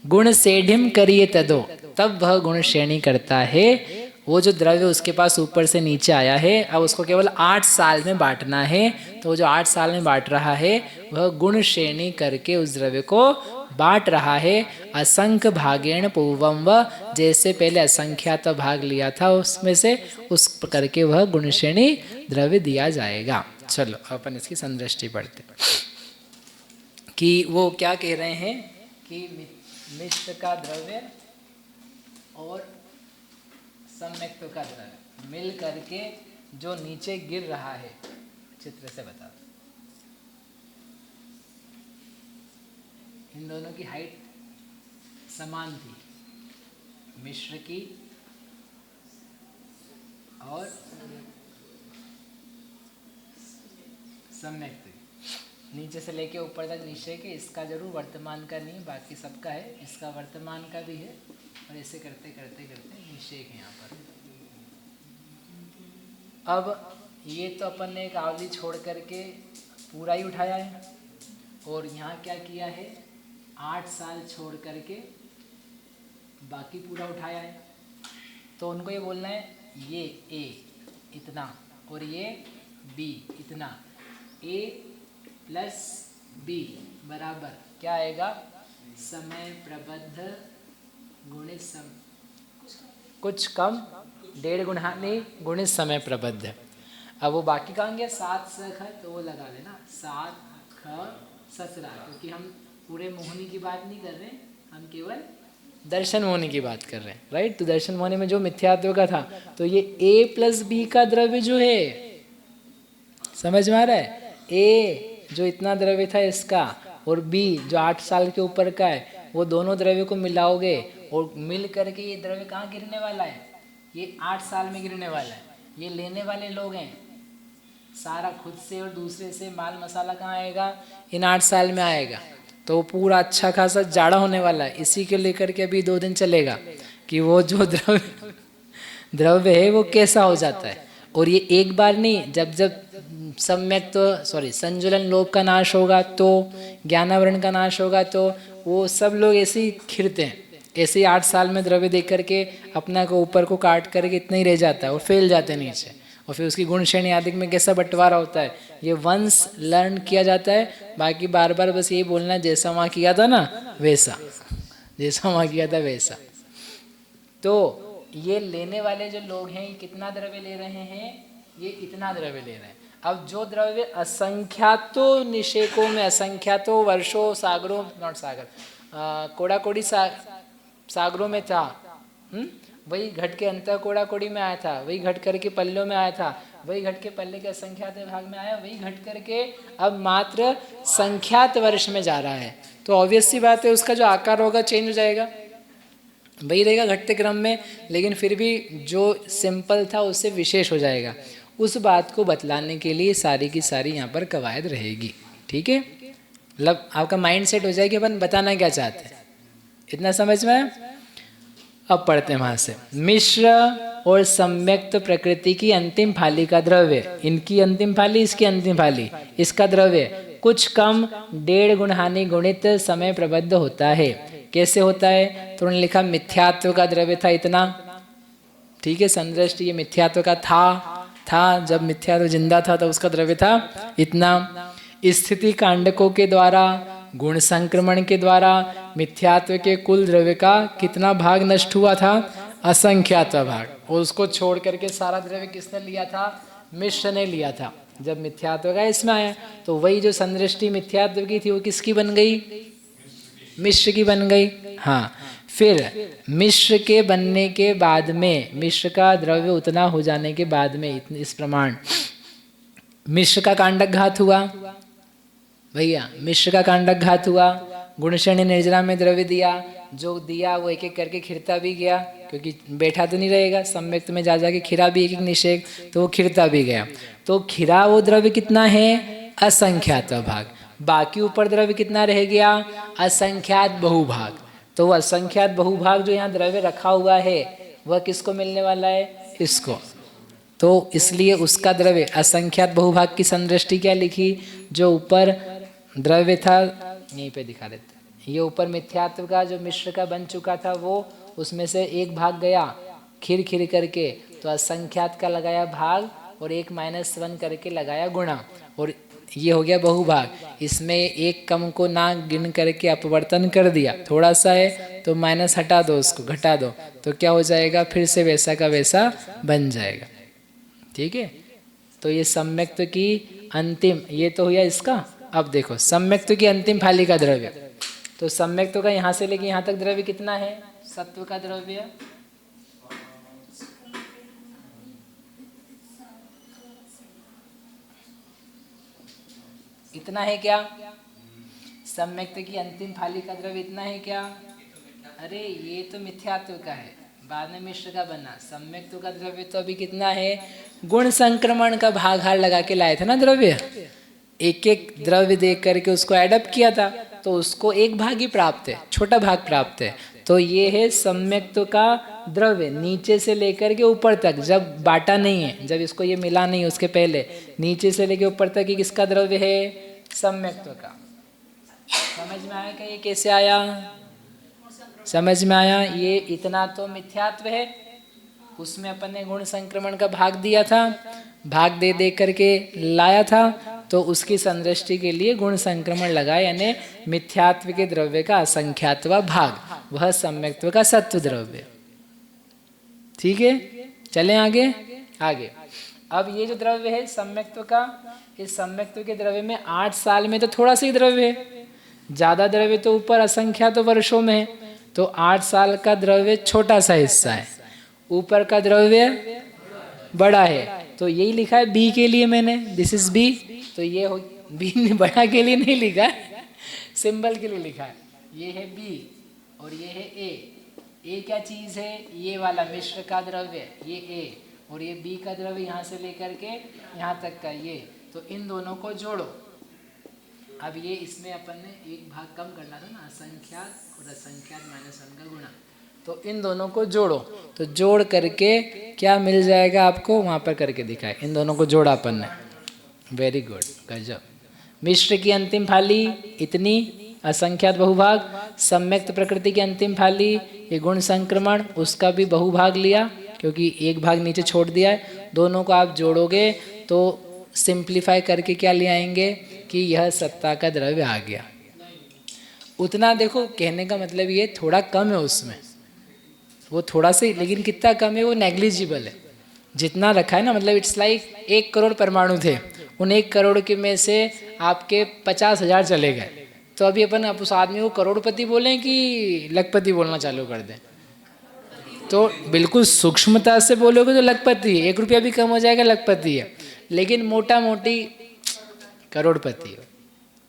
गुण सेढ़िम करिए तदो, तब वह गुण श्रेणी करता है। वो जो द्रव्य उसके पास ऊपर से नीचे आया है, अब उसको केवल 8 साल में बांटना है। तो वो जो 8 साल में बांट रहा है वह गुण श्रेणी करके उस द्रव्य को बांट रहा है। असंख्य भागेण पूर्वम, व जैसे पहले असंख्यात भाग लिया था उसमें से उस करके वह गुण श्रेणी द्रव्य दिया जाएगा। चलो अपन इसकी संदृष्टि पढ़ते कि वो क्या कह रहे हैं कि मिश्र का द्रव्य और सम्यक्त्व का द्रव्य मिल करके जो नीचे गिर रहा है, चित्र से बता दो। इन दोनों की हाइट समान थी, मिश्र की और सम्यक्त्व। नीचे से लेके ऊपर तक निश्चय के, इसका जरूर वर्तमान का नहीं, बाकी सबका है, इसका वर्तमान का भी है, और ऐसे करते करते करते निश्चय के यहाँ पर। अब ये तो अपन ने एक आवली छोड़ करके पूरा ही उठाया है, और यहाँ क्या किया है 8 साल छोड़ करके बाकी पूरा उठाया है। तो उनको ये बोलना है ये ए इतना और ये बी इतना, ए प्लस बी बराबर क्या आएगा, समय प्रबद्ध गुणित कुछ कम 1.5 गुणा नहीं गुणित समय प्रबद्ध। अब वो बाकी कहाँ गया 7 स ख, तो वो लगा लेना 7 ख 17, क्योंकि हम पूरे मोहिनी की बात नहीं कर रहे, हम केवल दर्शन मोहिनी की बात कर रहे हैं, राइट। तो दर्शन मोहिनी में जो मिथ्यात्व का था, तो ये ए प्लस बी का द्रव्य जो है, समझ में आ रहा है, ए जो इतना द्रव्य था इसका और बी जो 8 साल के ऊपर का है, वो दोनों द्रव्य को मिलाओगे और मिल करके ये द्रव्य कहाँ गिरने वाला है, ये 8 साल में गिरने वाला है। ये लेने वाले लोग हैं, सारा खुद से और दूसरे से माल मसाला कहाँ आएगा, इन 8 साल में आएगा। तो वो पूरा अच्छा खासा जाड़ा होने वाला है। इसी के लेकर के अभी 2 दिन चलेगा कि वो जो द्रव्य है वो कैसा हो जाता है। और ये एक बार नहीं, जब जब सम्यक तो संजुलन लोभ का नाश होगा, तो ज्ञानावरण का नाश होगा, तो वो सब लोग ऐसे ही खिरते हैं, ऐसे ही 8 साल में द्रव्य देख करके अपना को ऊपर को काट करके इतना ही रह जाता है और फैल जाते हैं नीचे। और फिर उसकी गुण श्रेणी आदि में कैसा बंटवारा होता है, ये वंस लर्न किया जाता है। बाकी बार बार बस यही बोलना जैसा वहाँ किया था ना वैसा, जैसा वहाँ किया था वैसा। तो ये लेने वाले जो लोग हैं ये कितना द्रव्य ले रहे हैं, ये इतना द्रव्य ले रहे हैं। अब जो द्रव्य असंख्यातों निषेकों में, असंख्यातों वर्षों, सागरों, नॉट सागर, कोड़ा कोड़ी सागरों में था, वही घट के अंतर कोड़ा कोड़ी में आया था, वही घट करके पल्लों में आया था, वही घट के पल्ले के असंख्यात भाग में आया, वही घट करके अब मात्र संख्यात वर्ष में जा रहा है। तो ऑब्वियस सी बात है उसका जो आकार होगा चेंज हो जाएगा, वही रहेगा घटते क्रम में, लेकिन फिर भी जो सिंपल था उससे विशेष हो जाएगा। उस बात को बतलाने के लिए सारी की सारी यहाँ पर कवायद रहेगी। ठीक है, मतलब आपका माइंड सेट हो जाएगी अपन बताना क्या चाहते हैं, इतना समझ में आया। अब पढ़ते हैं वहाँ से। मिश्र और सम्यक्त प्रकृति की अंतिम फाली का द्रव्य, इनकी अंतिम फाली, इसकी अंतिम फाली, इसका द्रव्य कुछ कम 1.5 गुण हानि गुणित समय प्रबद्ध होता है। कैसे होता है, तो उन्होंने लिखा मिथ्यात्व का द्रव्य था इतना। ठीक है, संदृष्टि ये मिथ्यात्व का था जब मिथ्यात्व जिंदा था तो उसका द्रव्य था इतना। स्थिति कांडकों के द्वारा, गुण संक्रमण के द्वारा मिथ्यात्व के कुल द्रव्य का कितना भाग नष्ट हुआ था, असंख्यात्व भाग। और उसको छोड़ करके सारा द्रव्य किसने लिया था, मिश्र ने लिया था। जब मिथ्यात्व का इसमें आया तो वही जो संदृष्टि मिथ्यात्व की थी वो किसकी बन गई, मिश्र की बन गई। हाँ, फिर मिश्र के बनने के बाद में, मिश्र का द्रव्य उतना हो जाने के बाद में इस प्रमाण मिश्र का कांडक घात हुआ। भैया मिश्र का कांडक घात हुआ, गुणश्रेणी निर्जरा में द्रव्य दिया, जो दिया वो एक एक करके खिरता भी गया, क्योंकि बैठा तो नहीं रहेगा, सम्यक्त में जा जाके खिरा भी एक एक निषेक, तो वो खिरता भी गया। तो खिरा वो द्रव्य कितना है, असंख्यात भाग। बाकी ऊपर द्रव्य कितना रह गया, असंख्यात बहुभाग। तो वो असंख्यात बहुभाग जो यहाँ द्रव्य रखा हुआ है वह किसको मिलने वाला है, इसको। तो इसलिए उसका द्रव्य असंख्यात बहुभाग की संदृष्टि क्या लिखी, जो ऊपर द्रव्य था यहीं पे दिखा देते, ये ऊपर मिथ्यात्व का जो मिश्र का बन चुका था वो उसमें से एक भाग गया खिर खिर करके, तो असंख्यात का लगाया भाग और एक -1 करके लगाया गुणा, और ये हो गया बहुभाग। इसमें एक कम को ना गिन करके अपवर्तन कर दिया, थोड़ा सा है तो माइनस हटा दो, उसको घटा दो, तो क्या हो जाएगा, फिर से वैसा का वैसा बन जाएगा। ठीक है, तो ये सम्यक्त की अंतिम, ये तो हुआ इसका। अब देखो सम्यक्त की अंतिम फाली का द्रव्य, तो सम्यक्त का यहाँ से लेके यहाँ तक द्रव्य कितना है, सत्व का द्रव्य इतना है क्या, सम्यक्त की अंतिम फाली का द्रव्य इतना है क्या। अरे ये तो मिथ्यात्व का है, बाद में मिश्र का बना। सम्यक्त का द्रव्य तो अभी कितना है, गुण संक्रमण का भाग हार लगा के लाए थे ना द्रव्य, एक एक द्रव्य देख करके उसको एडप्ट किया था, तो उसको एक भाग ही प्राप्त है, छोटा भाग प्राप्त है। तो ये है सम्यक्त का द्रव्य नीचे से लेकर के ऊपर तक, जब बाटा नहीं है, जब इसको ये मिला नहीं उसके पहले, नीचे से लेकर ऊपर तक ये किसका द्रव्य है, सम्यक्त का। समझ में आया क्या ये कैसे आया, समझ में आया। ये इतना तो मिथ्यात्व है, उसमें अपन ने गुण संक्रमण का भाग दिया था, भाग दे दे करके लाया था, तो उसकी संदृष्टि के लिए गुण संक्रमण लगाए, यानी मिथ्यात्व के द्रव्य का असंख्यात्व भाग, वह सम्यक्त्व का सत्व द्रव्य। ठीक है, चलें आगे। अब ये जो द्रव्य है सम्यक्त्व का, इस सम्यक्त्व के द्रव्य में 8 साल में तो थोड़ा सा ही द्रव्य है, ज्यादा द्रव्य तो ऊपर असंख्यात वर्षों में है, तो 8 साल का द्रव्य छोटा सा हिस्सा है, ऊपर का द्रव्य बड़ा है। तो यही लिखा है बी के लिए मैंने, दिस इज बी, तो ये हो बी, बड़ा के लिए नहीं लिखा है, सिंबल के लिए लिखा है। ये है बी और ये है ए। ए क्या चीज है, ये वाला मिश्र का द्रव्य, ये ए, और ये बी का द्रव्य यहाँ से लेकर के यहाँ तक का ये, तो इन दोनों को जोड़ो। अब ये इसमें अपन ने एक भाग कम करना था ना, असंख्यात और असंख्यात -1 का गुणा, तो इन दोनों को जोड़ो, तो जोड़ करके क्या मिल जाएगा आपको, वहाँ पर करके दिखाए, इन दोनों को जोड़ा अपन ने। वेरी गुड, गजब। मिश्र की अंतिम फाली इतनी, असंख्यात बहुभाग, सम्यक्त प्रकृति की अंतिम फाली ये गुण संक्रमण, उसका भी बहुभाग लिया, क्योंकि एक भाग नीचे छोड़ दिया है, दोनों को आप जोड़ोगे तो सिंप्लीफाई करके क्या ले आएंगे कि यह सत्ता का द्रव्य आ गया। उतना देखो, कहने का मतलब ये थोड़ा कम है उसमें, वो थोड़ा सा ही, लेकिन कितना कम है वो नेग्लिजिबल है। जितना रखा है ना, मतलब इट्स लाइक 1 करोड़ परमाणु थे, उन 1 करोड़ के में से आपके 50,000 चले गए, तो अभी अपन आप उस आदमी को करोड़पति बोलें कि लखपति बोलना चालू कर दें? तो बिल्कुल सूक्ष्मता से बोलोगे तो लखपति है, 1 रुपया भी कम हो जाएगा लखपति है, लेकिन मोटा मोटी करोड़पति है।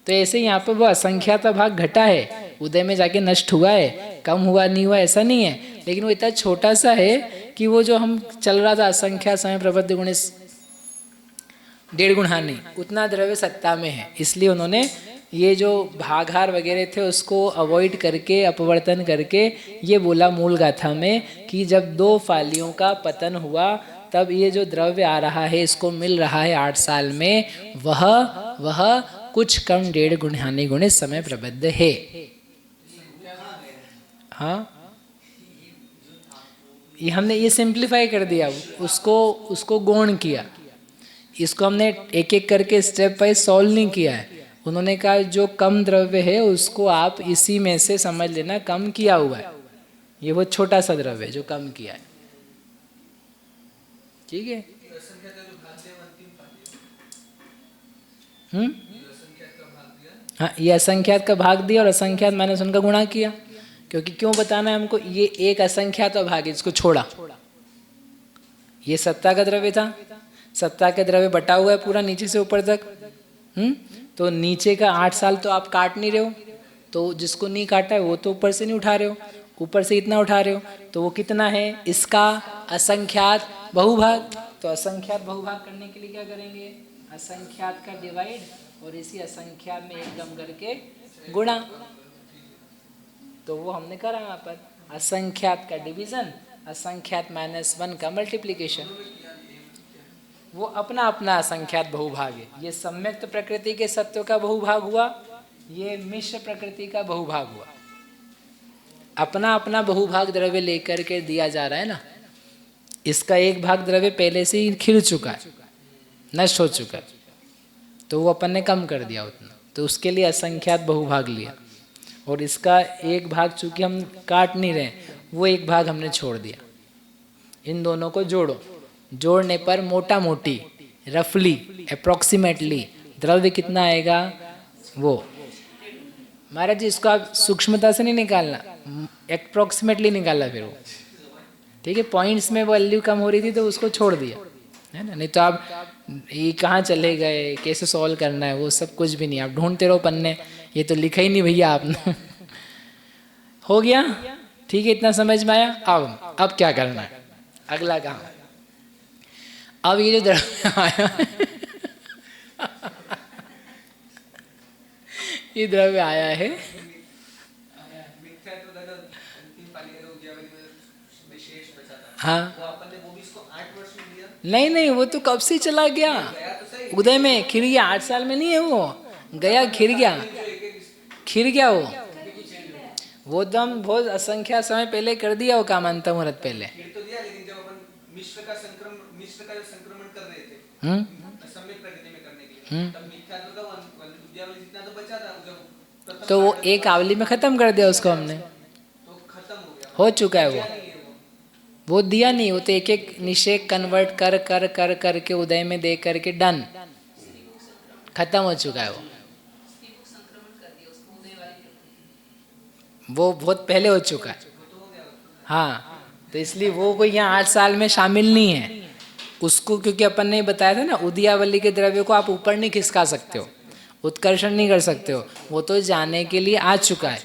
तो ऐसे यहाँ पर वो असंख्याता भाग घटा है, उदय में जाके नष्ट हुआ है, कम हुआ नहीं हुआ ऐसा नहीं है, लेकिन वो इतना छोटा सा है कि वो जो हम चल रहा था असंख्या समय प्रबद्ध गुण 1.5 गुण हानि, उतना द्रव्य सत्ता में है। इसलिए उन्होंने ये जो भागहार वगैरह थे उसको अवॉइड करके, अपवर्तन करके ये बोला मूल गाथा में कि जब 2 फालियों का पतन हुआ तब ये जो द्रव्य आ रहा है, इसको मिल रहा है 8 साल में, वह कुछ कम 1.5 गुण हानि गुणे समय प्रबद्ध है। हाँ, ये हमने ये सिंप्लीफाई कर दिया, उसको गौण किया, इसको हमने एक एक करके स्टेप बाय सॉल्व नहीं किया है। उन्होंने कहा जो कम द्रव्य है उसको आप इसी में से समझ लेना कम किया हुआ है, ये वो छोटा सा द्रव्य है जो कम किया है। ठीक है। हाँ, ये असंख्यात का भाग दिया और असंख्यात मैंने उनका गुणा किया, क्योंकि क्यों बताना है हमको, ये एक असंख्यात भाग है, इसको छोड़ा, ये सत्ता का द्रव्य था, सत्ता का द्रव्य बटा हुआ है पूरा नीचे से ऊपर तक। तो नीचे का 8 साल तो आप काट नहीं रहे हो, तो जिसको नहीं काटा है वो तो ऊपर से नहीं उठा रहे हो, ऊपर से इतना उठा रहे हो, तो वो कितना है, इसका असंख्यात बहुभाग। तो असंख्यात बहुभाग करने के लिए क्या करेंगे, असंख्यात का डिवाइड और इसी असंख्यात में एकदम करके गुणा। तो वो हमने करा यहाँ पर, असंख्यात का डिवीजन, असंख्यात -1 का मल्टीप्लीकेशन। वो अपना अपना असंख्यात बहुभाग है। ये सम्यक्त प्रकृति के सत्व का बहुभाग हुआ, ये मिश्र प्रकृति का बहुभाग हुआ। अपना अपना बहुभाग द्रव्य लेकर के दिया जा रहा है ना। इसका एक भाग द्रव्य पहले से ही खिल चुका है, नष्ट हो चुका है, तो वो अपन ने कम कर दिया उतना, तो उसके लिए असंख्यात बहुभाग लिया। और इसका एक भाग चूंकि हम काट नहीं रहे, वो एक भाग हमने छोड़ दिया। इन दोनों को जोड़ो, जोड़ने पर मोटा मोटी रफली अप्रोक्सीमेटली द्रव्य कितना आएगा, वो महाराज जी इसको आप सूक्ष्मता से नहीं निकालना, अप्रोक्सीमेटली निकाला फिर वो। ठीक है, पॉइंट्स में वैल्यू कम हो रही थी तो उसको छोड़ दिया, है ना। नहीं तो आप ये कहाँ चले गए, कैसे सॉल्व करना है, वो सब कुछ भी नहीं, आप ढूंढते रहो पन्ने, ये तो लिखा ही नहीं भैया आपने। हो गया, ठीक है, इतना समझ में आया। अब क्या करना है, अगला काम। अब ये जो द्रव्य आया ये द्रव्य आया है, हाँ नहीं वो तो कब से चला गया, उदय में खिर गया, 8 साल में नहीं है वो गया, खिर गया वो दम बहुत असंख्या समय पहले कर दिया वो काम, अंत मुहूर्त पहले। मिश्र का जो संक्रमण कर रहे थे सम्यक प्रकृति में करने के लिए, तब मिथ्यात्व का विद्यावली जितना तो बचा था, तो वो एक आवली में खत्म कर दिया उसको हमने, तो खत्म हो गया, हो चुका है वो दिया नहीं, वो तो एक एक निषेध कन्वर्ट कर कर कर करके उदय में दे करके डन, खत्म हो चुका है वो बहुत पहले हो चुका है। हाँ, तो इसलिए वो कोई यहाँ 8 साल में शामिल नहीं है उसको, क्योंकि अपन ने बताया था ना, उदयावली के द्रव्य को आप ऊपर नहीं खिसका सकते हो, उत्कर्षण नहीं कर सकते हो, वो तो जाने के लिए आ चुका है,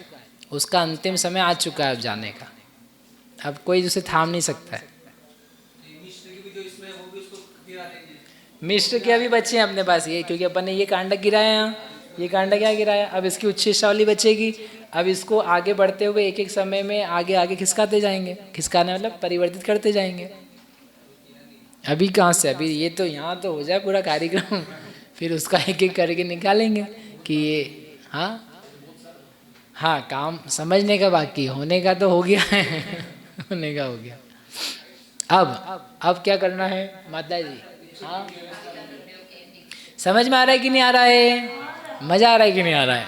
उसका अंतिम समय आ चुका है अब जाने का, अब कोई उसे थाम नहीं सकता है। मिश्र के अभी बच्चे हैं अपने पास ये, क्योंकि अपन ने ये कांडा गिराया यहाँ, ये कांडा क्या गिराया, अब इसकी उच्छिष्टावली बचेगी, अब इसको आगे बढ़ते हुए एक एक समय में आगे आगे खिसकाते जाएंगे, खिसकाने मतलब परिवर्तित करते जाएंगे। अभी कहाँ से, अभी ये तो यहाँ तो हो जाए पूरा कार्यक्रम, फिर उसका एक एक करके निकालेंगे कि ये हाँ काम समझने का बाकी, होने का तो हो गया है होने का हो गया। अब क्या करना है माता जी? हाँ, समझ में आ रहा है कि नहीं आ रहा है? मजा आ रहा है कि नहीं आ रहा है?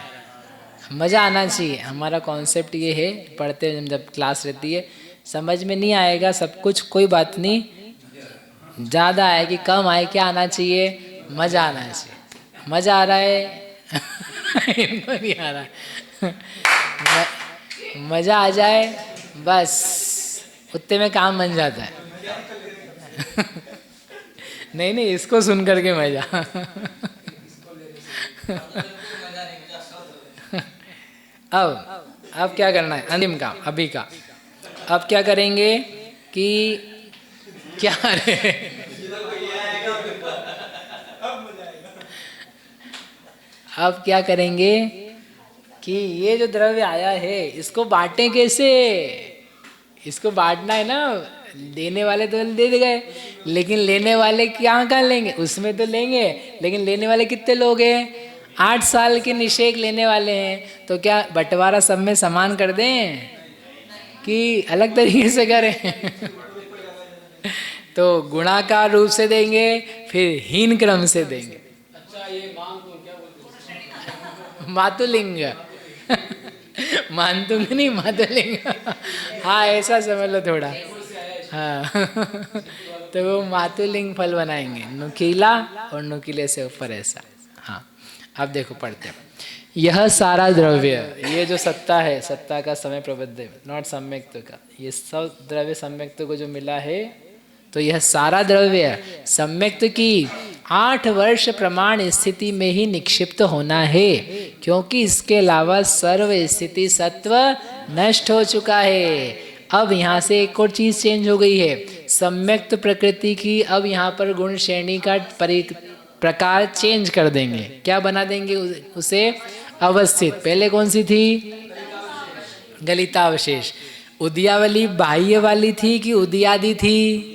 मजा आना चाहिए। हमारा कॉन्सेप्ट ये है, पढ़ते जब क्लास रहती है, समझ में नहीं आएगा सब कुछ, कोई बात नहीं, ज़्यादा आए कि कम आए, क्या आना चाहिए? मजा आना चाहिए। मजा आ रहा है? इनको नहीं आ रहा है। मजा आ जाए बस, उतने में काम बन जाता है। नहीं, इसको सुन करके मजा। अब क्या करना है? अंतिम काम अभी का। अब क्या करेंगे कि क्या अब क्या करेंगे कि ये जो द्रव्य आया है इसको बांटें कैसे? इसको बांटना है ना। देने वाले तो दे गए, लेकिन लेने वाले कहाँ लेंगे? उसमें तो लेंगे, लेकिन लेने वाले कितने लोग हैं? 8 साल के निषेक लेने वाले हैं। तो क्या बंटवारा सब में समान कर दें कि अलग तरीके से करें? तो गुणाकार रूप से देंगे, फिर हीन क्रम से देंगे। अच्छा, ये मातुलिंग मानतुंग नहीं, मातुलिंग। हाँ, ऐसा समझ लो थोड़ा। हाँ। तो वो मातुलिंग फल बनाएंगे, नुकीला और नुकीले से ऊपर ऐसा। हाँ, अब देखो पढ़ते हैं। यह सारा द्रव्य, ये जो सत्ता है, सत्ता का समय प्रबद्ध, नॉट सम्यक्त्व का, ये सब द्रव्य सम्यक्त्व को जो मिला है, तो यह सारा द्रव्य सम्यक्त्व की 8 वर्ष प्रमाण स्थिति में ही निक्षिप्त होना है, क्योंकि इसके अलावा सर्व स्थिति सत्व नष्ट हो चुका है। अब यहाँ से एक और चीज चेंज हो गई है, सम्यक्त प्रकृति की। अब यहाँ पर गुण श्रेणी का प्रकार चेंज कर देंगे। क्या बना देंगे उसे? अवस्थित। पहले कौन सी थी? गलितावशेष। उदयावली बाह्य वाली थी कि उदयादि थी?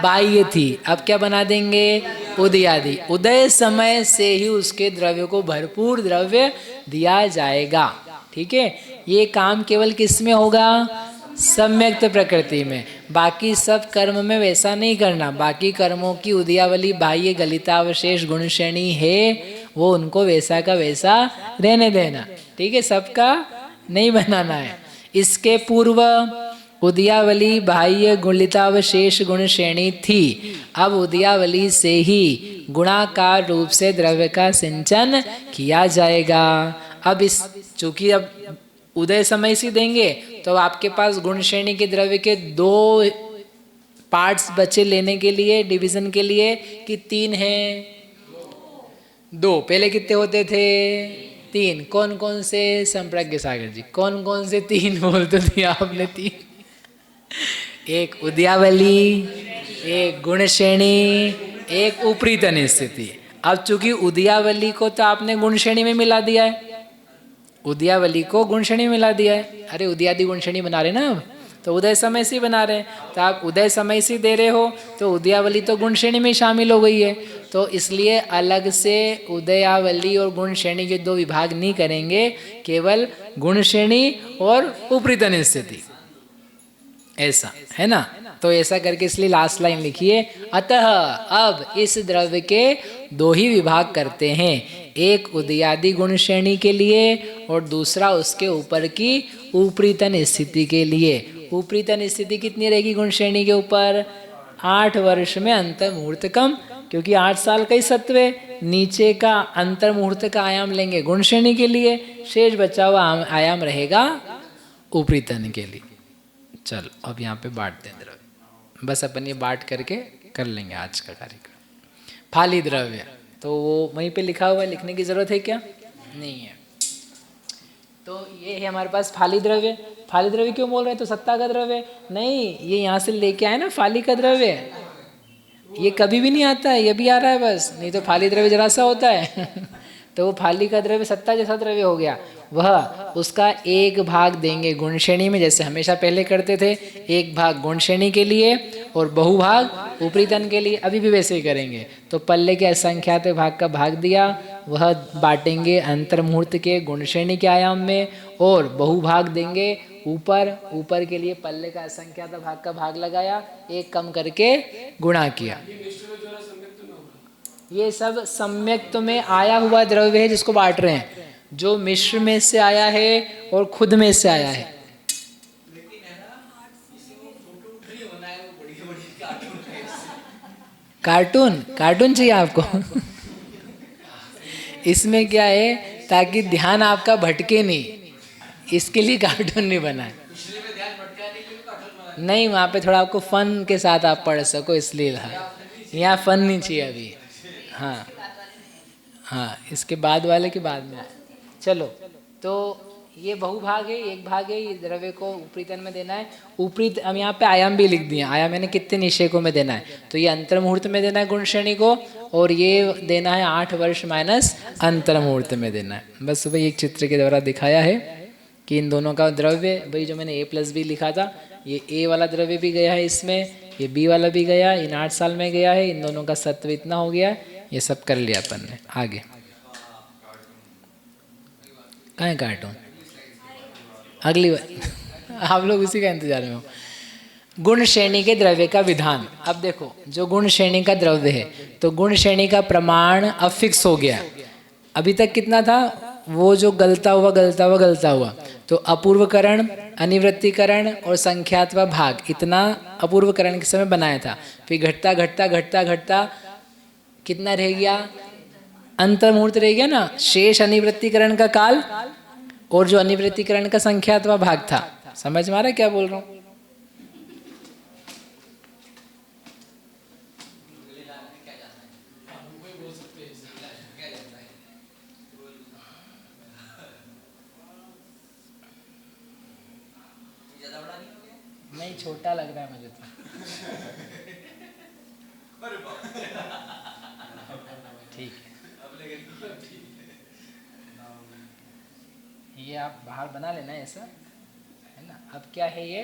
बाह्य थी। अब क्या बना देंगे? उदयादि। उदय समय से ही उसके द्रव्य को भरपूर द्रव्य दिया जाएगा। ठीक है, ये काम केवल किस में होगा? सम्यक्त प्रकृति में। बाकी सब कर्म में वैसा नहीं करना। बाकी कर्मों की उदयावली बाह्य गलितावशेष गुण श्रेणी है, वो उनको वैसा का वैसा रहने देना। ठीक है, सबका नहीं बनाना है। इसके पूर्व उदयावली बाह्य गुणितावशेष गुण श्रेणी थी। अब उदयावली से ही गुणाकार रूप से द्रव्य का सिंचन किया जाएगा। अब इस चूंकि अब उदय समय से देंगे, तो आपके पास गुण श्रेणी के द्रव्य के 2 पार्ट्स बचे लेने के लिए, डिवीजन के लिए, कि 3 हैं? 2। पहले कितने होते थे? 3। कौन कौन से? संप्रज्ञ सागर जी, कौन कौन से 3 बोलते थे आपने? 3। एक उदयावली, एक गुण श्रेणी, एक उपरीतन स्थिति। अब चूंकि उदयावली को तो आपने गुण श्रेणी में मिला दिया है, उदयावली को गुण श्रेणी में मिला दिया है। अरे उदयादि गुण श्रेणी बना रहे ना अब, तो उदय समय से बना रहे हैं। तो आप उदय समय से दे रहे हो, तो उदयावली तो गुण श्रेणी में शामिल हो गई है। तो इसलिए अलग से उदयावली और गुण श्रेणी के 2 विभाग नहीं करेंगे, केवल गुण श्रेणी और उपरीतन स्थिति, ऐसा है ना। तो ऐसा करके इसलिए लास्ट लाइन लिखिए, अतः अब इस द्रव्य के 2 ही विभाग करते हैं, एक उदयादि गुण श्रेणी के लिए और दूसरा उसके ऊपर की उपरीतन स्थिति के लिए। उपरीतन स्थिति कितनी रहेगी गुण श्रेणी के ऊपर? 8 वर्ष में अंतर मुहूर्त कम, क्योंकि 8 साल का ही सत्व है। नीचे का अंतर मुहूर्त का आयाम लेंगे गुण श्रेणी के लिए, शेष बचा हुआ आयाम रहेगा उपरीतन के लिए। चलो अब यहाँ पे बांट दें द्रव्य, बस अपन ये बांट करके कर लेंगे आज का कार्यक्रम। फाली द्रव्य तो वो वहीं पे लिखा हुआ है, लिखने की जरूरत है क्या? नहीं है। तो ये है हमारे पास फाली द्रव्य। फाली द्रव्य क्यों बोल रहे हैं? तो सत्ता का द्रव्य नहीं, ये यहाँ से लेके आए ना फाली का द्रव्य। ये कभी भी नहीं आता है, ये भी आ रहा है बस, नहीं तो फाली द्रव्य जरा सा होता है। तो वो फाली का द्रव्य सत्ता जैसा द्रव्य हो गया। वह उसका एक भाग देंगे गुण श्रेणी में, जैसे हमेशा पहले करते थे, एक भाग गुण श्रेणी के लिए और बहुभाग उपरीतन के लिए। अभी भी वैसे ही करेंगे। तो पल्ले के असंख्यात भाग का भाग दिया, वह बांटेंगे अंतर्मुहूर्त के गुण श्रेणी के आयाम में, और बहुभाग देंगे ऊपर। ऊपर के लिए पल्ले का असंख्यात भाग का भाग लगाया, एक कम करके गुणा किया। ये सब सम्यक्त्व में आया हुआ द्रव्य है जिसको बांट रहे हैं, जो मिश्र में से आया है और खुद में से आया है। कार्टून कार्टून चाहिए आपको? इसमें क्या है, ताकि ध्यान आपका भटके नहीं, इसके लिए कार्टून नहीं बना है। नहीं, वहाँ पे थोड़ा आपको फन के साथ आप पढ़ सको इसलिए। यहाँ फन नहीं चाहिए अभी। हाँ हाँ, इसके बाद वाले के बाद में। चलो, तो ये बहुभाग है, एक भाग है, ये द्रव्य को ऊपरी तन में देना है। ऊपरी हम यहाँ पे आयाम भी लिख दिए, आयाम यानी कितने निषेकों में देना है। तो ये अंतर्मुहूर्त में देना है गुण श्रेणी को, और ये देना है 8 वर्ष माइनस अंतर्मुहूर्त में देना है। बस वही एक चित्र के द्वारा दिखाया है कि इन दोनों का द्रव्य, वही जो मैंने A+B लिखा था, ये A वाला द्रव्य भी गया है इसमें, ये B वाला भी गया, इन 8 साल में गया है, इन दोनों का सत्व इतना हो गया। ये सब कर लिया अपन ने। आगे कहाँ है कार्टून? अगली बार आप लोग उसी का इंतजार में हो। गुण श्रेणी के द्रव्य का विधान। अब देखो, जो गुण श्रेणी का द्रव्य है, तो गुण श्रेणी का प्रमाण अब फिक्स हो गया। अभी तक कितना था, वो जो गलता हुआ, तो अपूर्वकरण, अनिवृत्तिकरण और संख्यात्वा भाग, इतना अपूर्वकरण के समय बनाया था। फिर घटता कितना रह गया, अंतर्मुहूर्त रह गया ना, शेष अनिवृत्तिकरण का काल और जो अनिवृत्तिकरण का संख्यात्वा भाग था। समझ में आ रहा है क्या बोल रहा हूँ? नहीं, छोटा लग रहा है मुझे तो। ठीक है, ये आप बाहर बना लेना ऐसा, है ना। अब क्या है ये,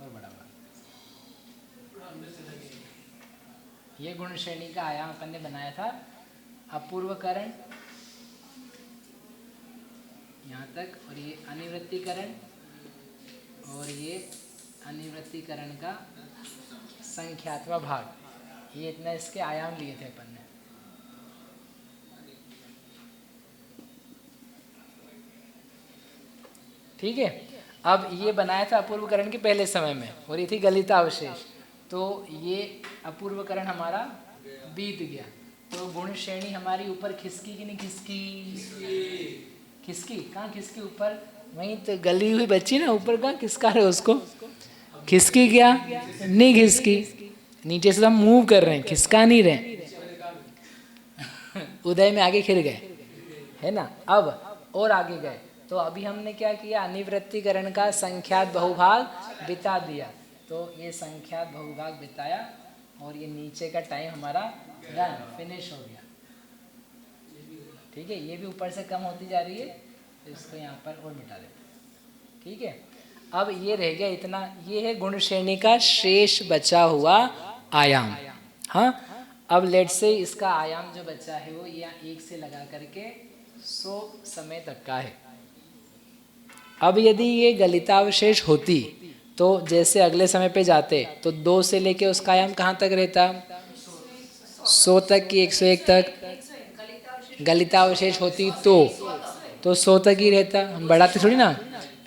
और बड़ा ये गुण श्रेणी का आयाम अपन ने बनाया था, अपूर्वकरण यहाँ तक, और ये अनिवृत्तिकरण, और ये अनिवृत्तिकरण का संख्यात्वा भाग, ये इतना इसके आयाम लिए थे अपन ने। ठीक है, अब ये बनाया था अपूर्वकरण के पहले समय में, और ये थी गलितावशेष। तो ये अपूर्वकरण हमारा बीत गया, तो गुण श्रेणी हमारी ऊपर खिसकी कि नहीं खिसकी? खिसकी। कहाँ खिसकी? ऊपर, वहीं तो गली हुई बच्ची ना, ऊपर कहाँ खिसका रहे उसको? खिसकी क्या? नहीं खिसकी, नीचे से हम मूव कर रहे हैं, खिसका नहीं रहे। उदय में आगे खिर गए, है ना। अब और आगे गए, तो अभी हमने क्या किया, अनिवृत्तिकरण का संख्यात बहुभाग बिता दिया। तो ये संख्यात बहुभाग बिताया, और ये नीचे का टाइम हमारा डन, फिनिश हो गया। ठीक है, ये भी ऊपर से कम होती जा रही है, तो इसको यहाँ पर और मिटा देते हैं। ठीक है, अब ये रह गया इतना, ये है गुण श्रेणी का शेष बचा हुआ आयाम। हाँ, अब लेट से इसका आयाम जो बचा है वो यहाँ 1 से लगा करके 100 समय तक का है। अब यदि ये गलितावशेष होती, तो जैसे अगले समय पे जाते, तो 2 से लेके उसका आयाम कहाँ तक रहता? 100 तक की 101 तक। गलितावशेष होती तो 100 तक ही रहता, हम बढ़ाते थोड़ी ना।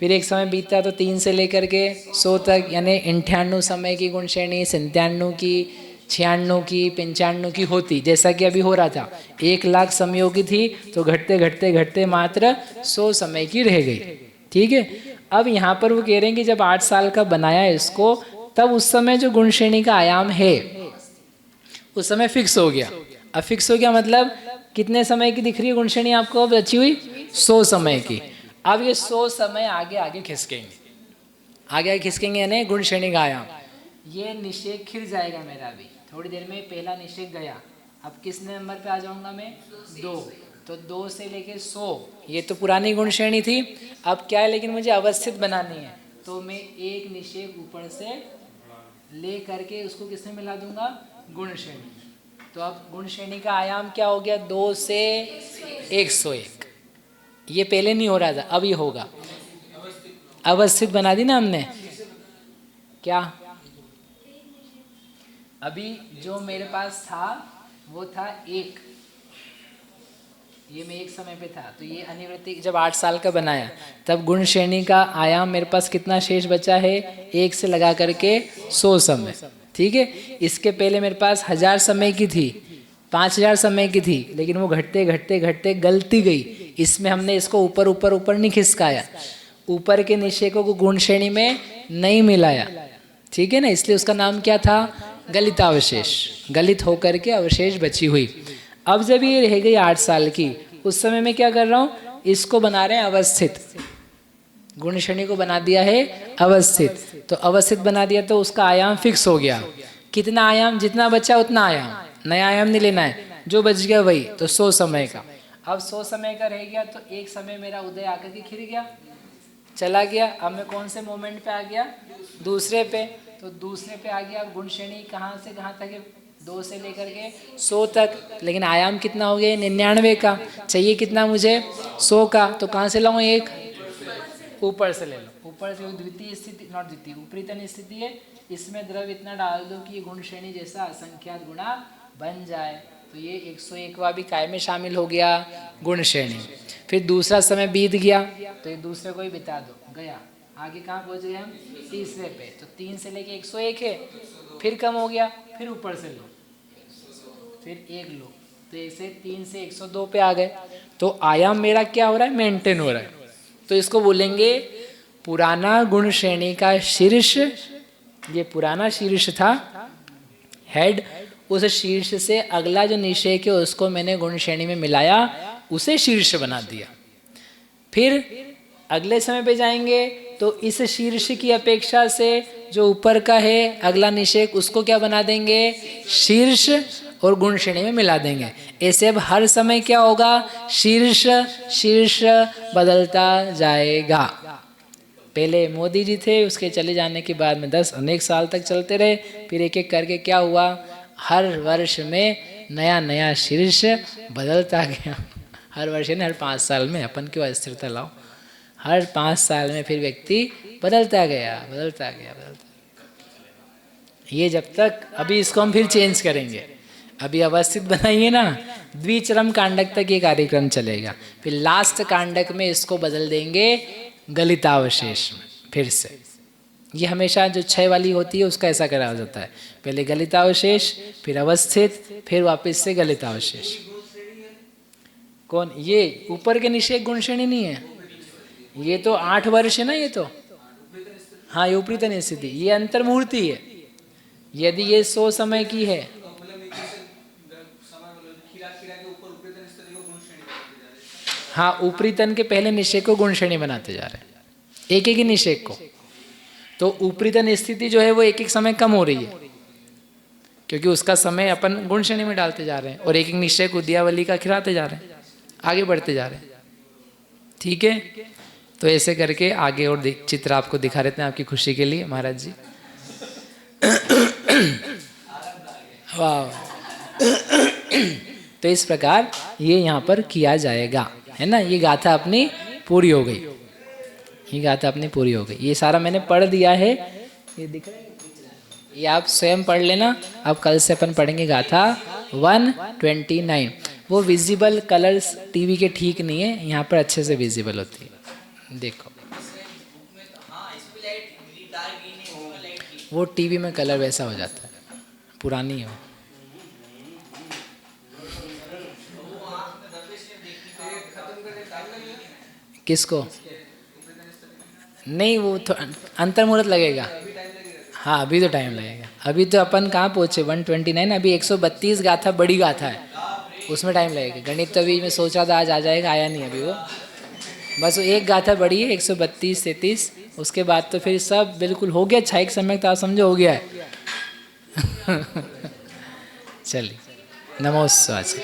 फिर एक समय बीतता तो 3 से लेकर के 100 तक, यानी 98 समय की गुण श्रेणी 97 की, 96 की, 95 की होती, जैसा कि अभी हो रहा था। 1,00,000 समयों की थी, तो घटते घटते घटते मात्र 100 समय की रह गई। ठीक है, अब यहाँ पर वो कह रहे हैं कि जब 8 साल का बनाया इसको, तब उस समय जो गुण श्रेणी का आयाम है उस समय फिक्स हो गया। अब फिक्स हो गया मतलब कितने समय की दिख रही है गुण श्रेणी आपको अब बची हुई? 100 समय की। अब ये 100 समय आगे आगे खिसकेंगे, आगे आगे खिसकेंगे, यानी गुण श्रेणी का आयाम। ये निषेक खिर जाएगा मेरा भी, थोड़ी देर में पहला निषेक गया। अब किस नंबर पे आ जाऊंगा मैं? 2। तो 2 से लेके 100, ये तो पुरानी गुण श्रेणी थी। अब क्या है, लेकिन मुझे अवस्थित बनानी है, तो मैं एक निषेक ऊपर से ले करके उसको किसमें मिला दूंगा? गुण श्रेणी। तो अब गुण श्रेणी का आयाम क्या हो गया, 2 से 101। ये पहले नहीं हो रहा था, अब ये होगा। अवस्थित बना दी ना हमने। क्या अभी जो मेरे पास था वो था 1, ये मैं एक समय पे था, तो ये अनिवृत्ति जब 8 साल का बनाया तब गुण श्रेणी का आयाम मेरे पास कितना शेष बचा है, 1 से लगा करके 100 समय। ठीक है, इसके पहले मेरे पास 1000 समय की थी, 5000 समय की थी, लेकिन वो घटते घटते घटते गलती गई। इसमें हमने इसको ऊपर ऊपर ऊपर नहीं खिसकाया, ऊपर के निषेकों को गुण श्रेणी में नहीं मिलाया। ठीक है ना, इसलिए उसका नाम क्या था, गलितावशेष। गलित होकर के अवशेष बची हुई। अब जब ये रह गई 8 साल की, उस समय में क्या कर रहा हूँ, इसको बना रहे हैं अवस्थित। गुण श्रेणी को बना दिया है अवस्थित, तो अवस्थित बना दिया तो उसका आयाम फिक्स हो गया। कितना आयाम, जितना बचा उतना आयाम, नया आयाम नहीं लेना है, जो बच गया वही। तो 100 समय का, अब 100 समय का रह गया, तो एक समय मेरा उदय आकर के खिर गया, चला गया। अब मैं कौन से मोमेंट पे आ गया, दूसरे पे। तो दूसरे पे आ गया। अब गुण श्रेणी कहाँ से कहाँ तक है, 2 से लेकर के 100 तक, लेकिन आयाम कितना हो गया, 99 का। चाहिए कितना मुझे, 100 का। तो कहाँ से लाऊं, एक ऊपर से ले लो। ऊपर से द्वितीय स्थिति, नॉट द्वितीय, ऊपरीतन स्थिति है, इसमें द्रव इतना डाल दो कि ये गुण श्रेणी जैसा असंख्यात गुणा बन जाए। तो ये 101वां भी काय में शामिल हो गया, गुण श्रेणी। फिर दूसरा समय बीत गया, तो ये दूसरे को ही बिता दो, गया। आगे कहाँ पहुँच गए हम, तीसरे पे। तो 3 से लेके 101 है, फिर कम हो गया, फिर ऊपर से लो, फिर 1 लो, तो ऐसे 3 से 102 पे आ गए। तो आयाम मेरा क्या हो रहा है, मेंटेन हो रहा है। तो इसको बोलेंगे पुराना गुण श्रेणी का शीर्ष। ये पुराना शीर्ष था, हेड, उस शीर्ष से अगला जो निषेक है उसको मैंने गुण श्रेणी में मिलाया, उसे शीर्ष बना दिया। फिर अगले समय पे जाएंगे तो इस शीर्ष की अपेक्षा से जो ऊपर का है अगला निषेक, उसको क्या बना देंगे, शीर्ष, और गुण श्रेणी में मिला देंगे। ऐसे अब हर समय क्या होगा, शीर्ष शीर्ष बदलता जाएगा। पहले मोदी जी थे, उसके चले जाने के बाद में 10 अनेक साल तक चलते रहे। फिर एक एक करके क्या हुआ, हर वर्ष में नया नया शीर्ष बदलता गया। हर वर्ष ने, हर 5 साल में, अपन क्यों अस्थिरता लाओ, हर 5 साल में फिर व्यक्ति बदलता गया, बदलता गया, बदलता। ये जब तक, अभी इसको हम फिर चेंज करेंगे। अभी अवस्थित बनाइए ना, द्विचरम कांडक तक ये कार्यक्रम चलेगा। फिर लास्ट कांडक में इसको बदल देंगे गलितावशेष में फिर से। ये हमेशा जो 6 वाली होती है उसका ऐसा करा जाता है, पहले गलितावशेष, फिर अवस्थित, फिर वापस से गलितावशेष। कौन, ये ऊपर के निषेक गुण श्रेणी नहीं है, ये तो 8 वर्ष है ना, ये तो, हाँ, ये ऊपरीतन स्थिति, ये अंतर्मूर्ति है। यदि ये 100 समय की है, हाँ, ऊपरीतन के पहले निषेक को गुण श्रेणी बनाते जा रहे हैं, एक एक ही निषेक को। तो ऊपरीतन स्थिति जो है वो एक एक समय कम हो रही है, क्योंकि उसका समय अपन गुण श्रेणी में डालते जा रहे हैं, और एक एक निषेक उद्यावली का खिलाते जा रहे हैं, आगे बढ़ते जा रहे हैं। ठीक है, तो ऐसे करके आगे और चित्र आपको दिखा देते हैं आपकी खुशी के लिए, महाराज जी। वाह। तो इस प्रकार ये यहाँ पर किया जाएगा, है ना। ये गाथा अपनी पूरी हो गई, ये गाथा अपनी पूरी हो गई। ये सारा मैंने पढ़ दिया है, ये दिख रहा है, ये आप स्वयं पढ़ लेना। अब कल से अपन पढ़ेंगे गाथा 129। वो विजिबल कलर्स टीवी के ठीक नहीं है, यहाँ पर अच्छे से विजिबल होती है, देखो। वो टीवी में कलर वैसा हो जाता है, पुरानी हो। किसको नहीं, वो तो अंतर्मुहूर्त लगेगा, हाँ, अभी तो टाइम लगेगा। अभी तो अपन कहाँ पहुँचे, 129, अभी 132 गाथा, बड़ी गाथा है, उसमें टाइम लगेगा। गणित तो अभी मैं सोच रहा था आज आ जाएगा, आया नहीं अभी वो। बस वो एक गाथा बड़ी है, 132 से 30, उसके बाद तो फिर सब बिल्कुल हो गया। क्षयिक सम्यक तो आप समझो हो गया है। चलिए, नमो स्वास्थ्य।